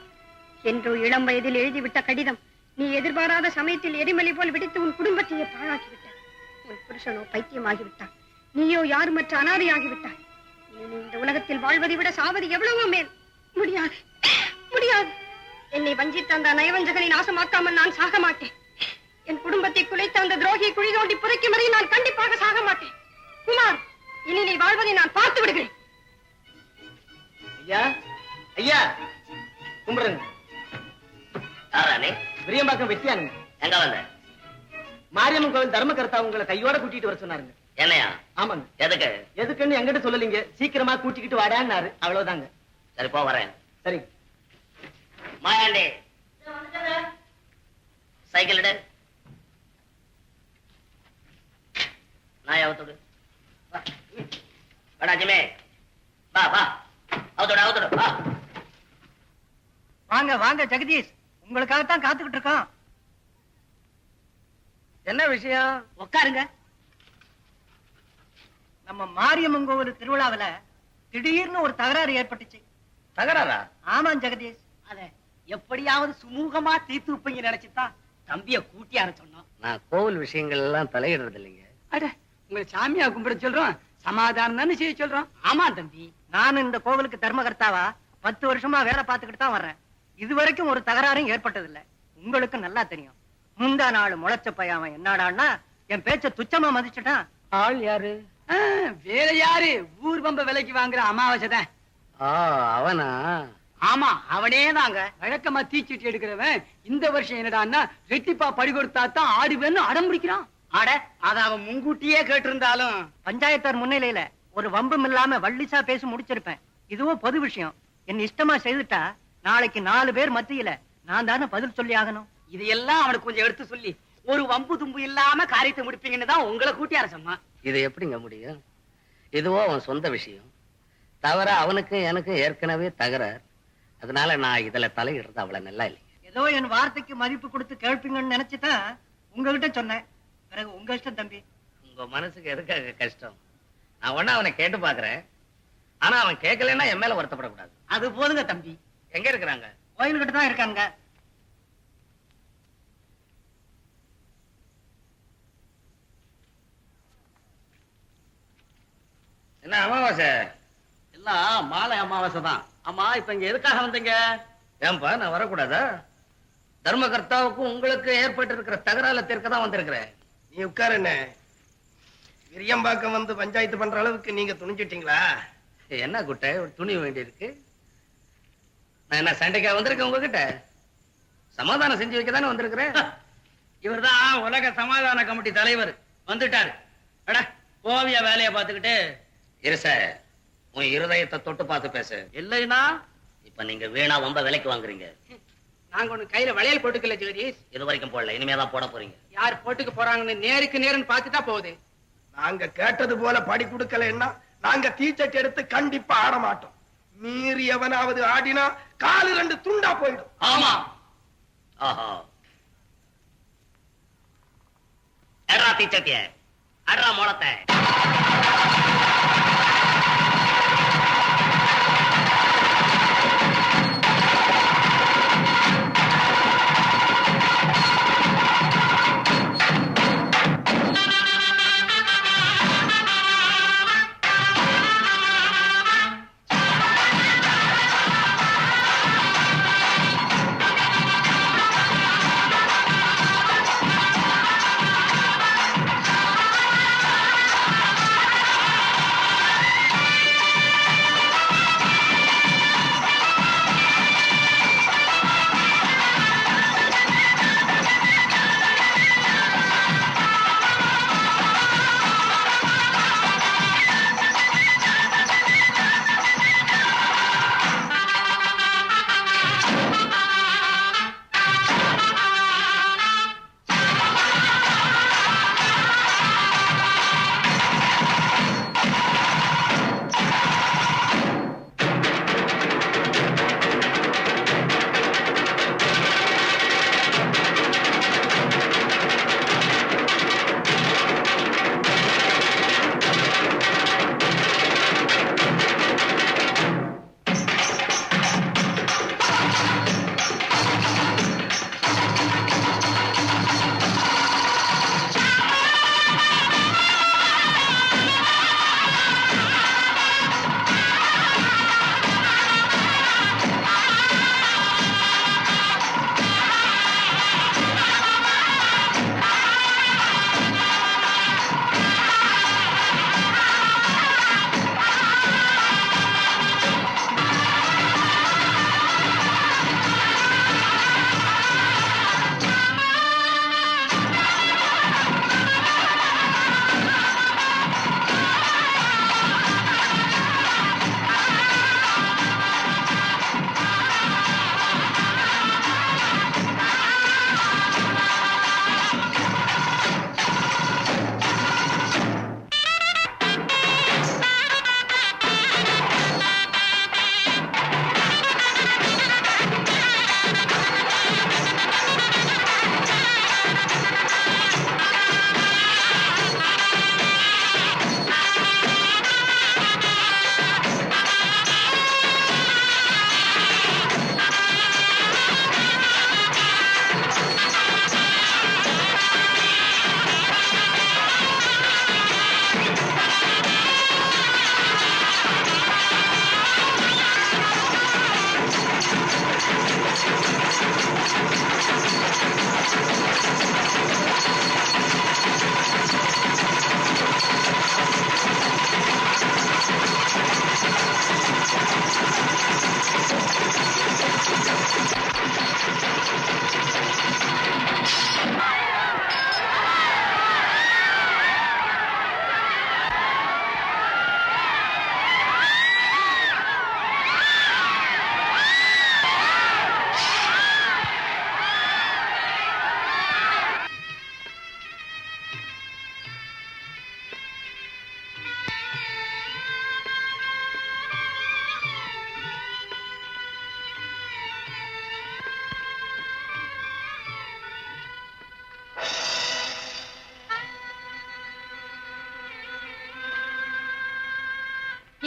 என்றோ இளம் வயதில் எழுதிவிட்ட கடிதம் நீ எதிர்பாராத சமயத்தில் எரிமலை போல் வெடித்து உன் குடும்பத்தையே பாழாக்கிவிட்டாய். உன் புருஷனோ பைத்தியமாகிவிட்டான். நீயோ யாருமற்ற அனாதையாகிவிட்டாய். நீ இந்த உலகத்தில் வாழ்வதை விட சாவது எவ்வளவோ மேல். முடியாது. என்னை வஞ்சித்த அந்த நயவஞ்சகனை நாசமாக்காமல் நான் சாக மாட்டேன். என் குடும்பத்தை குலைத்த அந்த துரோகியை குழி தோண்டி புதைக்கும் வரை நான் கண்டிப்பாக சாக மாட்டேன். குமார், இனி நீ வாழ்வதை நான் பார்த்து விடுகிறேன். ஐயா கும்பிடுங்க. யாரானே? விரியம்பாக்கம் வெட்டியானுங்க. எங்க வந்த? மாரியம்மன் கோவில் தர்மகர்த்தா உங்களை கையோட கூட்டிட்டு வர சொன்னாருங்க. என்னையா? ஆமாங்க. எதுக்கு? எதுக்குன்னு எங்கிட்ட சொல்லலீங்க. சீக்கிரமா கூட்டிக்கிட்டு வாடான்னாரு. அவ்வளவுதாங்க. சரி போ, வரேன். சரி. மாயாண்டி சைக்கிள் எடு. நான் அவுத்துடு. வாடா ஜிமே, வா அவுத்துடு வா. வாங்க ஜெகதீஷ், உங்களுக்காகத்தான் காத்துக்கிட்டு இருக்கோம். என்ன விஷயம்? உட்காருங்க. நம்ம மாரியம்மன் கோவில் திருவிழாவில திடீர்னு ஒரு தகராறு ஏற்பட்டுச்சு. தகராறா? ஆமா ஜெகதீஷ். அத எப்படியாவது சுமூகமா தீர்த்து வைப்பீங்க நினைச்சுதான் தம்பிய கூட்டியார சொன்னோம். நான் கோவில் விஷயங்கள் எல்லாம் தலையிடுறது இல்லைங்க. அட, உங்களை சாமியா கும்பிட சொல்றோம், சமாதானம் தானே செய்ய சொல்றோம். ஆமா தம்பி, நானும் இந்த கோவிலுக்கு தர்மகர்த்தாவா 10 வருஷமா வேலை பார்த்துக்கிட்டு தான் வர்றேன். இதுவரைக்கும் ஒரு தகராறும் ஏற்பட்டதில்ல. உங்களுக்கு நல்லா தெரியும். முந்தா நாள் முளைச்ச பையன் என்னடான்னா என் பேச்ச துச்சமா மதிச்சுட்டான். ஆள் யாரு? வேற யாரு? ஊர் பம்ப விலைக்கு வாங்குற அமாவாசைதான். அவனா? ஆமா, அவனே தாங்க. வழக்கமா தீச்சிட்டு எடுக்கிறவன் இந்த வருஷம் என்னடான்னா ரெட்டிப்பா படி கொடுத்தா தான் ஆடுவேன்னு அடம் பிடிக்கிறான். அட, அத அவன் முன்கூட்டியே கேட்டிருந்தாலும் பஞ்சாயத்தார் முன்னிலையில ஒரு வம்பும் இல்லாம வள்ளிசா பேசி முடிச்சிருப்பேன். இதுவும் பொது விஷயம். என் இஷ்டமா செய்துட்டா நாளைக்கு 4 பேர் மத்தியில நான் தானே பதில் சொல்லி ஆகணும். இதையெல்லாம் அவனுக்கு கொஞ்சம் எடுத்து சொல்லி ஒரு வம்பு தும்பு இல்லாம காரியத்தை முடிப்பீங்கன்னு தான் உங்களை கூட்டி அரசம்மா. இது எப்படிங்க முடியும்? இதுவோ அவன் சொந்த விஷயம். தவிர அவனுக்கு எனக்கு ஏற்கனவே தகராறு. அதனால நான் இதுல தலையிடுறது அவ்வளவு நல்லா இல்லைங்க. ஏதோ என் வார்த்தைக்கு மதிப்பு கொடுத்து கேட்பீங்கன்னு நினைச்சுதான் உங்ககிட்ட சொன்னேன். பிறகு உங்க இஷ்டம் தம்பி. உங்க மனசுக்கு எதுக்காக கஷ்டம்? நான் ஒண்ணு அவனை கேட்டு பாக்குறேன். ஆனா அவன் கேட்கலன்னா என் மேல வருத்தப்படக்கூடாது. அது போதுங்க தம்பி. எங்க இருக்கிறாங்க? கோயில்கிட்ட தான் இருக்காங்க. என்ன அமாவாசை? எல்லாம் மாலை அமாவாசை தான். ஆமா, இப்ப இங்க எதுக்காக வந்தீங்க? ஏன்பா நான் வரக்கூடாதா? தர்மகர்த்தாவுக்கும் உங்களுக்கு ஏற்பட்டு இருக்கிற தகரால தீர்க்க தான் வந்திருக்கிறேன். நீ உட்காரு. என்ன விரியம்பாக்கம் வந்து பஞ்சாயத்து பண்ற அளவுக்கு நீங்க துணிஞ்சிட்டீங்களா? என்ன குட்டை ஒரு துணி வேண்டி இருக்கு? நான் என்ன சண்டைக்கா வந்திருக்கேன் உங்ககிட்ட? சமாதானம் செஞ்சு வைக்க தானே வந்திருக்கிறேன். இவர்தான் உலக சமாதான கமிட்டி தலைவர் வந்துட்டாரு. அட போவியா வேலையை பார்த்துக்கிட்டு. இருச உன் இருதயத்தை தொட்டு பார்த்து பேசு. இல்லைன்னா இப்ப நீங்க வீணா ரொம்ப விலைக்கு வாங்குறீங்க. நாங்க ஒண்ணு கையில வளையல் போட்டுக்கல ஜெகதீஷ். இது வரைக்கும் போடல, இனிமேதான் போட போறீங்க. யார் போட்டுக்க போறாங்கன்னு நேருக்கு நேரன்னு பார்த்துட்டா போகுது. நாங்க கேட்டது போல படி கொடுக்கலன்னா நாங்க தீச்சட்டி எடுத்து கண்டிப்பா ஆட மாட்டோம். மீறி எவனாவது ஆடினா காலு 2 துண்டா போயிடும். ஆமா. ஆஹா, எட்ரா தீச்சட்டிய, அட்ரா மோளத்தை.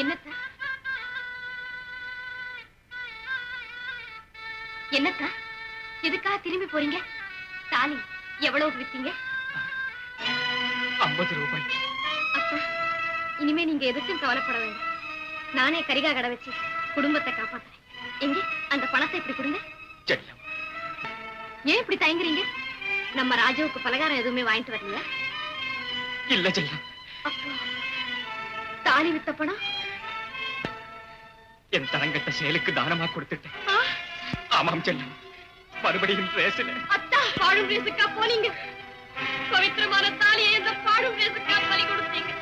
என்னத்த என்னக்கா எதுக்காக திரும்பி போறீங்க? தாலி எவ்வளவு வித்தீங்க? 50 ரூபாய். அப்பா, இனிமே நீங்க எதுக்கும் கவலைப்பட வேண்டாம். நானே கரிகா கடை வச்சு குடும்பத்தை காப்பாத்துறேன். எங்க அந்த பணத்தை இப்படி கொடுங்க. செல்லம், ஏன் இப்படி தயங்குறீங்க? நம்ம ராஜாவுக்கு பலகாரம் எதுவுமே வாங்கிட்டு வரலையா? இல்ல செல்லம். அப்பா, தாலி வித்த பணம் என் தரங்கட்ட செயலுக்கு தானமா கொடுத்துட்டேன். ஆமாம் செல்லம், மறுபடியும் ரேசில. அத்தா, பாடும் ரேசுக்கா போனீங்க? பவித்திரமான தாலியை இந்த பாடும் ரேசுக்கா பலி கொடுத்தீங்க.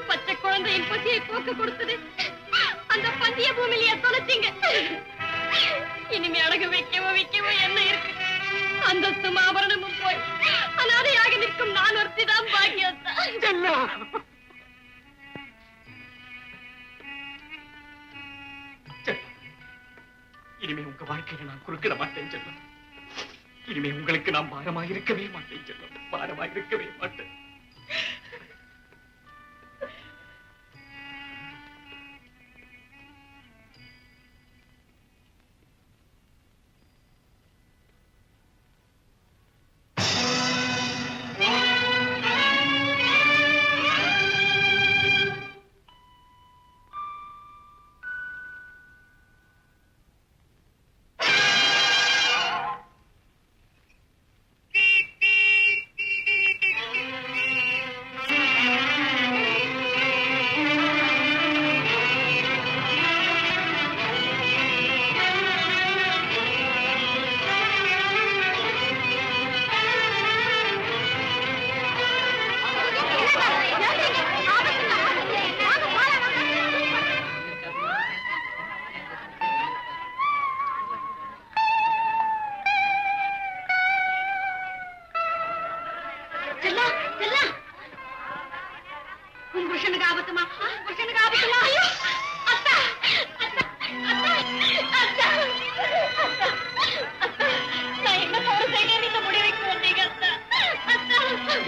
பச்சை குழந்தையின் பசியை போக்க கொடுத்தது அந்த பந்திய பூமியிலேயே தொலைச்சீங்க. இனிமே அடகு வைக்கவோ என்ன இருக்கு? அந்தஸ்தும் ஆபரணமும் போய் அனாதையாக நிற்கும் நான் ஒருத்திதான் பாக்கியத்தா. இனிமே உங்க வாழ்க்கையில நான் குறுக்கிட மாட்டேன் செல்லம். இனிமே உங்களுக்கு நான் பாரமாயிருக்கவே மாட்டேன் செல்லம், பாரமாயிருக்கவே மாட்டேன்.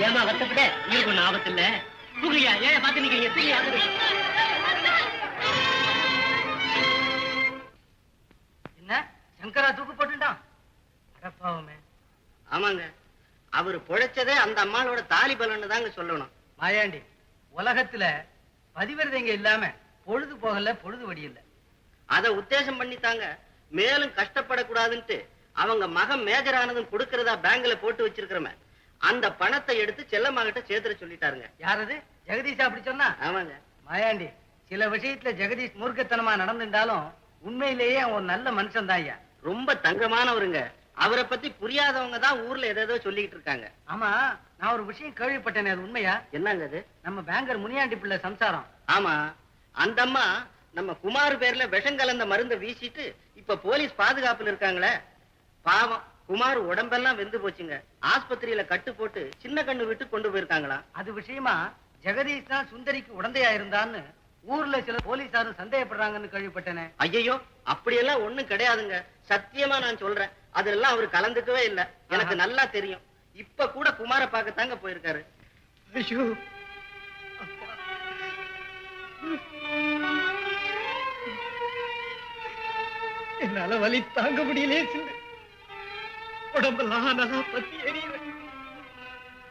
ஏமா வருத்தப்பட நீருக்கு ஒண்ணு ஆபத்து இல்ல. தூக்குறியா? ஏன் பாத்து நீங்க என்ன சங்கரா தூக்கு போட்டுட்டான்? அடப்பாவமே. ஆமாங்க, அவரு பொழைச்சதே அந்த அம்மாளோட தாலி பலன்னு தாங்க சொல்லணும். மாயாண்டி, உலகத்துல பதிவிரதைங்க இல்லாம பொழுது போகல, பொழுது வடியல. அத உத்தேசம் பண்ணித்தாங்க மேலும் கஷ்டப்படக்கூடாதுன்ட்டு அவங்க மகன் மேஜர் ஆனதும் கொடுக்கறதா பேங்க்ல போட்டு வச்சிருக்கிறோமே, அந்த பணத்தை எடுத்து செல்லம்மாகிட்ட சேர்த்துட சொல்லிட்டாருங்க. யாரது? ஜெகதீஷ் அப்படி சொன்னா? ஆமாங்க. மாயாண்டி, சில விஷயத்துல ஜெகதீஷ் மூர்க்கத்தனமா நடந்துட்டாலும் உண்மையிலேயே ஒரு நல்ல மனுஷன் தான் ஐயா. ரொம்ப தங்கமானவருங்க. அவரை பத்தி புரியாதவங்க தான் ஊர்ல ஏதோ சொல்லிக்கிட்டு இருக்காங்க. ஆமா, நான் ஒரு விஷயம் கேள்விப்பட்டேனே, அது உண்மையா? என்னங்க அது? நம்ம பேங்கர் முனியாண்டி பிள்ளை சம்சாரம். ஆமா, அந்த அம்மா நம்ம குமார் பேர்ல விஷம் கலந்த மருந்தை வீசிட்டு இப்ப போலீஸ் பாதுகாப்புல இருக்காங்களே. பாவம், குமார் உடம்பெல்லாம் வெந்து போச்சுங்க. ஆஸ்பத்திரியில கட்டு போட்டு சின்ன கண்ணு விட்டு கொண்டு போயிருக்காங்களா. அது விஷயமா ஜெகதீஷ் தான் சுந்தரிக்கு உடந்தையா இருந்தான்னு ஊர்ல சில போலீசாரும் சந்தேகப்படுறாங்கன்னு கேள்விப்பட்டேனே. ஐயோ, அப்படியெல்லாம் ஒண்ணும் கிடையாதுங்க. சத்தியமா நான் சொல்றேன், அதெல்லாம் அவரு கலந்துக்கவே இல்லை. எனக்கு நல்லா தெரியும். இப்ப கூட குமார பார்க்கத்தாங்க போயிருக்காரு. ஐயோ, என்னால வலி தாங்க முடியலே. உடம்பெல்லாம் நல்லா பத்தி எரியுது.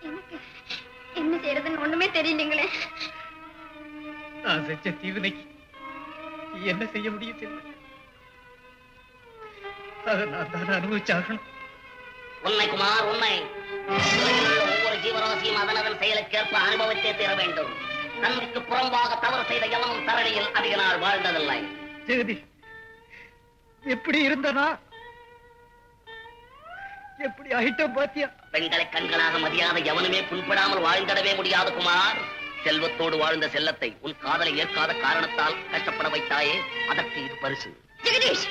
எனக்கு என்ன செய்யறதுன்னு ஒண்ணுமே தெரியலீங்களே. நான் செஞ்ச தீவினைக்கு என்ன செய்ய முடியும்? அதை நான் தான் அனுபவிச்சாகணும். உண்மை குமார், உண்மை. ஒவ்வொரு ஜீவராசியும் அதனதன் செயலுக்கேற்ப அனுபவித்தே தீர வேண்டும். நன்மைக்கு புறம்பாக தவறு செய்த எவனும் தரணியில் அதிக நாள் வாழ்ந்ததில்லை. ஜெகதி, எப்படி இருந்தனா எப்படி ஆயிட்டம் பாத்தியா? பெண்களை கண்களாக மதியாத எவனுமே புண்படாமல் வாழ்ந்திடவே முடியாது குமார். செல்வத்தோடு வாழ்ந்த செல்லத்தை உன் காதலை ஏற்காத காரணத்தால் கஷ்டப்பட வைத்தாயே, அதற்கு இது பரிசு. ஜெகதீஷ்,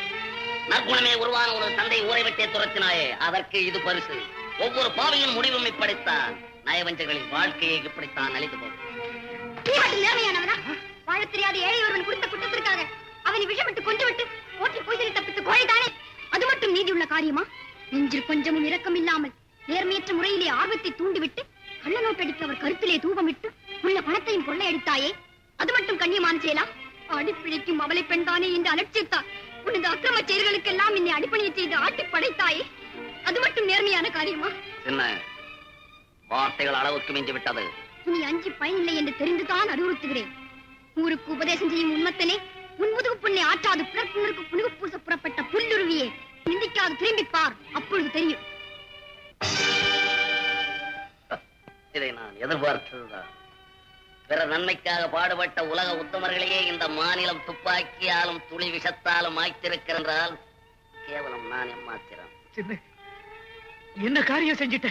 நற்குணமே உருவான ஒரு தந்தை ஊரை விட்டே துரத்தினாயே, அதற்கு இது பரிசு. ஒவ்வொரு பாவியின் முடிவும் இப்படித்தான். நயவஞ்சகளின் வாழ்க்கையை இப்படித்தான் அழித்து போகும். நீ மட்டும் நேர்மையானவனா? வாழ தெரியாத ஏழை ஒருவன் குறித்த குற்றத்திற்காக அவனை விஷமிட்டு கொண்டு விட்டு ஓட்டில் போய்தலை தப்பித்து கோழைதானே? அது மட்டும் நீதி உள்ள காரியமா? நெஞ்சில் கொஞ்சமும் இரக்கம் இல்லாமல் நேர்மையற்ற முறையிலே ஆர்வத்தை தூண்டிவிட்டு கள்ள நோட்டடிக்க அவர் கருத்திலே தூபமிட்டு உள்ள பணத்தையும் கொள்ளையடித்தாயே, அது மட்டும் கண்ணியமான செயலா? அடிப்பிழைக்கும் அவளை பெண்தானே என்று அலட்சியத்தார் உனது அக்கிரம செயல்களுக்கெல்லாம் என்னை அடிப்பணிய செய்து ஆட்டி படைத்தாயே, அது மட்டும் நேர்மையான காரியமா? என்ன வார்த்தைகள் அளவுக்கு மிஞ்சி விட்டது. நீ அஞ்சி பயனில்லை என்று தெரிந்துதான் அறிவுறுத்துகிறேன். ஊருக்கு உபதேசம் செய்யும் உண்மத்தனே, உன்முதுகு புண்ணை ஆற்றாது பிறப்பினருக்கு புனுகு பூச புறப்பட்ட புல்லுருவியே, நிந்திக்காது திரும்பி பார், அப்பொழுது தெரியும். இதை நான் எதிர்பார்த்ததுதான். பிற நன்மைக்காக பாடுபட்ட உலக உத்தமர்களையே இந்த மாநிலம் துப்பாக்கியாலும் துளி விஷத்தாலும் ஆய்த்திருக்கிறால் கேவலம் நான் எம்மாத்திரம். என்ன காரியம் செஞ்சிட்ட?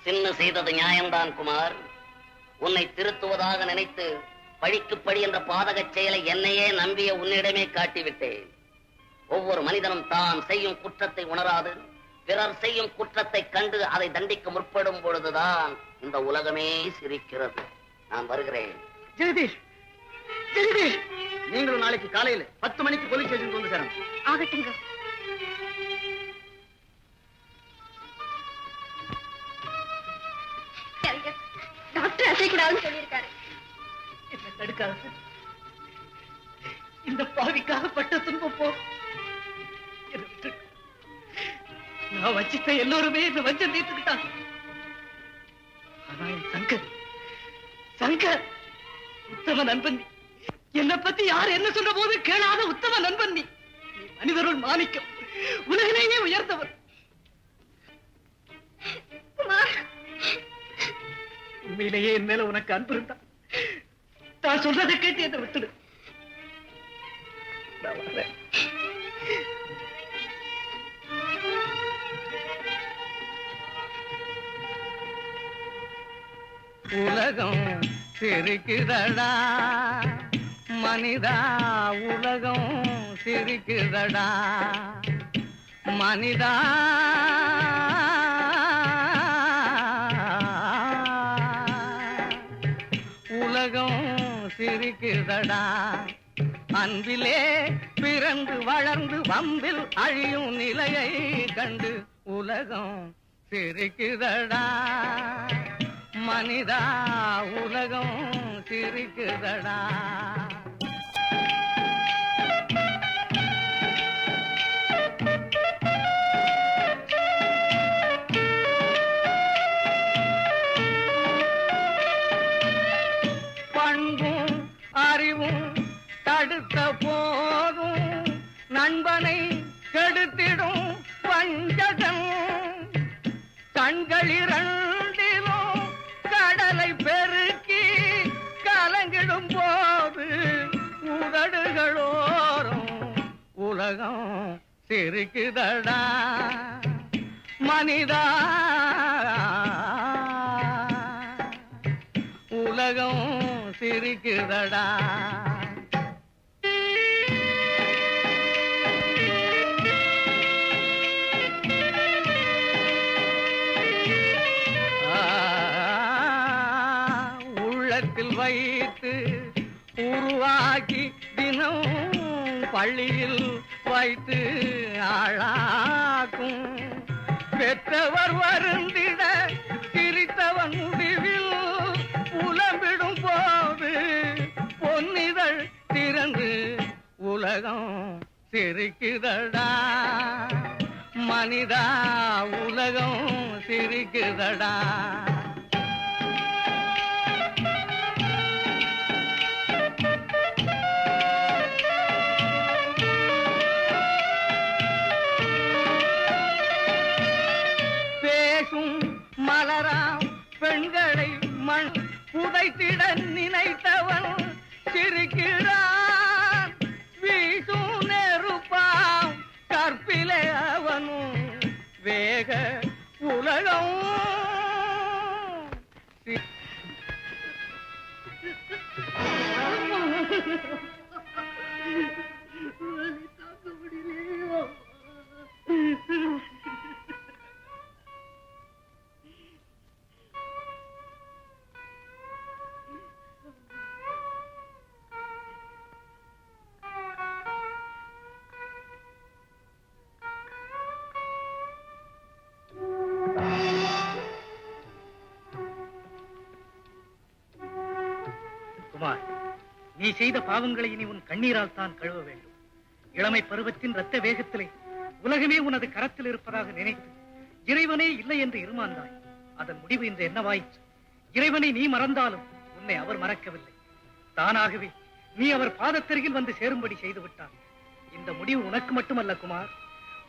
சின்ன செய்தது நியாயம்தான் குமார். உன்னை திருத்துவதாக நினைத்து பழிக்கு பழி என்ற பாதகச் செயலை என்னையே நம்பிய உன்னிடமே காட்டிவிட்டேன். ஒவ்வொரு மனிதனும் தான் செய்யும் குற்றத்தை உணராது பிறர் செய்யும் குற்றத்தை கண்டு அதை தண்டிக்க முற்படும் பொழுதுதான் இந்த உலகமே சிரிக்கிறது. நான் வருகிறேன். ஜெகதீஷ், ஜெகதீஷ், நீங்களும் நாளைக்கு காலையில 10 மணிக்கு போலீஸ் ஸ்டேஷன் வந்து சேரணும். ஆகட்டுங்க. டாக்டர் அசைக்கூடாதுன்னு சொல்லியிருக்காரு. என்ன தடுக்காது. இந்த பாவிக்காக பட்ட துன்பம் போ. என்னை விட்டு. நான் வச்சிட்ட எல்லோருமே இந்த வஞ்சம் தீர்த்துக்கிட்டாங்க. ஆனா என் சங்கர் உத்தம நண்பன். என்னை பத்தி யார் என்ன சொல்ற போது கேளாத உத்தம நண்பன். நீ மனிதருள் மாணிக்கம், உலகிலேயே உயர்ந்தவர். உண்மையிலேயே என் மேல உனக்கு அன்பு இருந்தா நான் சொல்றதை கேட்டு என்னை விட்டுடு. நான் வரேன். உலகம் சிரிக்குதடா மனிதா, உலகம் சிரிக்குதடா மனிதா. உலகம் சிரிக்குதடா. அன்பிலே பிறந்து வளர்ந்து வம்பில் அழியும் நிலையை கண்டு உலகம் சிரிக்குதடா மனிதா, உலகம் சிரிக்குதடா. பண்பும் அறிவும் தடுத்த போதும் நண்பனை கெடுத்திடும் வஞ்சகன். கண்களிரண்டிலும் கடலை பெருக்கி கலங்கிடும் போது உதடுகளோரும் உலகம் சிரிக்குதடா மனிதா. உலகம் சிரிக்குதடா. உள்ளத்தில் வைத்து உருவாக்கி தினம் பள்ளியில் வைத்து ஆளாக்கும். பெற்றவர் வருந்திட சிரித்தவன் முடிவில் புலம்பிடும் போது பொன்னிதழ் திறந்து உலகம் சிரிக்குதடா மனிதா. உலகம் சிரிக்குதடா. மலராம் பெண்களை மண் புதைத்திட நினைத்தவன் சிரிக்கிறான். வீசும் நெருப்பாம் கற்பிலே அவனும் வேக உலகம் குமார், நீ செய்த பாவங்களை இனி உன் கண்ணீரால் தான் கழுவ வேண்டும். இளமை பருவத்தின் இரத்த வேகத்திலே உலகமே உனது கரத்தில் இருப்பதாக நினைத்து இறைவனே இல்லை என்று இருமாந்தாய். அதன் முடிவு இன்று என்னவாயிற்று? இறைவனை நீ மறந்தாலும் உன்னை அவர் மறக்கவில்லை. தானாகவே நீ அவர் பாதத்தருகில் வந்து சேரும்படி செய்து விட்டார். இந்த முடிவு உனக்கு மட்டுமல்ல குமார்,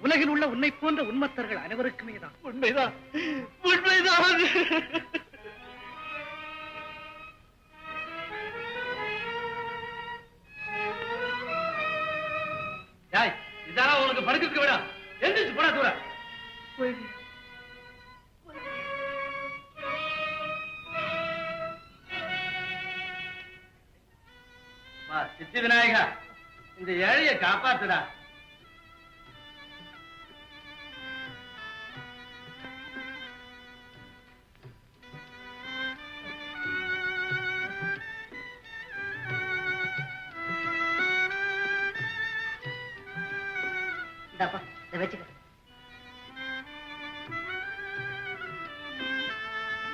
உலகில் உள்ள உன்னை போன்ற உன்மத்தர்கள் அனைவருக்குமே தான். உண்மைதான், உண்மைதான். இதெல்லாம் உனக்கு படுக்க விடா. எந்திரிச்சு போடா தூர. சித்தி விநாயகா, இந்த ஏழைய காப்பாத்துடா. இந்தாப்பா, இதை வச்சுக்க.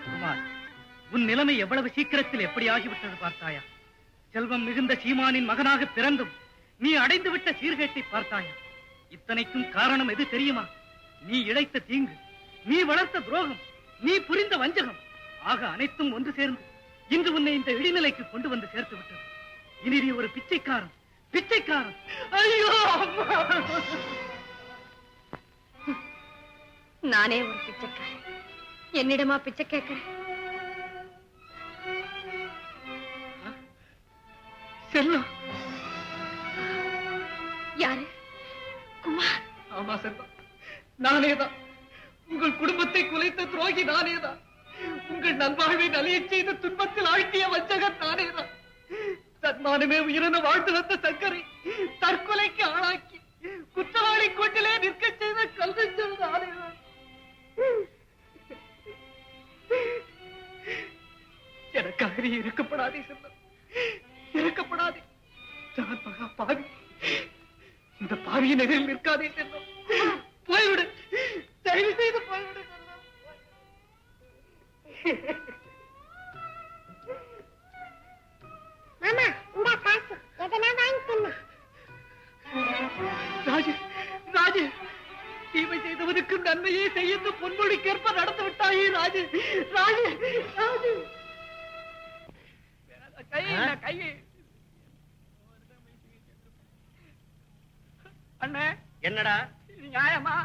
குமார், உன் நிலைமை எவ்வளவு சீக்கிரத்தில் எப்படி ஆகிவிட்டது பார்த்தாயா? செல்வம் மிகுந்த சீமானின் மகனாக பிறந்தும் நீ அடைந்து விட்ட சீர்கேட்டை பார்த்தாயா? இத்தனைக்கும் காரணம் எது தெரியுமா? நீ இழைத்த தீங்கு, நீ வளர்த்த துரோகம், நீ புரிந்த வஞ்சகம் ஆக அனைத்தும் ஒன்று சேர்ந்து இன்று உன்னை இந்த இடிநிலைக்கு கொண்டு வந்து சேர்த்து விட்டது. இனி நீ ஒரு பிச்சைக்காரன், பிச்சைக்காரன். ஐயோ! நானே ஒரு பிச்சைக்காரன், என்னிடமா பிச்சை கேட்கிறேன்? செல்லம். யாரு? குமார். ஆமா செல்லம், நானேதான். உங்கள் குடும்பத்தை குலைத்த துரோகி நானேதான். உங்கள் நல்வாழ்வை நலியச் செய்த துன்பத்தில் ஆழ்த்திய வஞ்சகன் நானேதான். தன்மானமே உயிரென வாழ்ந்து வந்த சங்கரை தற்கொலைக்கு ஆளாக்கி குற்றவாளி கூட்டிலே நிற்க செய்த கல்வெஞ்சல் நானேதான். எனக்காக நீ இருக்கப்படாதே செல்லம், இருக்கப்படாதே. நான் மகா பாவி, இந்த பாவியின் எதிரில் நிற்காதே செல்லம். போய்விடு, தயவு செய்து போய்விடு செல்லம். மாமா, இந்த காசு எதனா வாங்கி தின்னு. ராஜு, ராஜு, தீமை செய்தவனுக்கு நன்மையே செய்ய பொன்மொழிக்கேற்ப நடந்து விட்டாயே ராஜு, ராஜு, ராஜு. கை அண்ணே. என்னடா இது? நியாயமா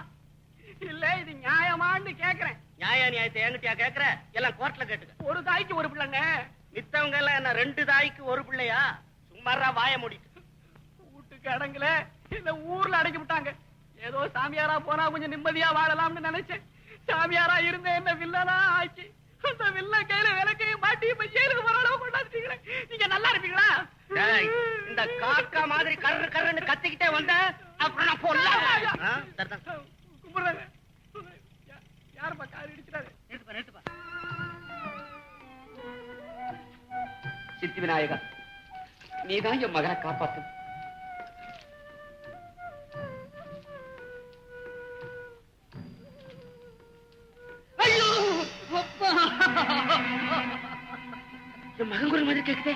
இல்ல இது நியாயமான்னு கேக்குறேன். நியாய நியாயத்தை என்கிட்டயா கேக்குற? எல்லாம் கோர்ட்ல கேட்டுக்க. ஒரு தாய்க்கு ஒரு பிள்ளைங்க, மித்தவங்க எல்லாம் என்ன 2 தாய்க்கு ஒரு பிள்ளையா? சும்மாரா வாய மூடிட்டு. வீட்டுக்கு அடங்கல, இந்த ஊர்ல அடக்கி விட்டாங்க. ஏதோ சாமியாரா போனா கொஞ்சம் நிம்மதியா வாழலாம்னு நினைச்சேன். சாமியாரா இருந்த என்ன வில்லனா ஆச்சு. அந்த வில்ல கையில விளக்கையும் மாட்டி இப்ப ஜெயிலுக்கு போற அளவு கொண்டாந்துட்டீங்களே. நீங்க நல்லா இருப்பீங்களா? இந்த காக்கா மாதிரி கர்ரு கர்ருன்னு கத்திக்கிட்டே வந்த அப்புறம் நான் போடல. கும்பிடுறாங்க. யாருப்பா கார் இடிச்சிட்டாரு? நிறுத்துப்பா. சித்தி விநாயகா, நீதான் என் மகனை காப்பாத்து. ஐயோ அப்பா, என் மகன் குரல் மாதிரி கேக்குதே.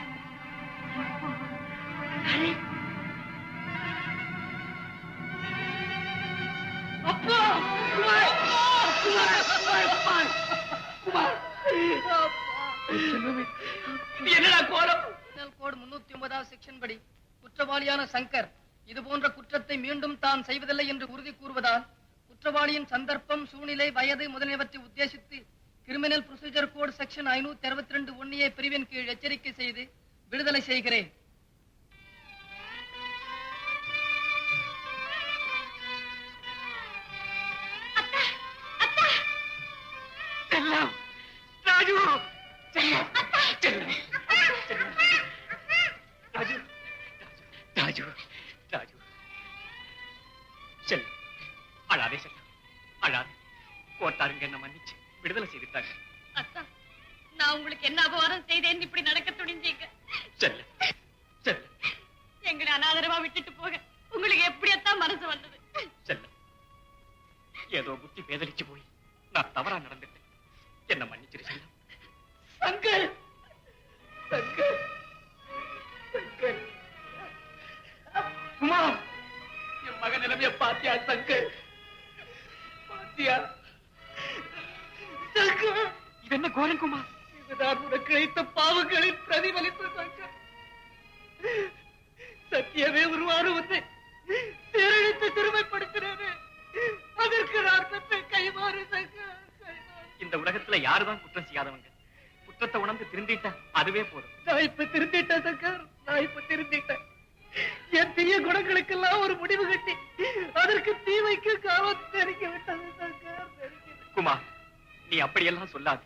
அப்பா, குமார், குமார், குமார், குமார். இது என்னடா கோலம்? கோடு 309 செக்ஷன் படி குற்றவாளியான சங்கர் இது போன்ற குற்றத்தை மீண்டும் தான் செய்வதில்லை என்று உறுதி கூறுவதால் குற்றவாளியின் சந்தர்ப்பம், சூழ்நிலை, வயது முதலியவற்றை உத்தேசித்து கிரிமினல் ப்ரொசீஜர் கோட் செக்ஷன் 562(1) பிரிவின் கீழ் எச்சரிக்கை செய்து விடுதலை செய்கிறேன். ராஜு, ராஜு, ராஜு, செல்லும். அழாதே செல்லும், அழாதே. கோர்ட்டாருங்க என்ன மன்னிச்சு விடுதலை செய்துட்டாங்க. அத்தா, நான் உங்களுக்கு என்ன அபகாரம் செய்தேன் இப்படி நடக்க துணிஞ்சீங்க? செல்ல, செல்ல. எங்களை அனாதரவா விட்டுட்டு போக உங்களுக்கு எப்படியத்தான் மனசு வந்தது? செல்ல, ஏதோ புத்தி பேதலிச்சு போய் நான் தவறா நடந்துட்டேன். என்ன மன்னிச்சிரு செல்லம். சங்கர், சங்கர், சங்கர். குமார், நிலைமைய பாத்தியா சங்கர்? பாத்தியா சங்கர்? இது என்ன கோரங்குமார்? இதுதான் உனக்கு இழைத்த பாவங்களின் பிரதிபலிப்பு சங்கர். சத்தியமே உருவான உன்னை சீரழித்து திருமைப்படுத்தினேன். அதற்கு நான் பெற்ற கைமாறு சங்கர், கைமாறு. இந்த உலகத்துல யாருதான் குற்றம் செய்யாதவங்க? குற்றத்தை உணர்ந்து திருந்திட்டா அதுவே போதும். நான் இப்ப திருந்திட்டேன் சங்கர், நான் இப்ப திருந்திட்டேன். என் தீய குணங்களுக்கெல்லாம் ஒரு முடிவு கட்டி அதற்கு தீமைக்கு காலம் தெரிக்க விட்டது சங்கர், தெரிக்க. குமார், நீ அப்படியெல்லாம் சொல்லாது.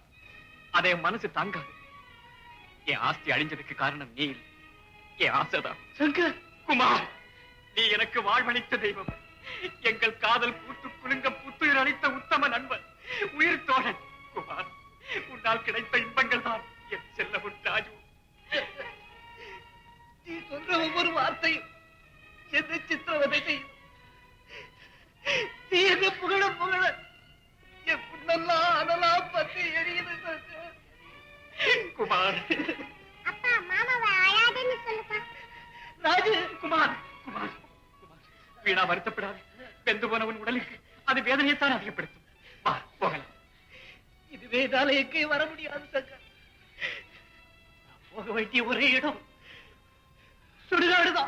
அதை என் மனசு தாங்காது. என் ஆஸ்தி அழிஞ்சதுக்கு காரணம் நீ இல்லை, என் ஆசைதான். சங்கர், குமார், நீ எனக்கு வாழ்வளித்த தெய்வம். எங்கள் காதல் பூத்து குலுங்க புத்துயிர் அளித்த உத்தம நண்பன், உயிர் தோழன். குமார், உன்னால் கிடைத்த இன்பங்கள் தான் என் செல்லமுன் ராஜு. நீ சொல்ற ஒவ்வொரு வார்த்தையும் என்ன சித்திரவதை செய்யும். நீ என்ன புகழ புகழ என் புண்ணெல்லாம் அனலாம் பத்தி எரியுது சங்கர். குமார், அப்பா மாமாவை அழாதன்னு சொல்லுப்பா. ராஜு, குமார், குமார், குமார், வீணா வருத்தப்படாது. வெந்து போன உன் உடலுக்கு அது வேதனையைத்தான் அதிகப்படுத்தும். வா, போகலாம். இதுவே என்னால எங்கே வர முடியாது சங்கர். நான் போக வேண்டிய ஒரே இடம் சுடுகாடுதான்.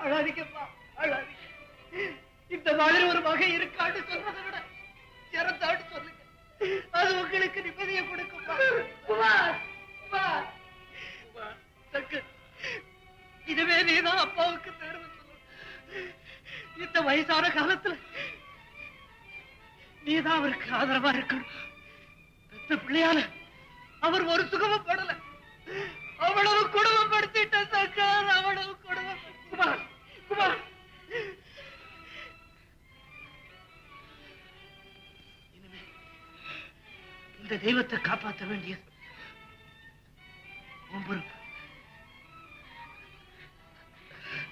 அழாதீங்கப்பா, அழாதீங்க. இந்த மாதிரி ஒரு வகை இருக்கான்னு சொல்றதை விட இறந்தான்னு சொல்லுங்க. அது உங்களுக்கு நிம்மதியை கொடுக்கும். குமார், குமார், குமார், சங்கர், இதுவே நீதான் அப்பாவுக்கு தேர்வு சொல்லணும். இந்த வயசான காலத்துல நீதான் அவருக்கு ஆதரவா இருக்கணும். பெத்த பிள்ளையால அவர் ஒரு சுகமும் படல. அவ்வளவு குடும்பப்படுத்திட்ட சங்கர், அவ்வளவு குடும்பம். குமார், குமார், இனிமே இந்த தெய்வத்தை காப்பாற்ற வேண்டியது உன் பொறுப்பு.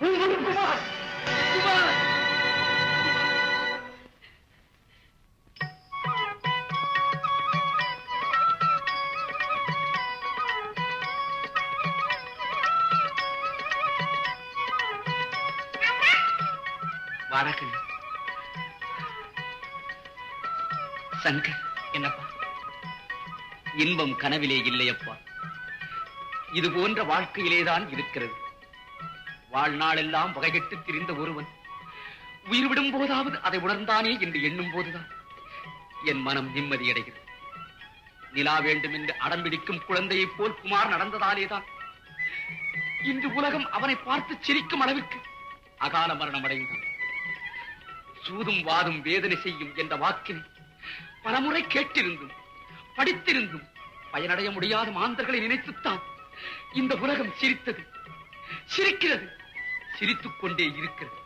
உன் பொறுப்பு, குமார், குமார். வாராக்கண்ணு. சங்கர், என்னப்பா? இன்பம் கனவிலே இல்லையப்பா, இது போன்ற வாழ்க்கையிலேதான் இருக்கிறது. வாழ்நாளெல்லாம் வகைகட்டு திரிந்த ஒருவன் உயிர் விடும் போதாவது அதை உணர்ந்தானே என்று எண்ணும் போதுதான் என் மனம் நிம்மதியடைகிறது. நிலா வேண்டும் என்று அடம்பிடிக்கும் குழந்தையைப் போல் குமார் நடந்ததாலேதான் இன்று உலகம் அவனை பார்த்து சிரிக்கும் அளவிற்கு அகால மரணம் அடைந்தான். சூதும் வாதும் வேதனை செய்யும் என்ற வாக்கினை பலமுறை கேட்டிருந்தும் படித்திருந்தும் பயனடைய முடியாத மாந்தர்களை நினைத்துத்தான் இந்த உலகம் சிரித்தது, சிரிக்கிறது, சிரித்துக் கொண்டே இருக்கிறது.